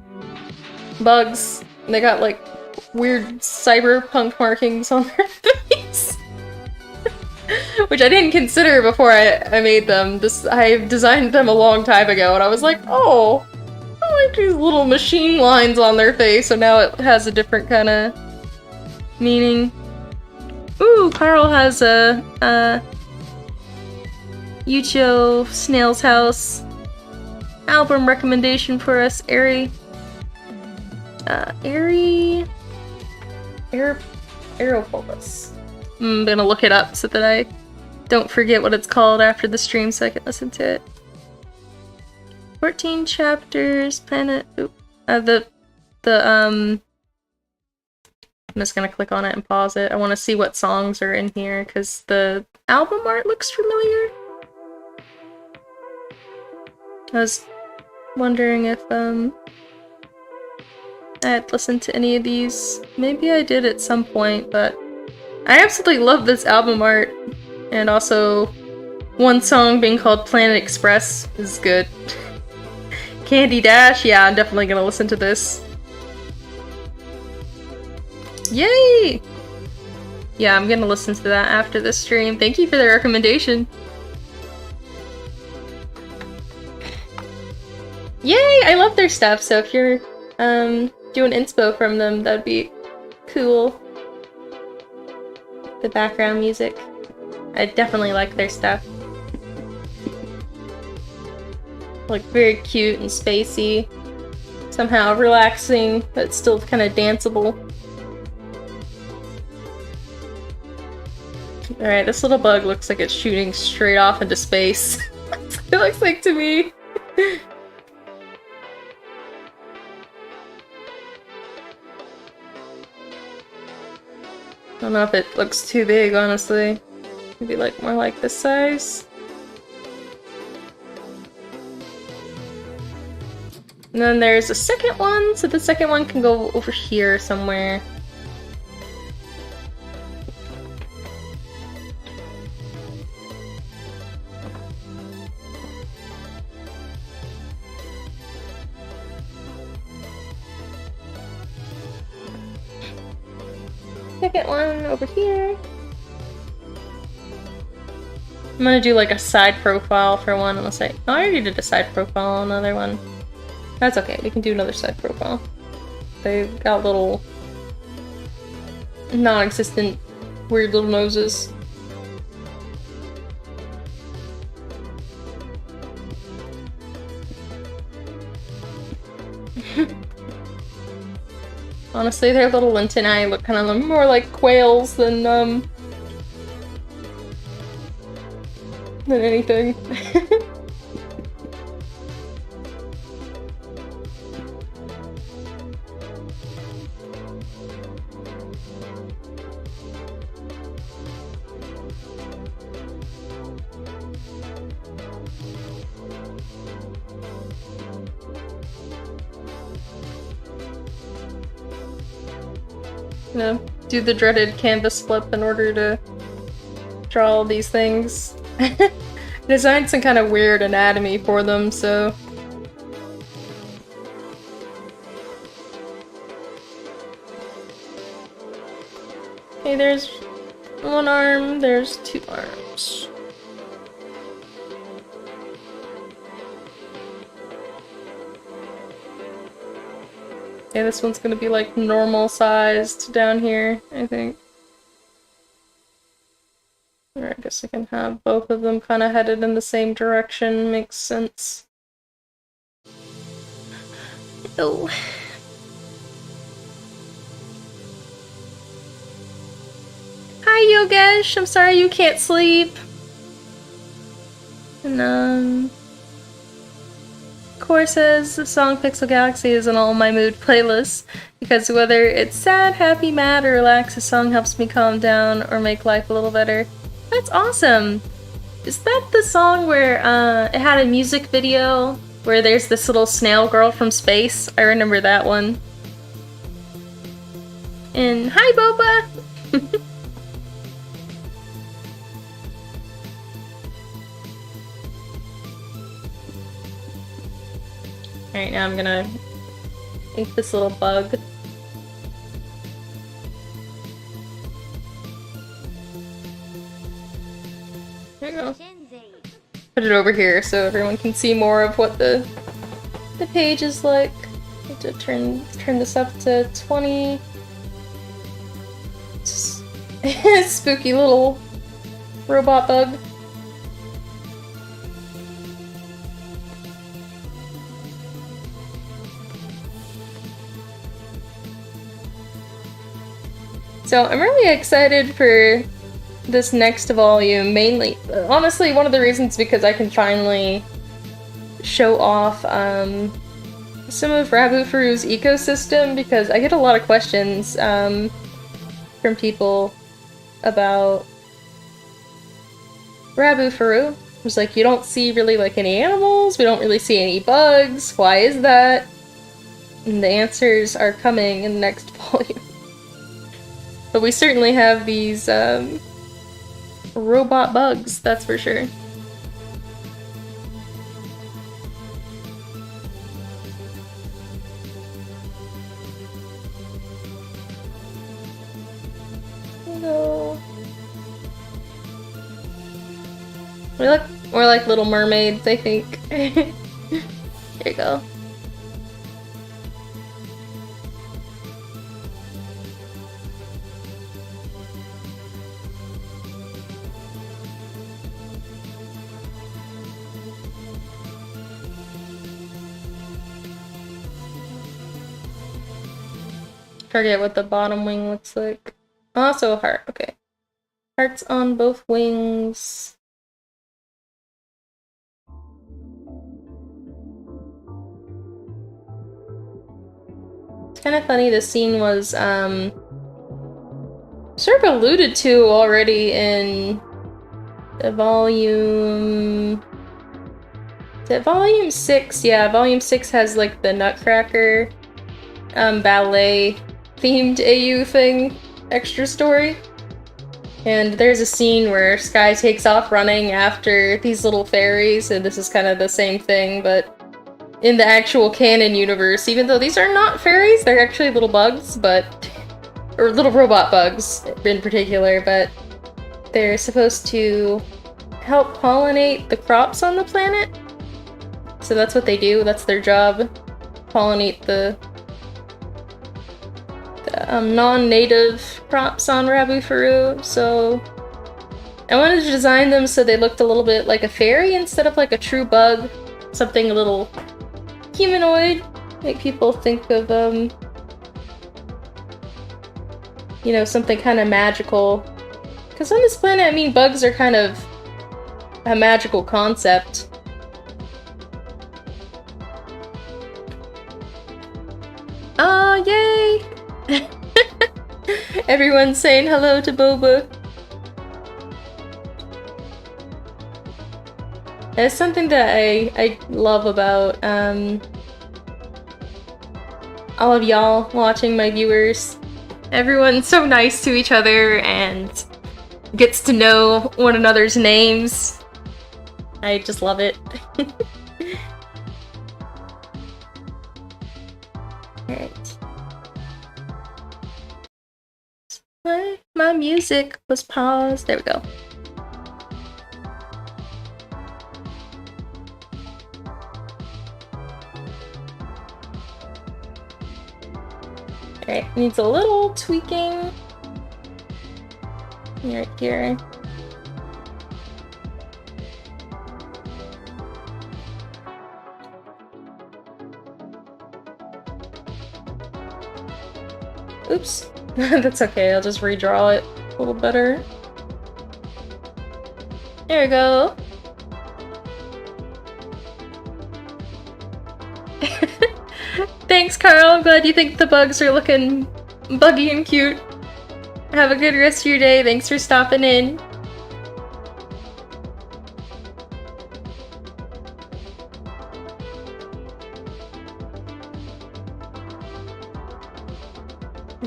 A: bugs. They got like weird cyberpunk markings on their face. Which I didn't consider before I made them. I designed them a long time ago and I was like, oh, I like these little machine lines on their face, so now it has a different kind of meaning. Ooh, Carl has a Yucho Snail's House album recommendation for us, Aerophobus. I'm gonna look it up so that I don't forget what it's called after the stream so I can listen to it. 14 chapters, Planet... I'm just gonna click on it and pause it. I want to see what songs are in here, because the album art looks familiar. I was wondering if, I had listened to any of these. Maybe I did at some point, but I absolutely love this album art. And also, one song being called Planet Express is good. Candy Dash, yeah, I'm definitely gonna listen to this. Yay! Yeah, I'm gonna listen to that after this stream. Thank you for the recommendation. Yay! I love their stuff, so if you're doing inspo from them, that'd be cool. the background music. I definitely like their stuff. Like very cute and spacey. Somehow relaxing, but still kind of danceable. Alright, this little bug looks like it's shooting straight off into space. That's what it looks like to me. I don't know if it looks too big, honestly. Maybe like more like this size. And then there's a second one, so the second one can go over here somewhere. Second one over here. I'm gonna do like a side profile for one, unless I already did a side profile on another one. That's okay, we can do another side profile. They've got little non-existent weird little noses. Honestly, their little antennae look kind of more like quails than anything. You know, do the dreaded canvas flip in order to draw all these things. Designed some kind of weird anatomy for them, so... Okay, there's one arm, there's two arms. Yeah, this one's gonna be like normal sized down here, I think. Or I guess I can have both of them kind of headed in the same direction, makes sense. Oh. Hi Yogesh, I'm sorry you can't sleep. And Core says the song Pixel Galaxy is in all my mood playlists because whether it's sad, happy, mad, or relaxed, the song helps me calm down or make life a little better. That's awesome! Is that the song where it had a music video where there's this little snail girl from space? I remember that one. And hi Boba! Alright, now I'm gonna ink this little bug. There you go. Put it over here so everyone can see more of what the page is like. I have to turn this up to 20. Spooky little robot bug. So I'm really excited for this next volume, mainly, honestly, one of the reasons because I can finally show off some of Rabufru's ecosystem, because I get a lot of questions from people about Rabufru. It was like, you don't see really like any animals, we don't really see any bugs, why is that? And the answers are coming in the next volume. But we certainly have these robot bugs, that's for sure. No. We look more like little mermaids, I think. Here you go. Forget what the bottom wing looks like. Also a heart, okay. Hearts on both wings. It's kind of funny, this scene was, sort of alluded to already in the volume... Is it volume 6? Yeah, volume 6 has like the Nutcracker ballet themed AU thing, extra story. And there's a scene where Sky takes off running after these little fairies, and this is kind of the same thing, but in the actual canon universe, even though these are not fairies, they're actually little bugs, but... or little robot bugs in particular, but they're supposed to help pollinate the crops on the planet. So that's what they do, that's their job. Pollinate the non-native crops on Rabufru, so I wanted to design them so they looked a little bit like a fairy instead of like a true bug. Something a little humanoid, make people think of, you know, something kind of magical. Because on this planet, I mean, bugs are kind of a magical concept. Oh, yay! Everyone's saying hello to Boba. It's something that I love about all of y'all watching, my viewers. Everyone's so nice to each other and gets to know one another's names. I just love it. Alright. My music was paused. There we go. Alright, needs a little tweaking. Right here. Oops. That's okay, I'll just redraw it a little better. There we go. Thanks, Carl. I'm glad you think the bugs are looking buggy and cute. Have a good rest of your day. Thanks for stopping in.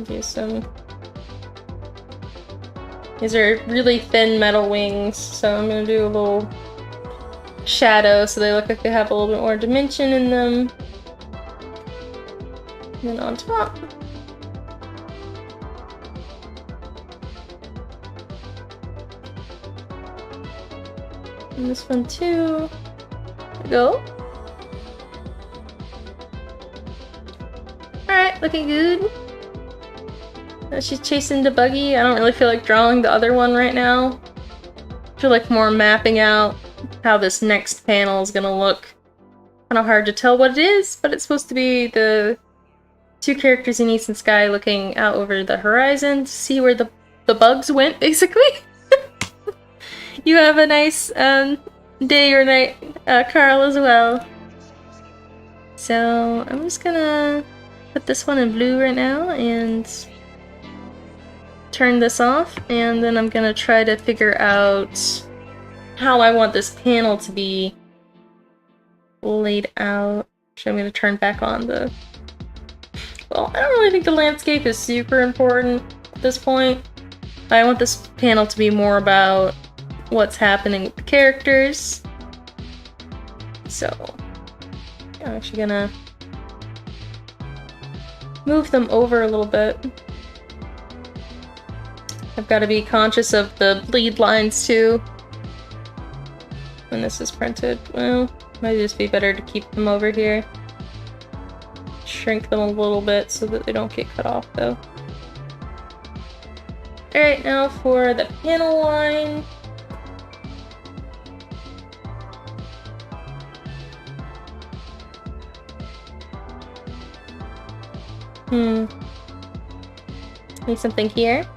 A: Do some... These are really thin metal wings, so I'm gonna do a little shadow so they look like they have a little bit more dimension in them. And then on top. And this one too. There we go. Alright, looking good. She's chasing the buggy. I don't really feel like drawing the other one right now. I feel like more mapping out how this next panel is gonna look. Kinda hard to tell what it is, but it's supposed to be the two characters in East and Sky looking out over the horizon to see where the bugs went, basically. You have a nice day or night, Carl, as well. So I'm just gonna put this one in blue right now and turn this off, and then I'm gonna try to figure out how I want this panel to be laid out. So I'm gonna turn back on the... Well, I don't really think the landscape is super important at this point. I want this panel to be more about what's happening with the characters. So I'm actually gonna move them over a little bit. I've got to be conscious of the bleed lines too when this is printed. Well, might just be better to keep them over here. Shrink them a little bit so that they don't get cut off though. Alright, now for the panel line. Need something here.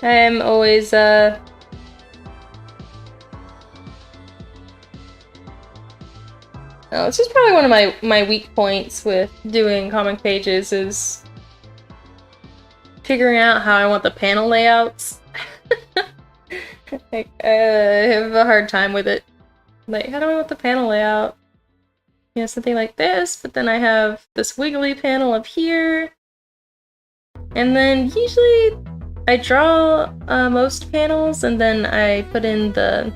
A: I'm always, oh, this is probably one of my weak points with doing comic pages is figuring out how I want the panel layouts. Like, I have a hard time with it. Like, how do I want the panel layout? You know, something like this, but then I have this wiggly panel up here. And then usually I draw most panels and then I put in the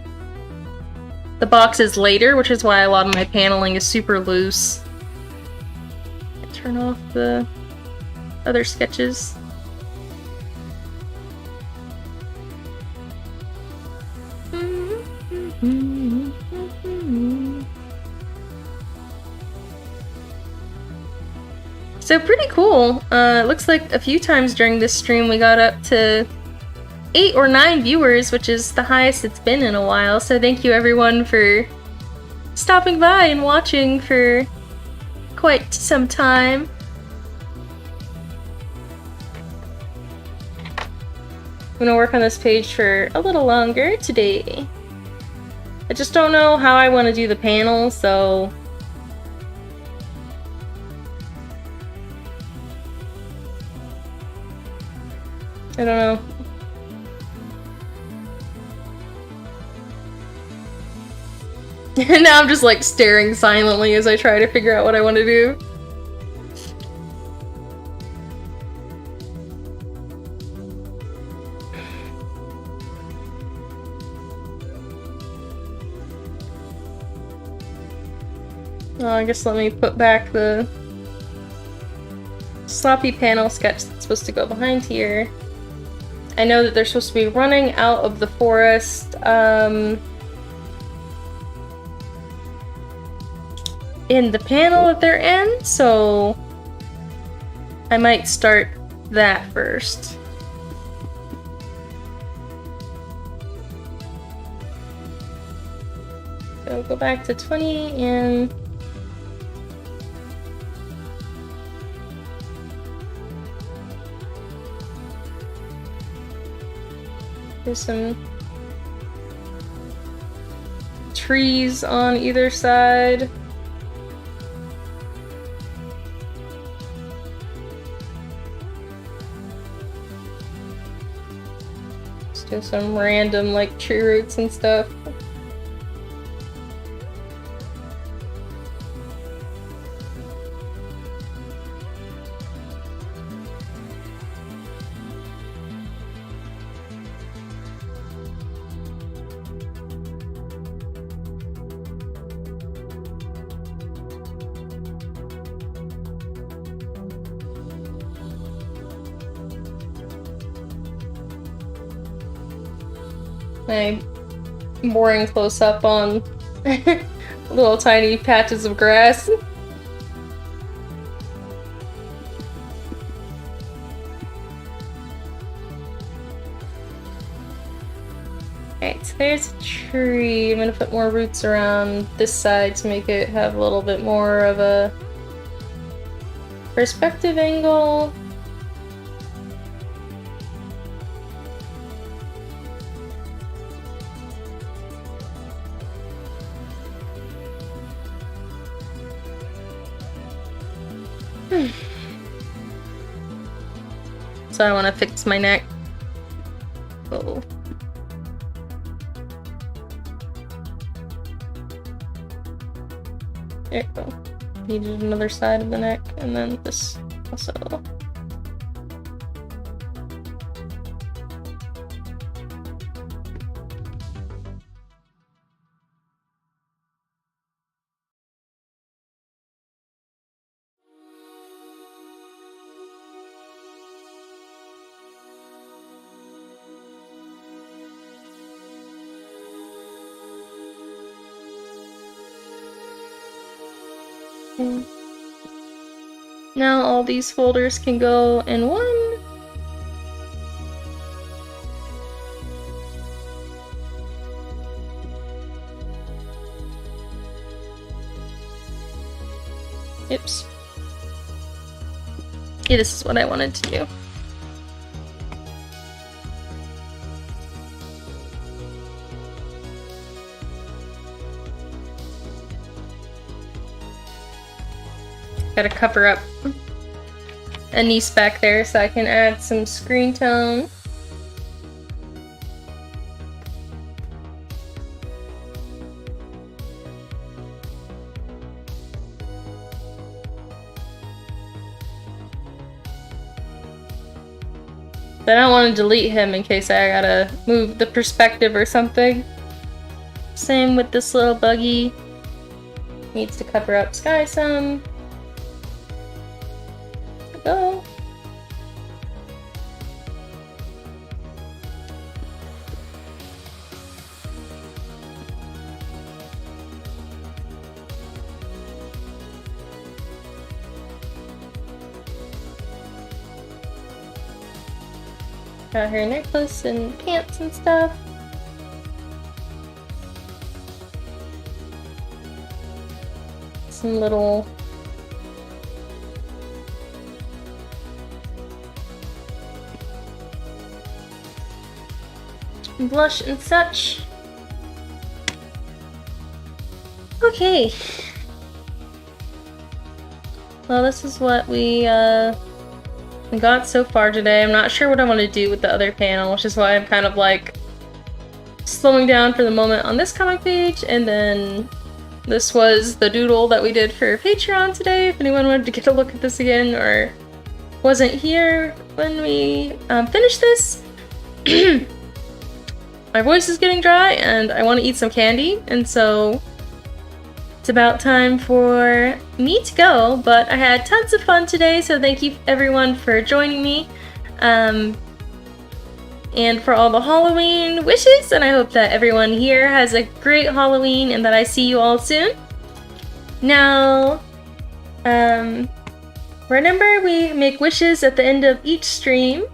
A: boxes later, which is why a lot of my paneling is super loose. Turn off the other sketches. So pretty cool. It looks like a few times during this stream we got up to 8 or 9 viewers, which is the highest it's been in a while. So thank you everyone for stopping by and watching for quite some time. I'm gonna work on this page for a little longer today. I just don't know how I want to do the panel, so I don't know. Now I'm just like staring silently as I try to figure out what I want to do. I guess let me put back the sloppy panel sketch that's supposed to go behind here. I know that they're supposed to be running out of the forest in the panel that they're in, so I might start that first. So go back to 20 and there's some trees on either side. Just do some random like tree roots and stuff. My boring close up on little tiny patches of grass. Alright, so there's a tree. I'm gonna put more roots around this side to make it have a little bit more of a perspective angle. So I want to fix my neck. Oh. There you go. Needed another side of the neck, and then this also. Okay. Now all these folders can go in one. Okay, this is what I wanted to do. Gotta cover up a niece back there so I can add some screen tone. But I don't want to delete him in case I gotta move the perspective or something. Same with this little buggy. Needs to cover up sky some. Go. Got her necklace and pants and stuff. Some little blush and such. Okay. Well, this is what we got so far today. I'm not sure what I want to do with the other panel, which is why I'm kind of like slowing down for the moment on this comic page, and then this was the doodle that we did for Patreon today, if anyone wanted to get a look at this again or wasn't here when we finished this. My voice is getting dry and I want to eat some candy, and so it's about time for me to go, but I had tons of fun today, so thank you everyone for joining me, and for all the Halloween wishes, and I hope that everyone here has a great Halloween and that I see you all soon. Now, remember we make wishes at the end of each stream,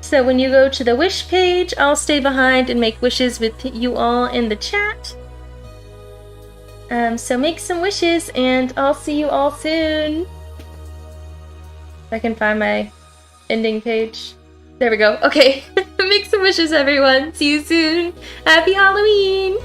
A: so when you go to the wish page, I'll stay behind and make wishes with you all in the chat. So make some wishes, and I'll see you all soon. If I can find my ending page. There we go. Okay. Make some wishes, everyone. See you soon. Happy Halloween!